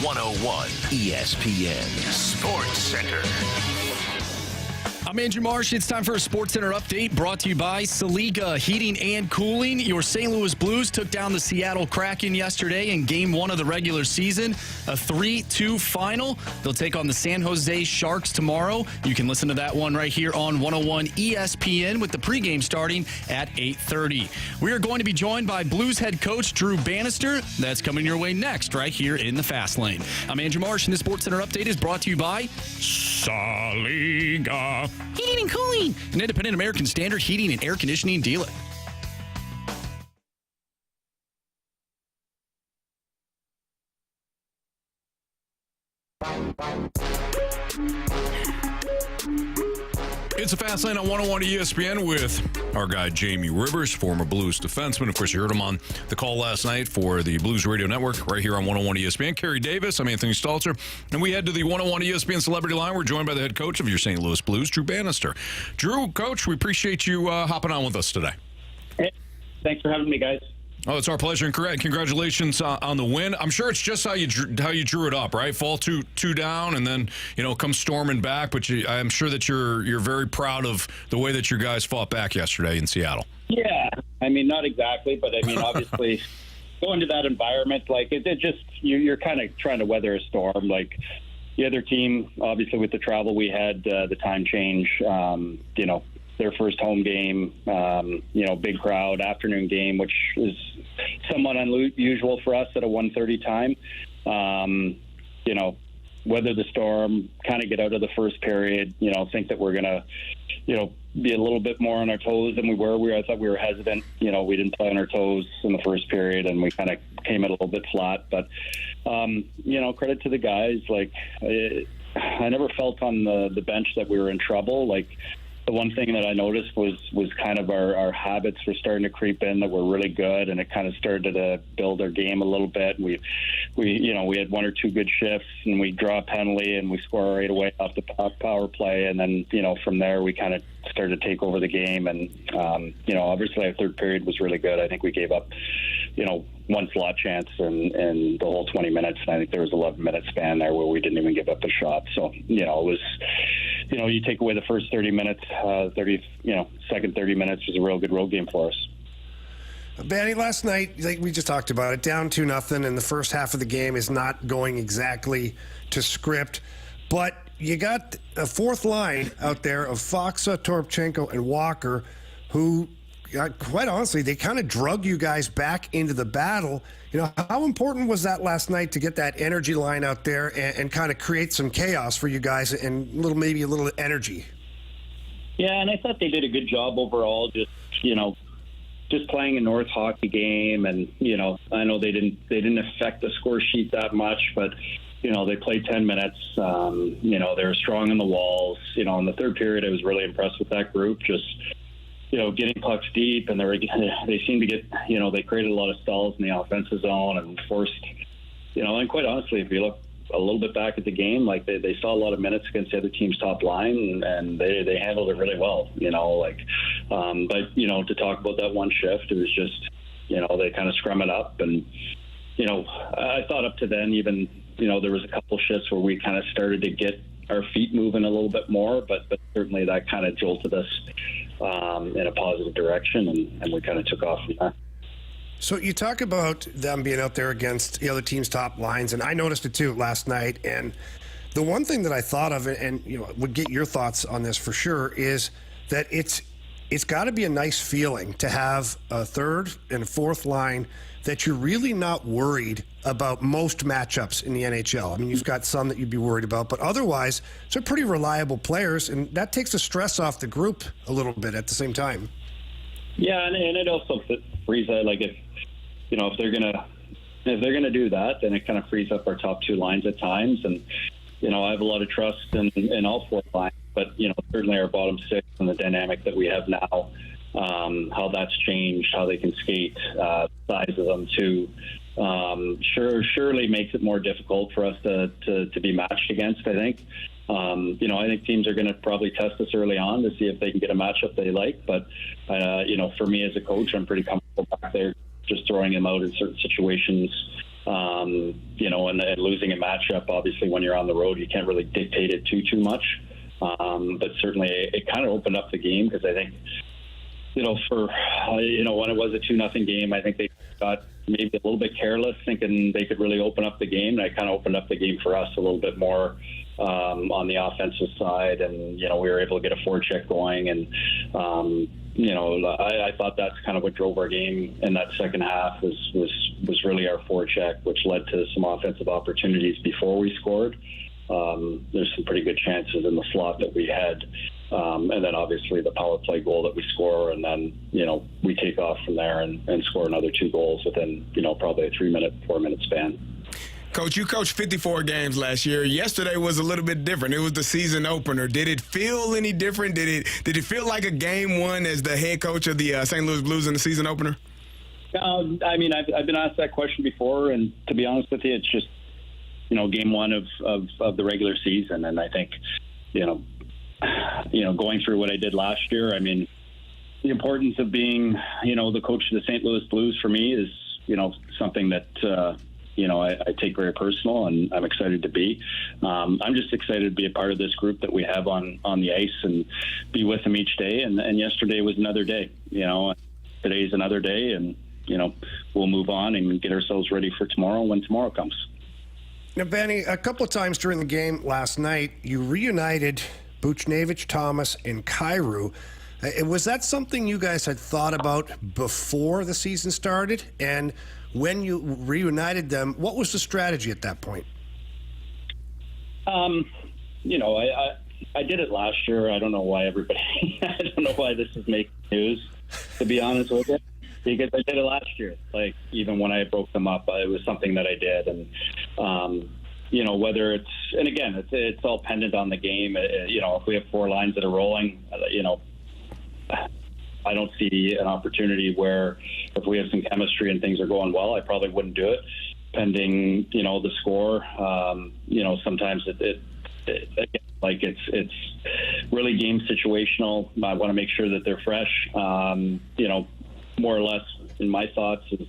101 ESPN Sports Center. I'm Andrew Marsh. It's time for a Sports Center update brought to you by Saliga Heating and Cooling. Your St. Louis Blues took down the Seattle Kraken yesterday in Game 1 of the regular season, a 3-2 final. They'll take on the San Jose Sharks tomorrow. You can listen to that one right here on 101 ESPN with the pregame starting at 8:30. We are going to be joined by Blues head coach Drew Bannister. That's coming your way next right here in the Fast Lane. I'm Andrew Marsh, and the Sports Center update is brought to you by Saliga Heating and Cooling, an independent American Standard heating and air conditioning dealer. It's a Fast Lane on 101 ESPN with our guy Jamie Rivers, former Blues defenseman. Of course, you heard him on the call last night for the Blues Radio Network right here on 101 ESPN. Carey Davis, I'm Anthony Stalter, and we head to the 101 ESPN Celebrity Line. We're joined by the head coach of your St. Louis Blues, Drew Bannister. Drew, Coach, we appreciate you hopping on with us today. Hey, thanks for having me, guys. Oh, it's our pleasure, and congratulations on the win. I'm sure it's just how you drew it up, right? Fall two down, and then come storming back. But I'm sure that you're very proud of the way that your guys fought back yesterday in Seattle. Yeah, I mean, not exactly, but I mean, obviously, going to that environment, like it just you're kind of trying to weather a storm. Like the other team, obviously, with the travel we had, the time change, their first home game, big crowd, afternoon game, which is somewhat unusual for us at a 1:30 time. Weather the storm, kind of get out of the first period, think that we're going to, be a little bit more on our toes than we were. I thought we were hesitant. We didn't play on our toes in the first period, and we kind of came in a little bit flat. But, credit to the guys. Like, I never felt on the bench that we were in trouble. Like, the one thing that I noticed was kind of our habits were starting to creep in that were really good, and it kind of started to build our game a little bit. We had one or two good shifts, and we draw a penalty, and we score right away off the power play, and then from there we kind of started to take over the game. And obviously our third period was really good. I think we gave up one slot chance and the whole 20 minutes, and I think there was 11-minute span there where we didn't even give up a shot. So it was. You take away the first 30 minutes, second 30 minutes was a real good road game for us. Banny, last night, like we just talked about it, down 2-0, and the first half of the game is not going exactly to script. But you got a fourth line out there of Faksa, Toropchenko, and Walker, who, quite honestly, they kind of drug you guys back into the battle. How important was that last night to get that energy line out there and kind of create some chaos for you guys and maybe a little energy? Yeah, and I thought they did a good job overall. Just playing a North hockey game, and I know they didn't affect the score sheet that much, but they played 10 minutes. They were strong in the walls. In the third period, I was really impressed with that group. Just getting pucks deep, and they seem to get, they created a lot of stalls in the offensive zone and forced, and quite honestly, if you look a little bit back at the game, like they saw a lot of minutes against the other team's top line, and they handled it really well, but to talk about that one shift, it was just, they kind of scrum it up, and, I thought up to then even, there was a couple shifts where we kind of started to get our feet moving a little bit more, but certainly that kind of jolted us in a positive direction, and we kind of took off from there. So you talk about them being out there against the other team's top lines, and I noticed it too last night. And the one thing that I thought of, and would get your thoughts on this for sure, is that it's got to be a nice feeling to have a third and a fourth line that you're really not worried about most matchups in the NHL. I mean, you've got some that you'd be worried about, but otherwise, they're pretty reliable players, and that takes the stress off the group a little bit at the same time. Yeah, and it also frees up, like if they're gonna do that, then it kind of frees up our top two lines at times, and I have a lot of trust in all four lines, but certainly our bottom six and the dynamic that we have now. How that's changed, how they can skate, size of them too. Surely makes it more difficult for us to be matched against, I think. I think teams are going to probably test us early on to see if they can get a matchup they like. But, for me as a coach, I'm pretty comfortable back there just throwing them out in certain situations, And losing a matchup, obviously, when you're on the road, you can't really dictate it too much. But certainly, it kind of opened up the game because I think, when it was a 2-0 game, I think they got maybe a little bit careless, thinking they could really open up the game. And it kind of opened up the game for us a little bit more on the offensive side, and we were able to get a forecheck going, and I thought that's kind of what drove our game in that second half was really our forecheck, which led to some offensive opportunities before we scored. There's some pretty good chances in the slot that we had, and then obviously the power play goal that we score, and then we take off from there and score another 2 goals within probably a 4-minute span. Coach, you coached 54 games last year. Yesterday was a little bit different. It was the season opener. Did it feel any different? Did it feel like a game one as the head coach of the St. Louis Blues in the season opener? I've been asked that question before, and to be honest with you, it's just game one of the regular season, and I think going through what I did last year, I mean, the importance of being the coach of the St. Louis Blues for me is something that I take very personal, and I'm excited to be. I'm just excited to be a part of this group that we have on the ice and be with them each day. And yesterday was another day. Today's another day, and we'll move on and get ourselves ready for tomorrow when tomorrow comes. Now, Benny, a couple of times during the game last night, you reunited Buchnevich, Thomas, and Kyrou. Was that something you guys had thought about before the season started? And when you reunited them, what was the strategy at that point? I did it last year. I don't know why I don't know why this is making news, to be honest with you, because I did it last year. Like, even when I broke them up, it was something that I did. And, whether it's, and again, it's all pendant on the game. If we have 4 lines that are rolling, I don't see an opportunity where if we have some chemistry and things are going well, I probably wouldn't do it, pending, the score. Sometimes it's really game situational. I want to make sure that they're fresh. More or less in my thoughts is,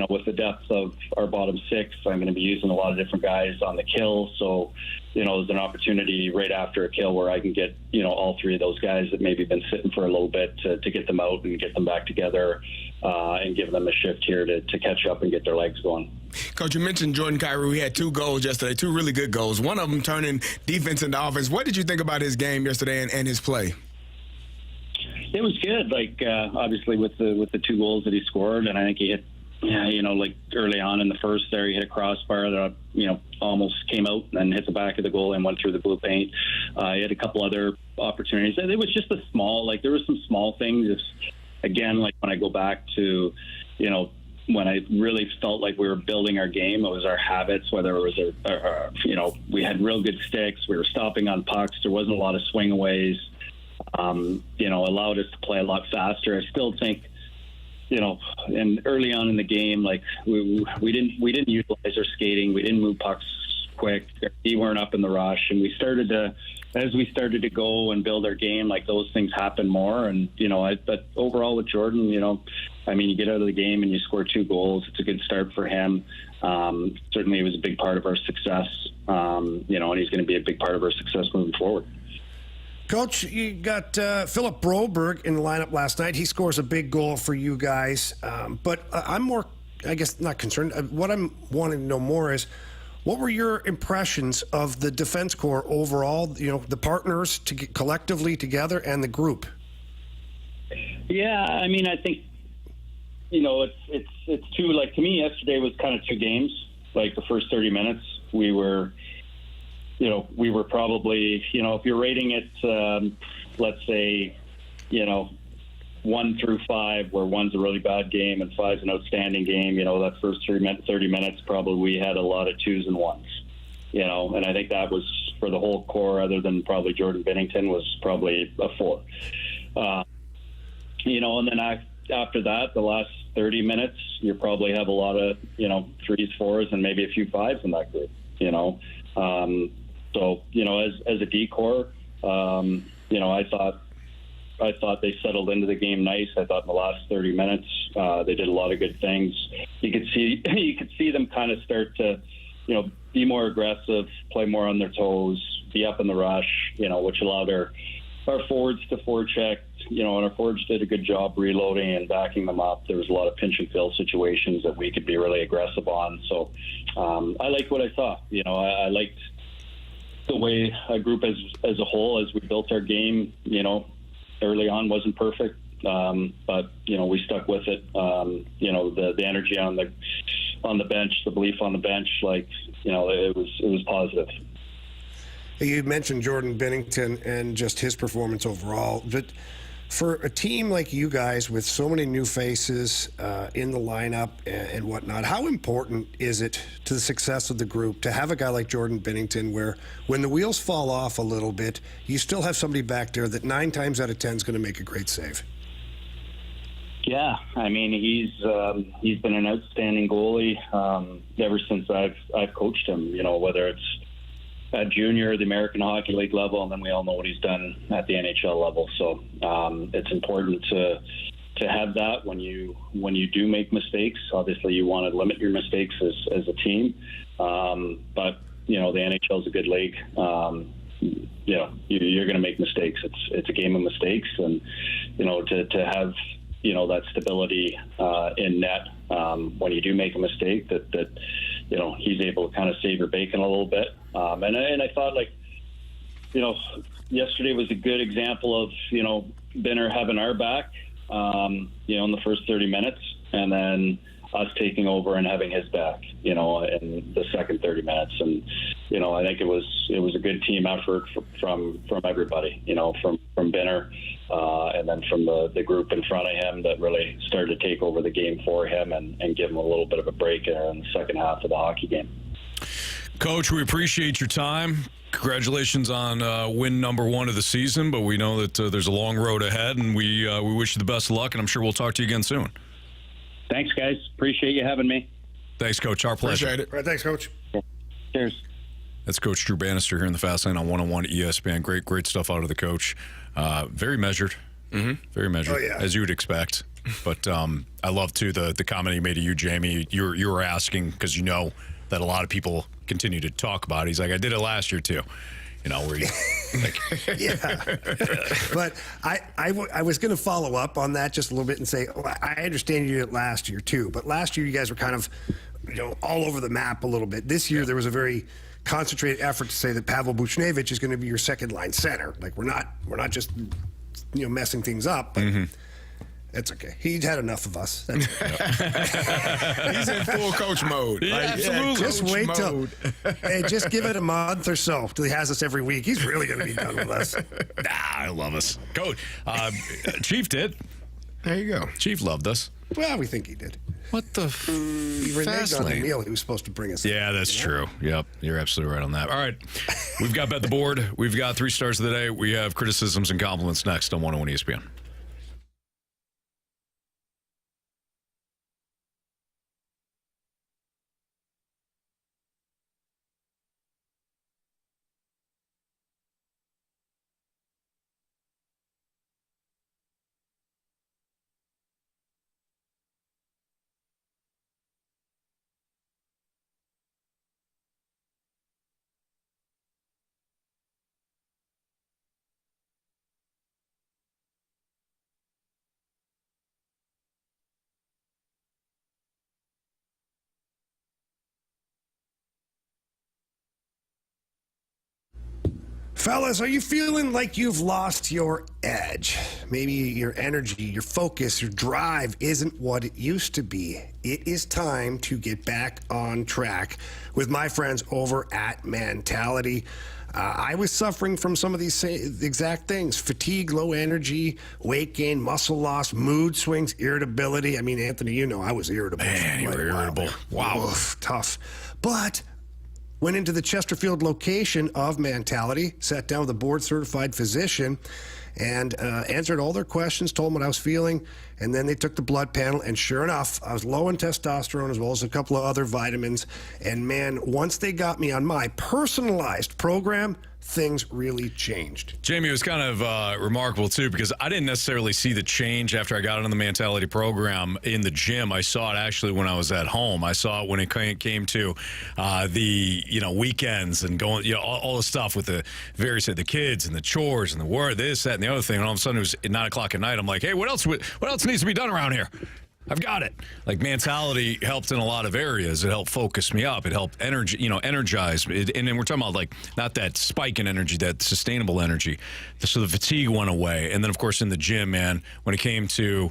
with the depth of our bottom 6, I'm going to be using a lot of different guys on the kill. So, there's an opportunity right after a kill where I can get, all 3 of those guys that maybe been sitting for a little bit to get them out and get them back together and give them a shift here to catch up and get their legs going. Coach, you mentioned Jordan Kyrou. He had 2 goals yesterday, 2 really good goals. One of them turning defense into offense. What did you think about his game yesterday and his play? It was good. Obviously with the 2 goals that he scored, and I think he hit, early on in the first there, he hit a crossbar that, almost came out and hit the back of the goal and went through the blue paint. He had a couple other opportunities. It was just there were some small things. It's, again, when I go back to, when I really felt like we were building our game, it was our habits, whether it was, we had real good sticks. We were stopping on pucks. There wasn't a lot of swing-aways. Allowed us to play a lot faster. I still think, and early on in the game, we didn't utilize our skating. We didn't move pucks quick. We weren't up in the rush, and as we started to go and build our game, those things happen more. And but overall with Jordan, you get out of the game and you score 2 goals. It's a good start for him. Certainly, it was a big part of our success. And he's going to be a big part of our success moving forward. Coach, you got Philip Broberg in the lineup last night. He scores a big goal for you guys. But I'm more, I guess, not concerned. What I'm wanting to know more is, what were your impressions of the defense corps overall, the partners collectively together and the group? Yeah, I think, it's 2, to me, yesterday was kind of 2 games. The first 30 minutes, we were probably, if you're rating it, let's say, 1 through 5, where 1's a really bad game and 5's an outstanding game, that first 30 minutes, probably we had a lot of 2s and 1s, and I think that was for the whole core, other than probably Jordan Binnington, was probably a 4. And then after that, the last 30 minutes, you probably have a lot of, 3s, 4s, and maybe a few 5s in that group, So, as a D-corps, I thought they settled into the game nice. I thought in the last 30 minutes, they did a lot of good things. you could see them kind of start to, be more aggressive, play more on their toes, be up in the rush, which allowed our forwards to forecheck, and our forwards did a good job reloading and backing them up. There was a lot of pinch and fill situations that we could be really aggressive on. So I liked what I saw. I liked the way a group as a whole, as we built our game, early on wasn't perfect. But we stuck with it. The energy on the bench, the belief on the bench, it was positive. You mentioned Jordan Binnington and just his performance overall, but for a team like you guys with so many new faces in the lineup and whatnot, how important is it to the success of the group to have a guy like Jordan Binnington where when the wheels fall off a little bit, you still have somebody back there that 9 times out of 10 is going to make a great save? Yeah, I mean, he's been an outstanding goalie ever since I've coached him. Whether it's at junior, the American Hockey League level, and then we all know what he's done at the NHL level. So it's important to have that when you do make mistakes. Obviously, you want to limit your mistakes as a team, but the NHL is a good league. You're going to make mistakes. It's a game of mistakes, and to have that stability in net when you do make a mistake, that he's able to kind of save your bacon a little bit. And I thought, yesterday was a good example of, Binner having our back, in the first 30 minutes, and then us taking over and having his back, in the second 30 minutes. And, I think it was a good team effort from everybody, from Binner, and then from the group in front of him that really started to take over the game for him and give him a little bit of a break in the second half of the hockey game. Coach, we appreciate your time. Congratulations on win number 1 of the season, but we know that there's a long road ahead, and we wish you the best of luck, and I'm sure we'll talk to you again soon. Thanks, guys. Appreciate you having me. Thanks, Coach. Our pleasure. Appreciate it. All right, thanks, Coach. Cheers. That's Coach Drew Bannister here in the Fast Lane on 101 ESPN. Great stuff out of the coach. Very measured. Mm-hmm. Very measured, as you would expect. But I love, too, the comment he made to you, Jamie. You were asking, because that a lot of people continue to talk about it. He's like, I did it last year, too. Where you yeah. But I was going to follow up on that just a little bit and say, I understand you did it last year, too. But last year you guys were kind of, all over the map a little bit. This year there was a very concentrated effort to say that Pavel Buchnevich is going to be your second line center. We're not just messing things up. But it's okay. He's had enough of us. He's in full coach mode. Absolutely. Just wait till, just give it a month or so till he has us every week. He's really going to be done with us. I love us. Coach, Chief did. There you go. Chief loved us. Well, we think he did. What the he reneged on the meal he was supposed to bring us. Yeah, that's true. Yep, you're absolutely right on that. All right, we've got Bet the Board. We've got 3 stars of the day. We have criticisms and compliments next on 101 ESPN. Fellas, are you feeling like you've lost your edge? Maybe your energy, your focus, your drive isn't what it used to be. It is time to get back on track with my friends over at Mentality. I was suffering from some of these exact things: fatigue, low energy, weight gain, muscle loss, mood swings, irritability. I mean, Anthony, I was irritable. Man, you were irritable. Wow. Oof, tough. But went into the Chesterfield location of Mentality, sat down with a board-certified physician, and answered all their questions, told them what I was feeling, and then they took the blood panel, and sure enough, I was low in testosterone as well as a couple of other vitamins. And man, once they got me on my personalized program, things really changed. Jamie, it was kind of remarkable, too, because I didn't necessarily see the change after I got into the mentality program in the gym. I saw it actually when I was at home. I saw it when it came to the weekends and going, all the stuff with the the kids and the chores and the work, this, that, and the other thing. And all of a sudden it was at 9 o'clock at night. I'm like, hey, what else needs to be done around here? I've got it. Like, mentality helped in a lot of areas. It helped focus me up. It helped energize. And then we're talking about, like, not that spike in energy, that sustainable energy. So the fatigue went away. And then, of course, in the gym, man, when it came to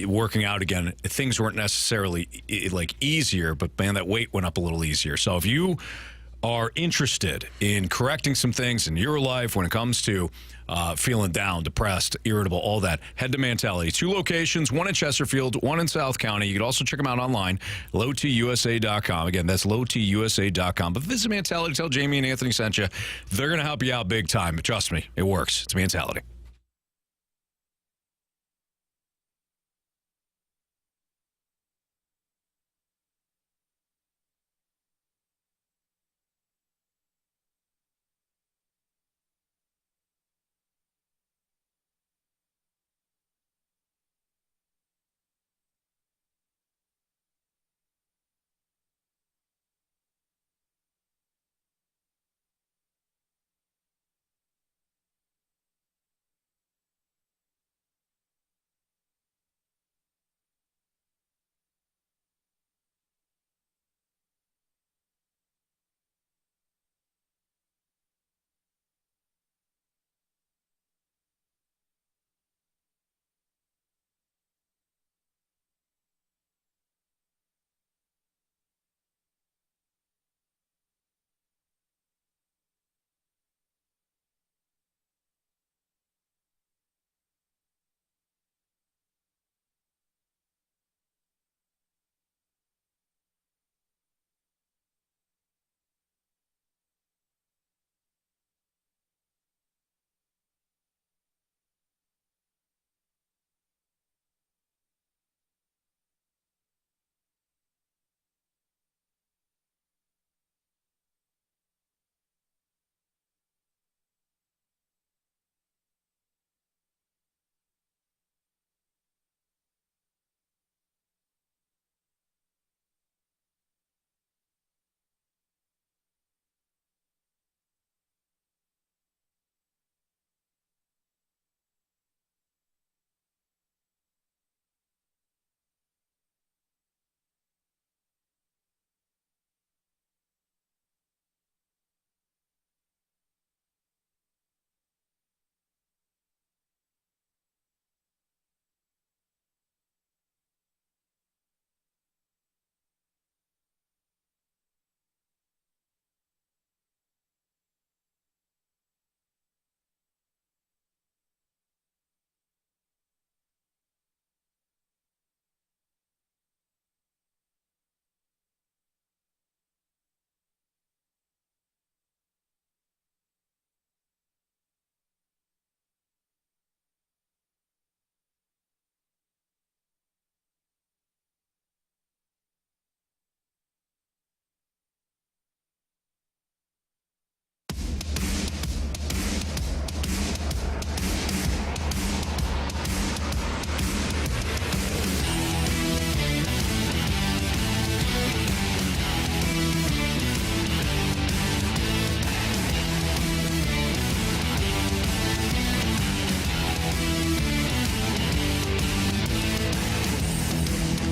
working out again, things weren't necessarily, easier. But, man, that weight went up a little easier. So if you are interested in correcting some things in your life when it comes to feeling down, depressed, irritable, all that, head to Mentality. 2 locations, one in Chesterfield, one in South County. You can also check them out online, lowtusa.com. Again, that's lowtusa.com. But visit Mentality, tell Jamie and Anthony sent you. They're going to help you out big time. But trust me, it works. It's Mentality.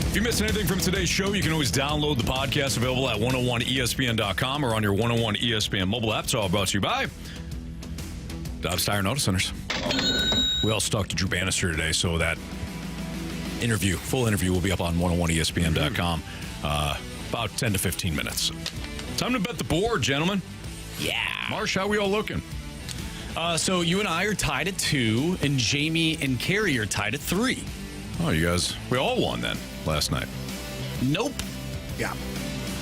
If you missed anything from today's show, you can always download the podcast available at 101ESPN.com or on your 101 ESPN mobile app. It's all brought to you by Dobbs Tire and Auto Centers. We also talked to Drew Bannister today, so that full interview will be up on 101ESPN.com about 10 to 15 minutes. Time to bet the board, gentlemen. Yeah. Marsh, how we all looking? So you and I are tied at 2, and Jamie and Carey are tied at 3. Oh, you guys, we all won then last night. Nope. Yeah.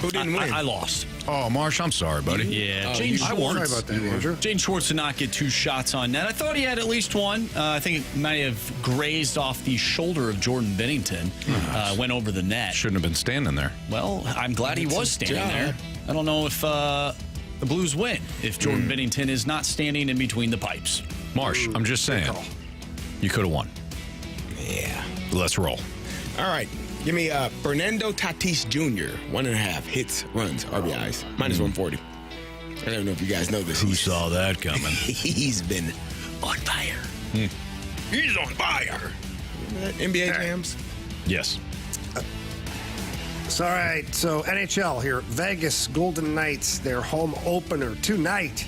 Who didn't win? I lost. Oh, Marsh, I'm sorry, buddy. Yeah. Jane Schwartz. Sorry about that, Andrew. Jane Schwartz did not get 2 shots on net. I thought he had at least one. I think it might have grazed off the shoulder of Jordan Bennington. Went over the net. Shouldn't have been standing there. Well, I'm glad he was standing there. I don't know if... the the Blues win if Jordan Binnington is not standing in between the pipes. Marsh, I'm just saying, you could have won. Yeah. Let's roll. All right. Give me Fernando Tatis Jr., 1.5 hits, runs, RBIs, minus 140. I don't know if you guys know this. Who saw that coming? He's been on fire. He's on fire. NBA jams? Yes. It's all right. So NHL here. Vegas Golden Knights, their home opener tonight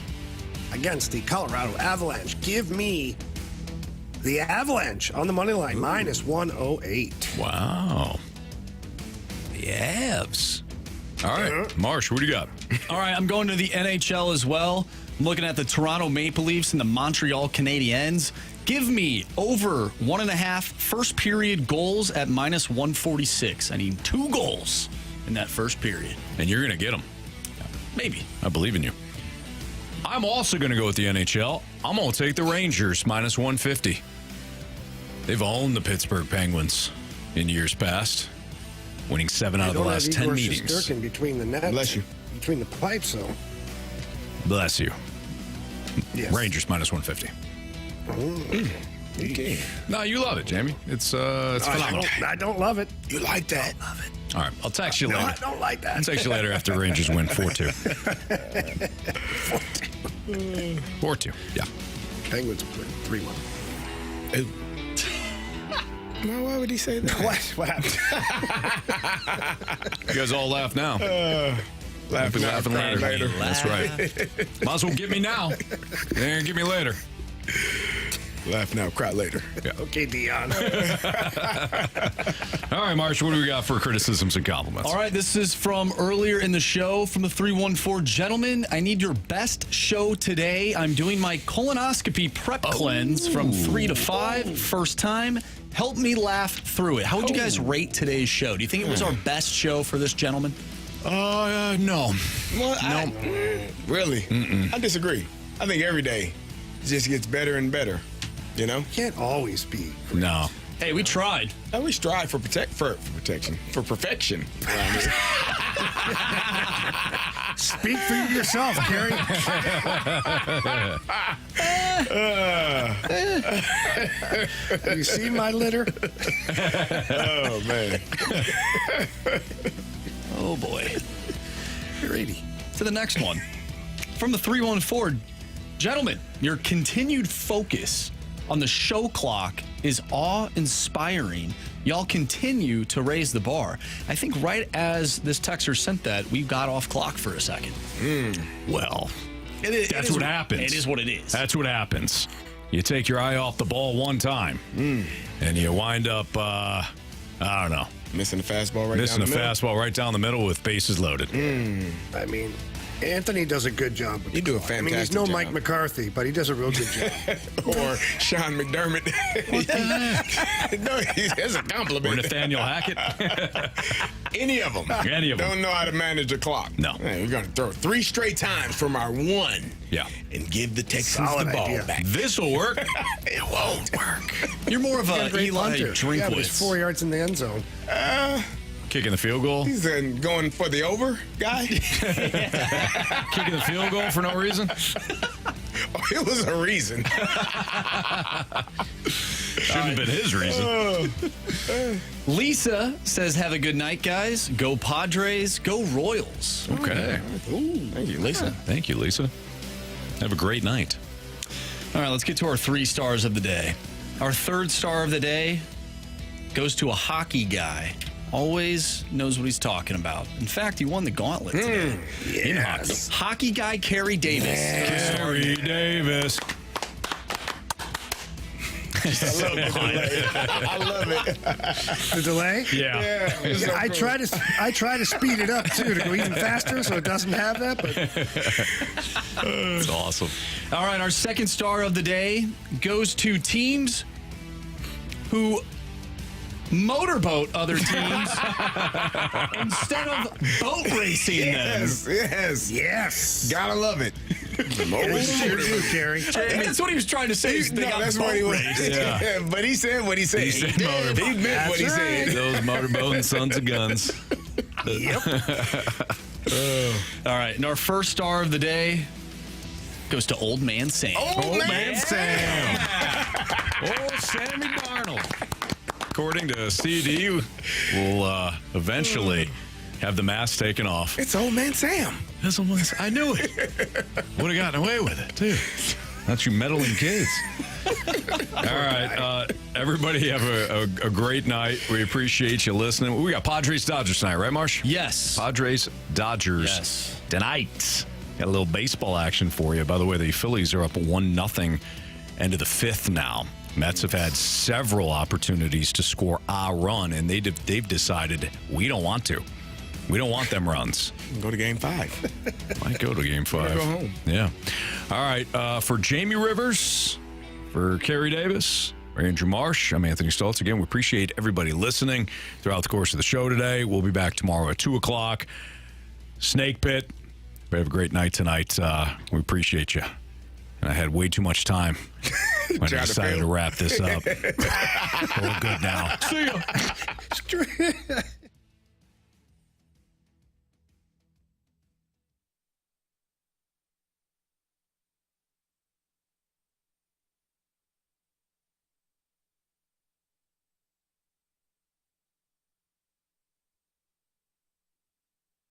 against the Colorado Avalanche. Give me the Avalanche on the money line, minus 108. Wow. The Avs. All right. Marsh, what do you got? All right, I'm going to the NHL as well. I'm looking at the Toronto Maple Leafs and the Montreal Canadiens. Give me over 1.5 first period goals at minus 146. I need 2 goals in that first period. And you're going to get them. Maybe. I believe in you. I'm also going to go with the NHL. I'm going to take the Rangers, minus 150. They've owned the Pittsburgh Penguins in years past, winning 7 out of the last 10 meetings. Shesterkin between the nets. Bless you. Between the pipes, though. Bless you. Yes. Rangers, minus 150. Okay. No, you love it, Jamie. It's phenomenal. I don't love it. You like that? I love it. All right, I'll text you later. I don't like that. I'll text you later after Rangers win 4-2. 4-2, yeah. Penguins win 3-1. No, why would he say that? What happened? You guys all laugh now. Laughing later. That's right. Might as well get me now. Then get me later. Laugh now, cry later. Yeah. Okay, Dion. All right, Marsh, what do we got for criticisms and compliments? All right, this is from earlier in the show from the 314. Gentlemen, I need your best show today. I'm doing my colonoscopy prep cleanse from 3 to 5. First time. Help me laugh through it. How would you guys rate today's show? Do you think it was our best show for this gentleman? No. Well, no. Really? I disagree. I think every day it just gets better and better. You know? Can't always be. No. Hey, we tried. And we strive for protection, for perfection. Speak for yourself, Carey. You see my litter? Oh, man. Oh, boy. Grady. To the next one. From the 314. Gentlemen, your continued focus on the show clock is awe-inspiring. Y'all continue to raise the bar. I think right as this texter sent that, we got off clock for a second. Well, that's what happens. It is what it is. That's what happens. You take your eye off the ball one time, and you wind up, I don't know. Missing the fastball right down the middle with bases loaded. I mean, Anthony does a good job. You do a fantastic job. I mean, he's no Mike McCarthy, but he does a real good job. Or Sean McDermott. No, that's a compliment. Or Nathaniel Hackett. Any of them. Don't know how to manage the clock. No. Man, we're going to throw 3 straight times from our 1. Yeah. And give the Texans Solid the ball idea. back. This'll work. It won't work. You're more of a Eli Yeah, but he's Drinkwitz. 4 yards in the end zone. Kicking the field goal. He's going for the over guy. Kicking the field goal for no reason. Oh, it was a reason. Shouldn't have been his reason. Lisa says, have a good night, guys. Go Padres. Go Royals. Okay. Thank you, Lisa. Thank you, Lisa. Have a great night. All right, let's get to our 3 stars of the day. Our 3rd star of the day goes to a hockey guy. Always knows what he's talking about. In fact, he won the Gauntlet today in hockey. Hockey guy Carey Davis. Carey Davis. I love it. The delay? Yeah. I try to speed it up too to go even faster, so it doesn't have that. But It's awesome. All right, our 2nd star of the day goes to teams who motorboat other teams instead of boat racing them. Yes. Gotta love it. Carey. That's what he was trying to say. That's what he was. Yeah. But he said what he said. He said motorboat. He meant what he said. Those motorboating sons of guns. Yep. All right, and our first star of the day goes to Old Man Sam. Old Man Sam. Oh, Sammy Darnold. According to CD, we'll eventually have the mask taken off. It's Old Man Sam. That's Old Man Sam. I knew it. Would have gotten away with it, too. Not you meddling kids. All right. Everybody have a great night. We appreciate you listening. We got Padres-Dodgers tonight, right, Marsh? Yes. Padres-Dodgers tonight. Got a little baseball action for you. By the way, the Phillies are up 1-0 end of the fifth now. Mets have had several opportunities to score a run, and they've decided we don't want to. We don't want them runs. Go to Game 5. Might go to Game 5. Go home. Yeah. All right. For Jamie Rivers, for Carey Davis, for Andrew Marsh, I'm Anthony Stalter. Again, we appreciate everybody listening throughout the course of the show today. We'll be back tomorrow at 2 o'clock. Snake Pit. We have a great night tonight. We appreciate you. And I had way too much time when I decided to wrap this up. We're good now. See ya.